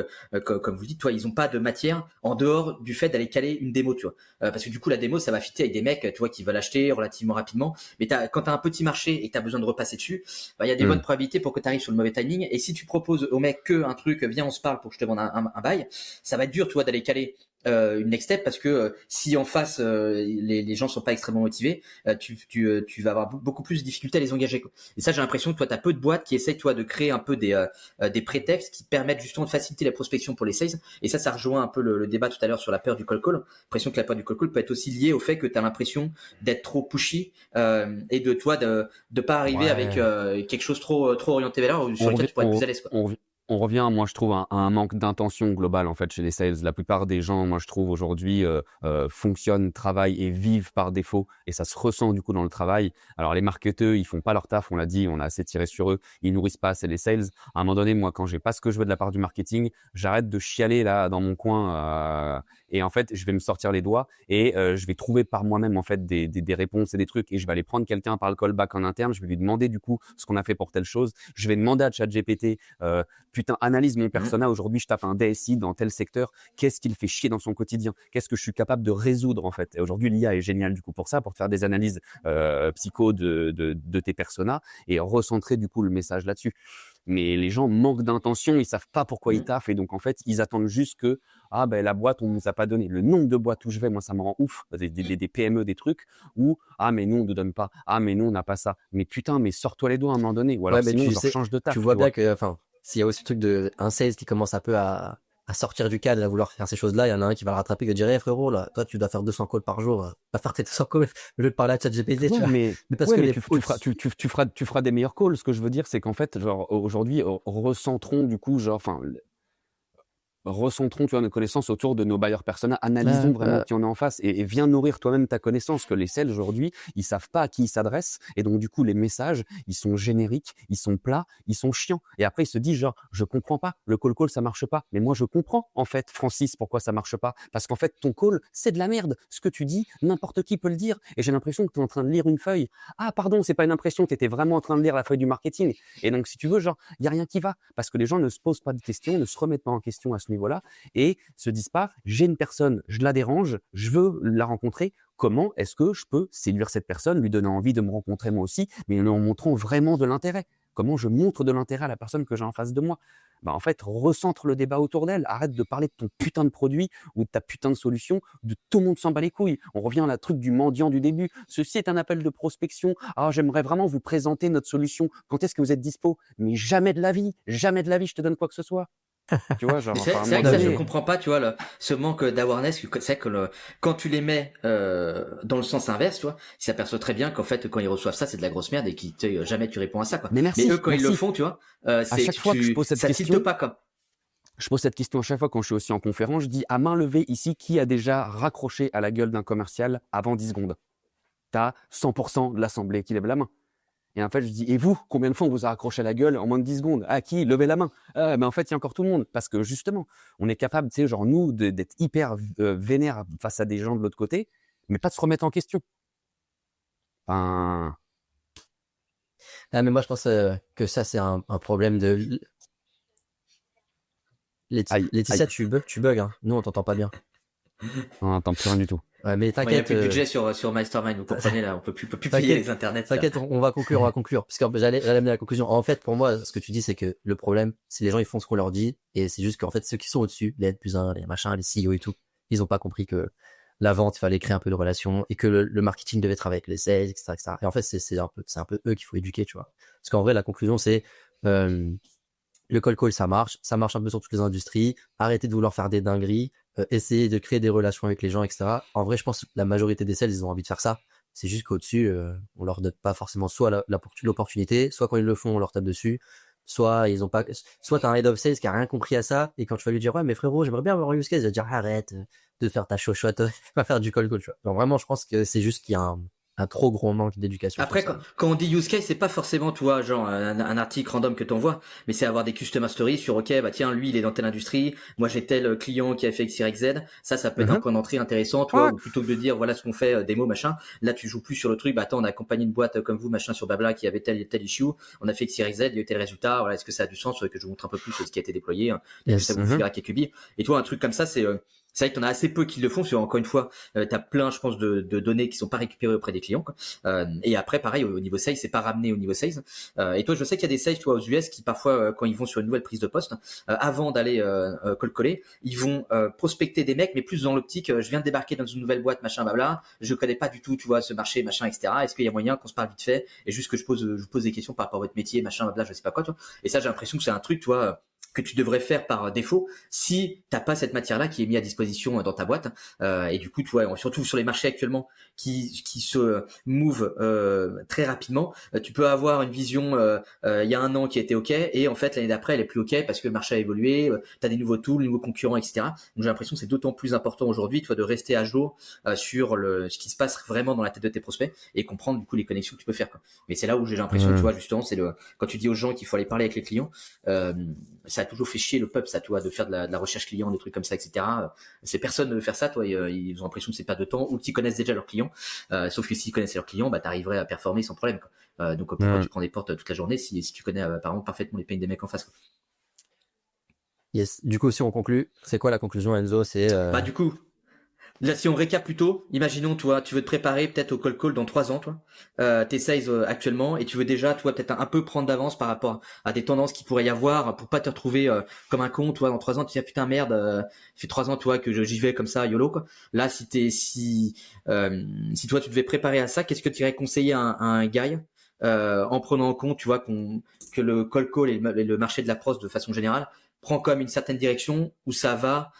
comme vous dites, toi, ils ont pas de matière en dehors du fait d'aller caler une démo, tu vois. Parce que du coup, la démo, ça va fitter avec des mecs, tu vois, qui veulent acheter relativement rapidement. Mais quand t'as un petit marché et que t'as besoin de repasser dessus, bah, il y a des bonnes probabilités pour que tu arrives sur le mauvais timing. Et si tu proposes au mec que un truc, viens, on se parle pour que je te vende un bail, ça va être dur, tu vois, d'aller caler une next step parce que si en face les gens sont pas extrêmement motivés, tu vas avoir beaucoup plus de difficultés à les engager, quoi. Et ça, j'ai l'impression que toi, t'as peu de boîtes qui essayent, toi, de créer un peu des prétextes qui permettent justement de faciliter la prospection pour les sales. Et ça rejoint un peu le débat tout à l'heure sur la peur du cold call. L'impression que la peur du cold call peut être aussi liée au fait que t'as l'impression d'être trop pushy et de toi de pas arriver avec quelque chose trop orienté valeur sur lequel tu pourrais être plus à l'aise, quoi.
On revient, moi je trouve, à un manque d'intention globale en fait chez les sales. La plupart des gens, moi je trouve aujourd'hui, fonctionnent, travaillent et vivent par défaut, et ça se ressent du coup dans le travail. Alors les marketeurs, ils font pas leur taf, on l'a dit, on a assez tiré sur eux, ils nourrissent pas assez les sales. À un moment donné, moi quand j'ai pas ce que je veux de la part du marketing, j'arrête de chialer là dans mon coin, et en fait je vais me sortir les doigts et je vais trouver par moi-même en fait des réponses et des trucs, et je vais aller prendre quelqu'un par le callback en interne, je vais lui demander du coup ce qu'on a fait pour telle chose, je vais demander à ChatGPT, putain, analyse mon persona. Aujourd'hui, je tape un DSI dans tel secteur. Qu'est-ce qu'il fait chier dans son quotidien? Qu'est-ce que je suis capable de résoudre, en fait? Et aujourd'hui, l'IA est géniale, du coup, pour ça, pour te faire des analyses, psycho de tes personas et recentrer, du coup, le message là-dessus. Mais les gens manquent d'intention, ils savent pas pourquoi ils taffent, et donc, en fait, ils attendent juste que, ah, ben, la boîte, on nous a pas donné. Le nombre de boîtes où je vais, moi, ça me rend ouf. Des PME, des trucs où, ah, mais nous, on ne donne pas. Ah, mais nous, on n'a pas ça. Mais putain, mais sors-toi les doigts à un moment donné. Ou alors,
Ouais, mais
sinon,
tu
genre,
sais,
change de taf.
tu vois bien que, enfin, s'il y a aussi le truc de un sales qui commence un peu à sortir du cadre, à vouloir faire ces choses-là, il y en a un qui va le rattraper, qui va dire, hey, frérot, là, toi, tu dois faire 200 calls par jour, va faire tes 200 calls, au lieu de parler à ChatGPT, tu vois.
Mais
parce
ouais,
que
mais
les
tu feras des meilleurs calls. Ce que je veux dire, c'est qu'en fait, genre, aujourd'hui, recentrons du coup, genre, enfin, recentrons, tu vois, nos connaissances autour de nos bailleurs persona, analysons vraiment qui on est en face, et viens nourrir toi-même ta connaissance, que les sales aujourd'hui, ils savent pas à qui ils s'adressent, et donc du coup les messages, ils sont génériques, ils sont plats, ils sont chiants, et après ils se disent genre, je comprends pas, le call ça marche pas, mais moi je comprends en fait, Francis, pourquoi ça marche pas, parce qu'en fait ton call c'est de la merde, ce que tu dis, n'importe qui peut le dire, et j'ai l'impression que tu es en train de lire une feuille. Ah pardon, c'est pas une impression, tu étais vraiment en train de lire la feuille du marketing. Et donc si tu veux, genre, il y a rien qui va, parce que les gens ne se posent pas de questions, ne se remettent pas en question à ce niveau-là, et se disent pas, j'ai une personne, je la dérange, je veux la rencontrer, comment est-ce que je peux séduire cette personne, lui donner envie de me rencontrer moi aussi, mais en montrant vraiment de l'intérêt. Comment je montre de l'intérêt à la personne que j'ai en face de moi. bah, en fait, recentre le débat autour d'elle. Arrête de parler de ton putain de produit ou de ta putain de solution, de tout le monde s'en bat les couilles. On revient à la truc du mendiant du début. Ceci est un appel de prospection. Ah, j'aimerais vraiment vous présenter notre solution. Quand est-ce que vous êtes dispo? Mais jamais de la vie, je te donne quoi que ce soit. Tu vois, genre,
Mais c'est
enfin, à un
c'est vrai
moment
que ça, je
donné.
comprends pas, tu vois, ce manque d'awareness. C'est vrai que quand tu les mets dans le sens inverse, tu vois, ils s'aperçoivent très bien qu'en fait, quand ils reçoivent ça, c'est de la grosse merde et que jamais tu réponds à ça, quoi.
Mais
Mais
merci,
eux, quand ils le
merci.
font, tu vois,
À chaque fois que je pose cette
ça tilte
question,
pas, quoi.
je pose cette question à chaque fois quand je suis aussi en conférence. Je dis à main levée ici, qui a déjà raccroché à la gueule d'un commercial avant 10 secondes? T'as 100% de l'assemblée qui lève la main. Et en fait, je dis, et vous, combien de fois on vous a raccroché à la gueule en moins de 10 secondes? Ah, qui? Levez la main. Ah, mais en fait, il y a encore tout le monde. Parce que justement, on est capable, tu sais, genre nous, d'être hyper vénère face à des gens de l'autre côté, mais pas de se remettre en question. Enfin,
Ah, mais moi, je pense que ça, c'est un problème de.
aïe,
Laetitia,
aïe.
tu bugs, hein. Nous, on t'entend pas bien.
On n'entend plus rien du tout.
Ouais, mais
Il n'y a
t'inquiète.
plus de budget sur Mastermind, vous comprenez, là, on peut plus payer
T'inquiète,
les internets.
t'inquiète, on va conclure, Parce que j'allais amener à la conclusion. En fait, pour moi, ce que tu dis, c'est que le problème, c'est les gens, ils font ce qu'on leur dit, et c'est juste qu'en fait, ceux qui sont au-dessus, les N+1, les machins, les CEO et tout, ils ont pas compris que la vente, il fallait créer un peu de relations, et que le marketing devait travailler avec les sales, etc., etc. Et en fait, c'est un peu eux qu'il faut éduquer, tu vois. Parce qu'en vrai, la conclusion, c'est, le cold call, ça marche un peu sur toutes les industries. Arrêtez de vouloir faire des dingueries, essayez de créer des relations avec les gens, etc. En vrai, je pense que la majorité des sales, ils ont envie de faire ça. C'est juste qu'au-dessus, on leur donne pas forcément soit l'opportunité, soit quand ils le font, on leur tape dessus, soit ils ont pas, soit t'as un head of sales qui a rien compris à ça, et quand tu vas lui dire, ouais, mais frérot, j'aimerais bien avoir un use case, il va dire, arrête de faire ta chochotte, va faire du cold call, tu vois. Donc vraiment, je pense que c'est juste qu'il y a un trop gros manque d'éducation sur
Après,
ça.
quand on dit use case, c'est pas forcément, tu vois, genre un article random que t'envoies, mais c'est avoir des customer stories sur, ok, bah tiens, lui, il est dans telle industrie, moi j'ai tel client qui a fait X, Y, Z. Ça peut être un
Mhm.
point d'entrée intéressant, tu vois,
Ouais.
ou plutôt que de dire, voilà ce qu'on fait, démo, machin. Là, tu joues plus sur le truc, bah attends, on a accompagné une boîte comme vous, machin, sur Babla, qui avait tel issue, on a fait X, Y, Z, il y a eu tel résultat, voilà, est-ce que ça a du sens, que je vous montre un peu plus ce qui a été déployé, hein, peut-être que ça
Yes.
vous
Mhm.
filera quelques billes. Et toi, un truc comme ça, c'est vrai que t'en as assez peu qui le font, parce que, encore une fois, t'as plein, je pense, de données qui sont pas récupérées auprès des clients, quoi. Et après, pareil, au niveau sales, c'est pas ramené au niveau sales. Et toi, je sais qu'il y a des sales, toi, aux US, qui parfois, quand ils vont sur une nouvelle prise de poste, avant d'aller cold caller, ils vont prospecter des mecs, mais plus dans l'optique, je viens de débarquer dans une nouvelle boîte, machin, blabla, je connais pas du tout, tu vois, ce marché, machin, etc. Est-ce qu'il y a moyen qu'on se parle vite fait et juste que je vous pose des questions par rapport à votre métier, machin, blabla, je sais pas quoi, tu vois. Et ça, j'ai l'impression que c'est un truc, tu vois, que tu devrais faire par défaut si t'as pas cette matière-là qui est mise à disposition dans ta boîte. Et du coup, tu vois, surtout sur les marchés actuellement qui se move très rapidement, tu peux avoir une vision il y a un an qui était ok et en fait l'année d'après elle est plus ok parce que le marché a évolué, tu as des nouveaux tools, nouveaux concurrents, etc. Donc j'ai l'impression que c'est d'autant plus important aujourd'hui, toi, de rester à jour sur ce qui se passe vraiment dans la tête de tes prospects et comprendre du coup les connexions que tu peux faire, quoi. Mais c'est là où j'ai l'impression, tu vois, justement, quand tu dis aux gens qu'il faut aller parler avec les clients, ça a toujours fait chier le peuple, ça, toi, de faire de la recherche client, des trucs comme ça, etc. C'est personne ne veut faire ça, toi, ils ont l'impression que c'est pas de temps ou qu'ils connaissent déjà leurs clients. Sauf que s'ils connaissaient leurs clients, bah t'arriverais à performer sans problème, quoi. Donc pourquoi
Ouais.
tu prends des portes toute la journée si tu connais apparemment parfaitement les pains des mecs en face, quoi.
Yes. Du coup, si on conclut, c'est quoi la conclusion, Enzo? C'est
Bah du coup, là, si on récap plutôt, imaginons, toi, tu veux te préparer peut-être au cold call dans 3 ans, toi. T'es sales actuellement et tu veux déjà, toi, peut-être un peu prendre d'avance par rapport à des tendances qu'il pourrait y avoir pour pas te retrouver comme un con, toi, dans 3 ans, tu dis, ah, putain, merde, fait 3 ans, toi, que j'y vais comme ça, YOLO, quoi. Là, si toi, tu devais préparer à ça, qu'est-ce que tu irais conseiller à un guy en prenant en compte, tu vois, que le cold call et le marché de la pros, de façon générale, prend comme une certaine direction où ça va,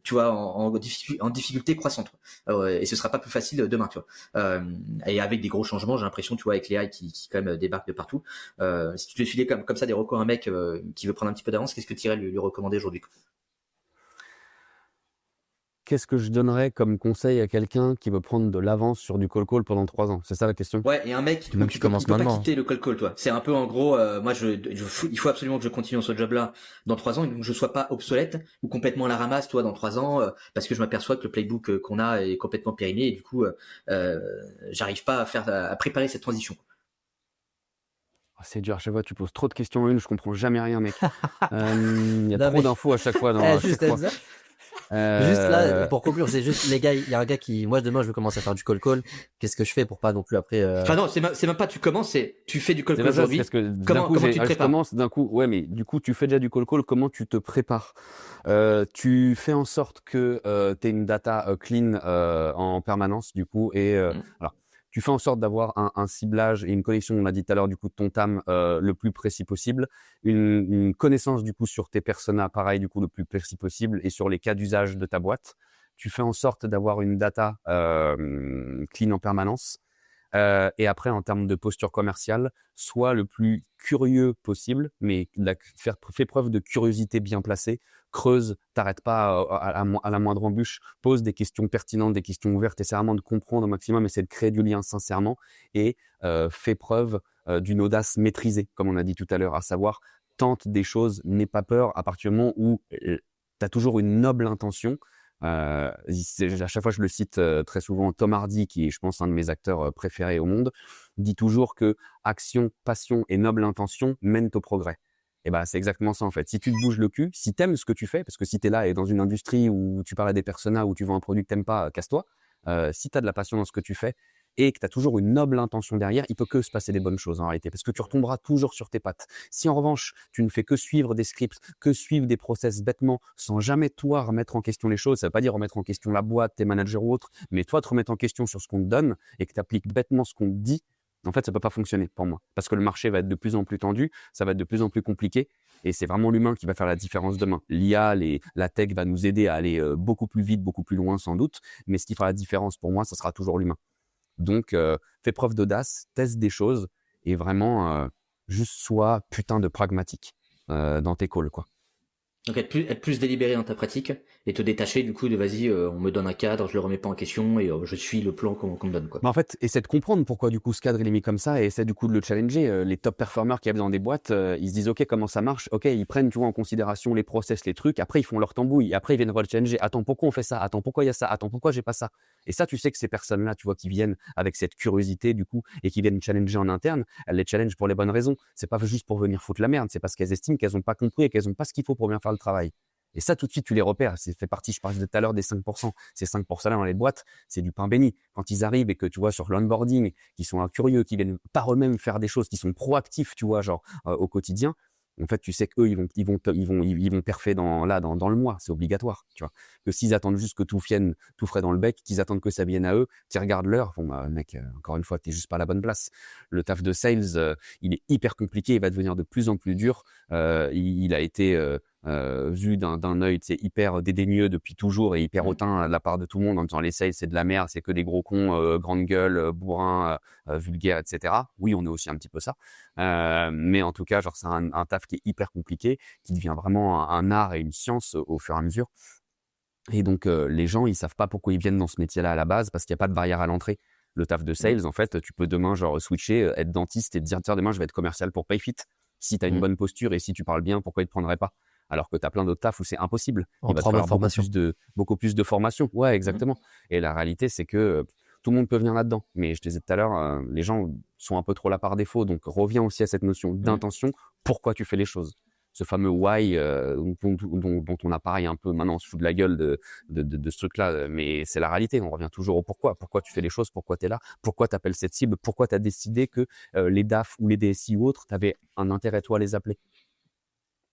tu vois, en difficulté croissante. Et ce sera pas plus facile demain, tu vois. Et avec des gros changements, j'ai l'impression, tu vois, avec les AI qui quand même débarquent de partout. Si tu devais filer comme ça des recos à un mec qui veut prendre un petit peu d'avance, qu'est-ce que tu irais lui recommander aujourd'hui?
Qu'est-ce que je donnerais comme conseil à quelqu'un qui veut prendre de l'avance sur du call pendant 3 ans? C'est ça la question?
Ouais, et un mec
même
où
qui
il
commence
peut pas
maintenant.
quitter le cold call, toi. C'est un peu en gros, moi il faut absolument que je continue sur ce job-là dans 3 ans et que je sois pas obsolète ou complètement à la ramasse, toi, dans 3 ans, parce que je m'aperçois que le playbook qu'on a est complètement périmé et du coup, j'arrive pas à préparer cette transition.
Ah, c'est dur, à chaque fois tu poses trop de questions en une, je comprends jamais rien, mec. Il y a
Non,
trop
mais
d'infos à chaque fois.
juste Enzo. Juste là,
Euh,
pour conclure, c'est juste, les gars, il y a un gars qui, moi, demain, je veux commencer à faire du call call. Qu'est-ce que je fais pour pas non plus après,
Enfin non, c'est même pas tu commences, c'est tu fais du call
C'est
call
pas ça, c'est parce
aujourd'hui.
que d'un
Comment
coup,
comment tu te
je
prépares?
commence d'un coup, ouais, mais du coup, tu fais déjà du call, comment tu te prépares? Tu fais en sorte que tu aies une data clean en permanence, du coup, et
Mm.
alors, tu fais en sorte d'avoir un ciblage et une connexion, on l'a dit tout à l'heure, du coup, de ton TAM le plus précis possible, une connaissance, du coup, sur tes personas, pareil, du coup, le plus précis possible, et sur les cas d'usage de ta boîte. Tu fais en sorte d'avoir une data clean en permanence. Et après, en termes de posture commerciale, sois le plus curieux possible, mais fais preuve de curiosité bien placée. Creuse, t'arrête pas à la moindre embûche. Pose des questions pertinentes, des questions ouvertes. Essaie vraiment de comprendre au maximum. Essaie de créer du lien sincèrement et fais preuve d'une audace maîtrisée, comme on a dit tout à l'heure, à savoir tente des choses, n'aie pas peur à partir du moment où tu as toujours une noble intention. À chaque fois, je le cite très souvent, Tom Hardy, qui est, je pense, un de mes acteurs préférés au monde, dit toujours que action, passion et noble intention mènent au progrès. Et bah, c'est exactement ça en fait. Si tu te bouges le cul, si t'aimes ce que tu fais, parce que si t'es là et dans une industrie où tu parles à des personas, où tu vends un produit que t'aimes pas, casse-toi. Si t'as de la passion dans ce que tu fais et que t'as toujours une noble intention derrière, il peut que se passer des bonnes choses en réalité, parce que tu retomberas toujours sur tes pattes. Si en revanche, tu ne fais que suivre des scripts, que suivre des process bêtement, sans jamais toi remettre en question les choses, ça veut pas dire remettre en question la boîte, tes managers ou autres, mais toi te remettre en question sur ce qu'on te donne et que tu appliques bêtement ce qu'on te dit, en fait, ça peut pas fonctionner pour moi. Parce que le marché va être de plus en plus tendu, ça va être de plus en plus compliqué, et c'est vraiment l'humain qui va faire la différence demain. L'IA, la tech va nous aider à aller beaucoup plus vite, beaucoup plus loin sans doute, mais ce qui fera la différence pour moi, ça sera toujours l'humain. Donc, fais preuve d'audace, teste des choses et vraiment, juste sois putain de pragmatique dans tes calls, quoi.
Donc être plus délibéré dans ta pratique et te détacher du coup de vas-y, on me donne un cadre, je le remets pas en question et je suis le plan qu'on me donne quoi.
Mais en fait, essaie de comprendre pourquoi du coup ce cadre il est mis comme ça et essaie du coup de le challenger. Les top performers qui arrivent dans des boîtes, ils se disent ok comment ça marche, ok ils prennent tu vois en considération les process, les trucs, après ils font leur tambouille, après ils viennent voir le challenger. Attends pourquoi on fait ça, attends pourquoi il y a ça, attends pourquoi j'ai pas ça. Et ça tu sais que ces personnes-là tu vois qui viennent avec cette curiosité du coup et qui viennent challenger en interne, elles les challengent pour les bonnes raisons. C'est pas juste pour venir foutre la merde, c'est parce qu'elles estiment qu'elles ont pas compris et qu'elles ont pas ce qu'il faut pour bien faire le travail. Et ça, tout de suite, tu les repères. C'est fait partie, je parlais tout à l'heure des 5%. Ces 5%-là dans les boîtes, c'est du pain béni. Quand ils arrivent et que tu vois sur l'onboarding, qui sont curieux, qui viennent par eux-mêmes faire des choses, qui sont proactifs, tu vois, genre au quotidien. En fait, tu sais qu'eux, ils vont perfer dans le mois. C'est obligatoire, tu vois. Que s'ils attendent juste que tout vienne tout frais dans le bec, qu'ils attendent que ça vienne à eux, tu regardes l'heure. Bon, bah, mec, encore une fois, t'es juste pas à la bonne place. Le taf de sales, il est hyper compliqué. Il va devenir de plus en plus dur. Il a été vu d'un œil hyper dédaigneux depuis toujours et hyper hautain de la part de tout le monde en disant les sales c'est de la merde, c'est que des gros cons, grande gueule, bourrins, vulgaires, etc. Oui, on est aussi un petit peu ça, mais en tout cas, genre c'est un taf qui est hyper compliqué, qui devient vraiment un art et une science au fur et à mesure. Et donc les gens ils savent pas pourquoi ils viennent dans ce métier-là à la base parce qu'il y a pas de barrière à l'entrée. Le taf de sales, en fait, tu peux demain genre switcher, être dentiste et te dire tiens demain je vais être commercial pour Payfit. Si tu as une bonne posture et si tu parles bien, pourquoi ils te prendraient pas? Alors que tu as plein d'autres tafs où c'est impossible.
En
Il va te
3 mois de
falloir
formation.
beaucoup plus de formation. Ouais, exactement. Et la réalité, c'est que tout le monde peut venir là-dedans. Mais je te disais tout à l'heure, les gens sont un peu trop là par défaut. Donc, reviens aussi à cette notion d'intention. Pourquoi tu fais les choses? Ce fameux why dont on a pareil un peu maintenant on se fout de la gueule de ce truc-là, mais c'est la réalité. On revient toujours au pourquoi. Pourquoi tu fais les choses? Pourquoi tu es là? Pourquoi tu appelles cette cible? Pourquoi tu as décidé que les DAF ou les DSI ou autres, tu avais un intérêt toi à les appeler?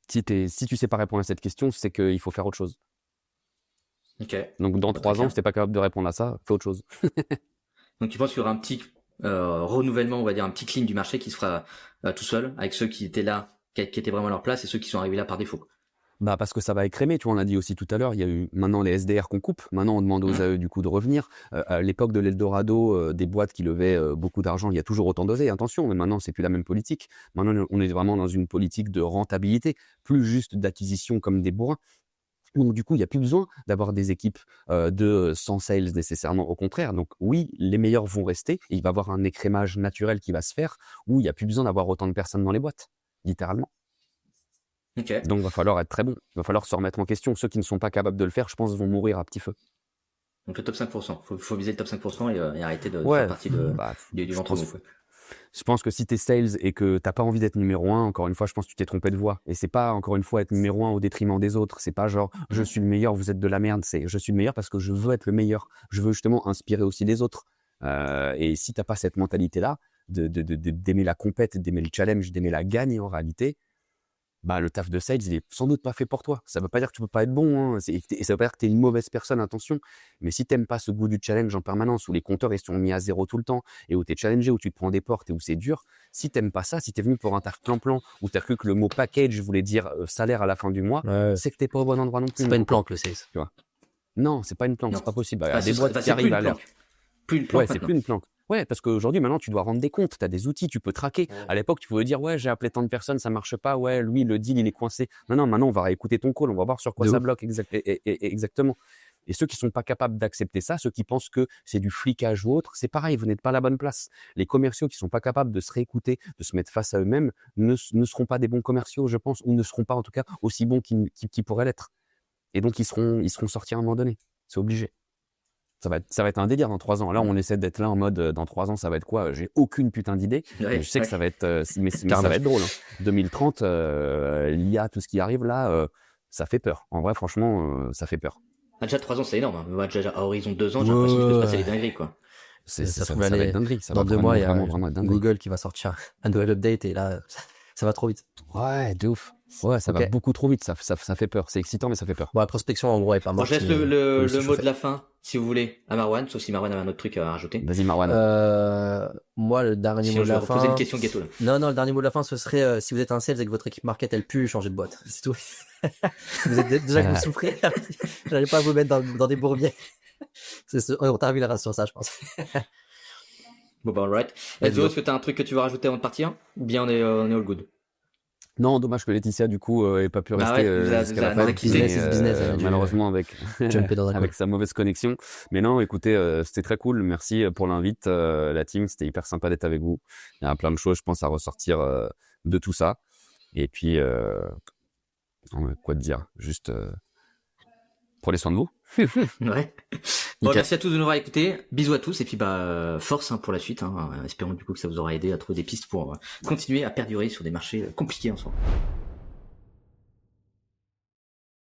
Si tu sais pas répondre à cette question, c'est qu'il faut faire autre chose.
Ok.
Donc dans
Très
3 ans,
clair.
si t'es pas capable de répondre à ça, fais autre chose.
Donc tu penses qu'il y aura un petit renouvellement, on va dire un petit clean du marché qui se fera tout seul avec ceux qui étaient là, qui étaient vraiment à leur place et ceux qui sont arrivés là par défaut.
Bah parce que ça va écrémer, tu vois, on l'a dit aussi tout à l'heure, il y a eu maintenant les SDR qu'on coupe, maintenant on demande aux AE du coup de revenir. À l'époque de l'Eldorado, des boîtes qui levaient beaucoup d'argent, il y a toujours autant d'osés, attention, mais maintenant c'est plus la même politique. Maintenant on est vraiment dans une politique de rentabilité, plus juste d'acquisition comme des bourrins. Donc du coup, il n'y a plus besoin d'avoir des équipes de 100 sales nécessairement, au contraire. Donc oui, les meilleurs vont rester, et il va y avoir un écrémage naturel qui va se faire, où il n'y a plus besoin d'avoir autant de personnes dans les boîtes, littéralement.
Ok.
Donc, il va falloir être très bon. Il va falloir se remettre en question. Ceux qui ne sont pas capables de le faire, je pense, vont mourir à petit feu.
Donc le top 5%. Faut viser le top 5% et arrêter de
Ouais,
faire partie
bah,
du
je
ventre
pense,
mou, quoi.
Je pense que si t'es sales et que t'as pas envie d'être numéro 1, encore une fois, je pense que tu t'es trompé de voie. Et c'est pas, encore une fois, être numéro 1 au détriment des autres. C'est pas genre, je suis le meilleur, vous êtes de la merde. C'est, je suis le meilleur parce que je veux être le meilleur. Je veux justement inspirer aussi les autres. Et si t'as pas cette mentalité-là, d'aimer la compète, d'aimer le challenge, d'aimer la gagne en réalité, bah, le taf de sales, il est sans doute pas fait pour toi. Ça veut pas dire que tu peux pas être bon, hein. Et ça veut pas dire que t'es une mauvaise personne, attention. Mais si t'aimes pas ce goût du challenge en permanence, où les compteurs ils sont mis à zéro tout le temps, et où t'es challengé, où tu te prends des portes et où c'est dur, si t'aimes pas ça, si t'es venu pour un taf plan-plan, où t'as cru que le mot package voulait dire salaire à la fin du mois,
Ouais.
c'est que t'es pas au bon endroit non plus.
C'est pas une planque, le sales.
Non, c'est pas une planque,
Non.
c'est pas possible. Il y
Ah,
a des boîtes qui
c'est plus
arrivent
une
à l'air.
planque. Plus une planque
Ouais, c'est
maintenant.
plus une planque. Ouais, parce qu'aujourd'hui, maintenant, tu dois rendre des comptes. Tu as des outils, tu peux traquer. À l'époque, tu pouvais dire, ouais, j'ai appelé tant de personnes, ça marche pas. Ouais, lui, le deal, il est coincé. Non, maintenant, on va réécouter ton call, on va voir sur quoi
De
ça
ouf.
bloque exactement. Et ceux qui sont pas capables d'accepter ça, ceux qui pensent que c'est du flicage ou autre, c'est pareil, vous n'êtes pas à la bonne place. Les commerciaux qui sont pas capables de se réécouter, de se mettre face à eux-mêmes, ne seront pas des bons commerciaux, je pense, ou ne seront pas, en tout cas, aussi bons qu'ils pourraient l'être. Et donc, ils seront sortis à un moment donné. C'est obligé. Ça va être un délire dans 3 ans. Là, on essaie d'être là en mode, dans 3 ans, ça va être quoi? J'ai aucune putain d'idée.
Ouais,
Mais je sais que ça va être, mais ça
Carnage.
va être drôle, hein. 2030, l'IA, tout ce qui arrive là, ça fait peur. En vrai, franchement, ça fait peur.
Ah, déjà 3 ans, c'est énorme. Hein. Moi, déjà, à horizon 2 ans, j'ai l'impression qu'il peut se passer des dingueries, quoi.
Ça
se trouve,
va
allez,
être dinguerie. Ça
Dans
va
2 mois, il y a
vraiment être dinguerie.
Google qui va sortir un nouvel update et là, ça va trop vite.
Ouais, de ouf. Ouais, ça va
Ok.
beaucoup trop vite. Ça fait peur. C'est excitant, mais ça fait peur.
Bon, la prospection, en gros, est pas
Bon,
morte.
je laisse
mais faut
le
se
mot
chauffer.
de la fin, si vous voulez, à Marwan, sauf si Marwan avait un autre truc à rajouter.
Vas-y, Marwan.
Moi, le dernier
Sinon,
mot
je
de
vais
la
reposer
fin.
une question ghetto, là.
Non, le dernier mot de la fin, ce serait si vous êtes un sales et que votre équipe market, elle pue, changez de boîte. C'est tout. Vous êtes déjà que vous souffrez. J'arrive pas à vous mettre dans des bourbiers. On terminera sur ça, je pense.
Bon, bah, alright.
Let's
Enzo,
go.
est-ce que t'as un truc que tu veux rajouter avant de partir? Ou bien on est all good?
Non, dommage que Laetitia, du coup, ait pas pu
Bah
rester
ouais,
jusqu'à la
vous a
fin.
quitté.
Business is business, elle a dû,
malheureusement, avec,
jumper dans un
avec
call.
sa mauvaise connexion. Mais non, écoutez, c'était très cool. Merci pour l'invite, la team. C'était hyper sympa d'être avec vous. Il y a plein de choses, je pense, à ressortir de tout ça. Et puis, quoi te dire? Juste, prenez soin de vous.
Ouais. Bon,
Nickel.
merci à tous de nous avoir écoutés. Bisous à tous et puis bah force pour la suite. Hein. Espérons du coup que ça vous aura aidé à trouver des pistes pour continuer à perdurer sur des marchés compliqués en ce moment.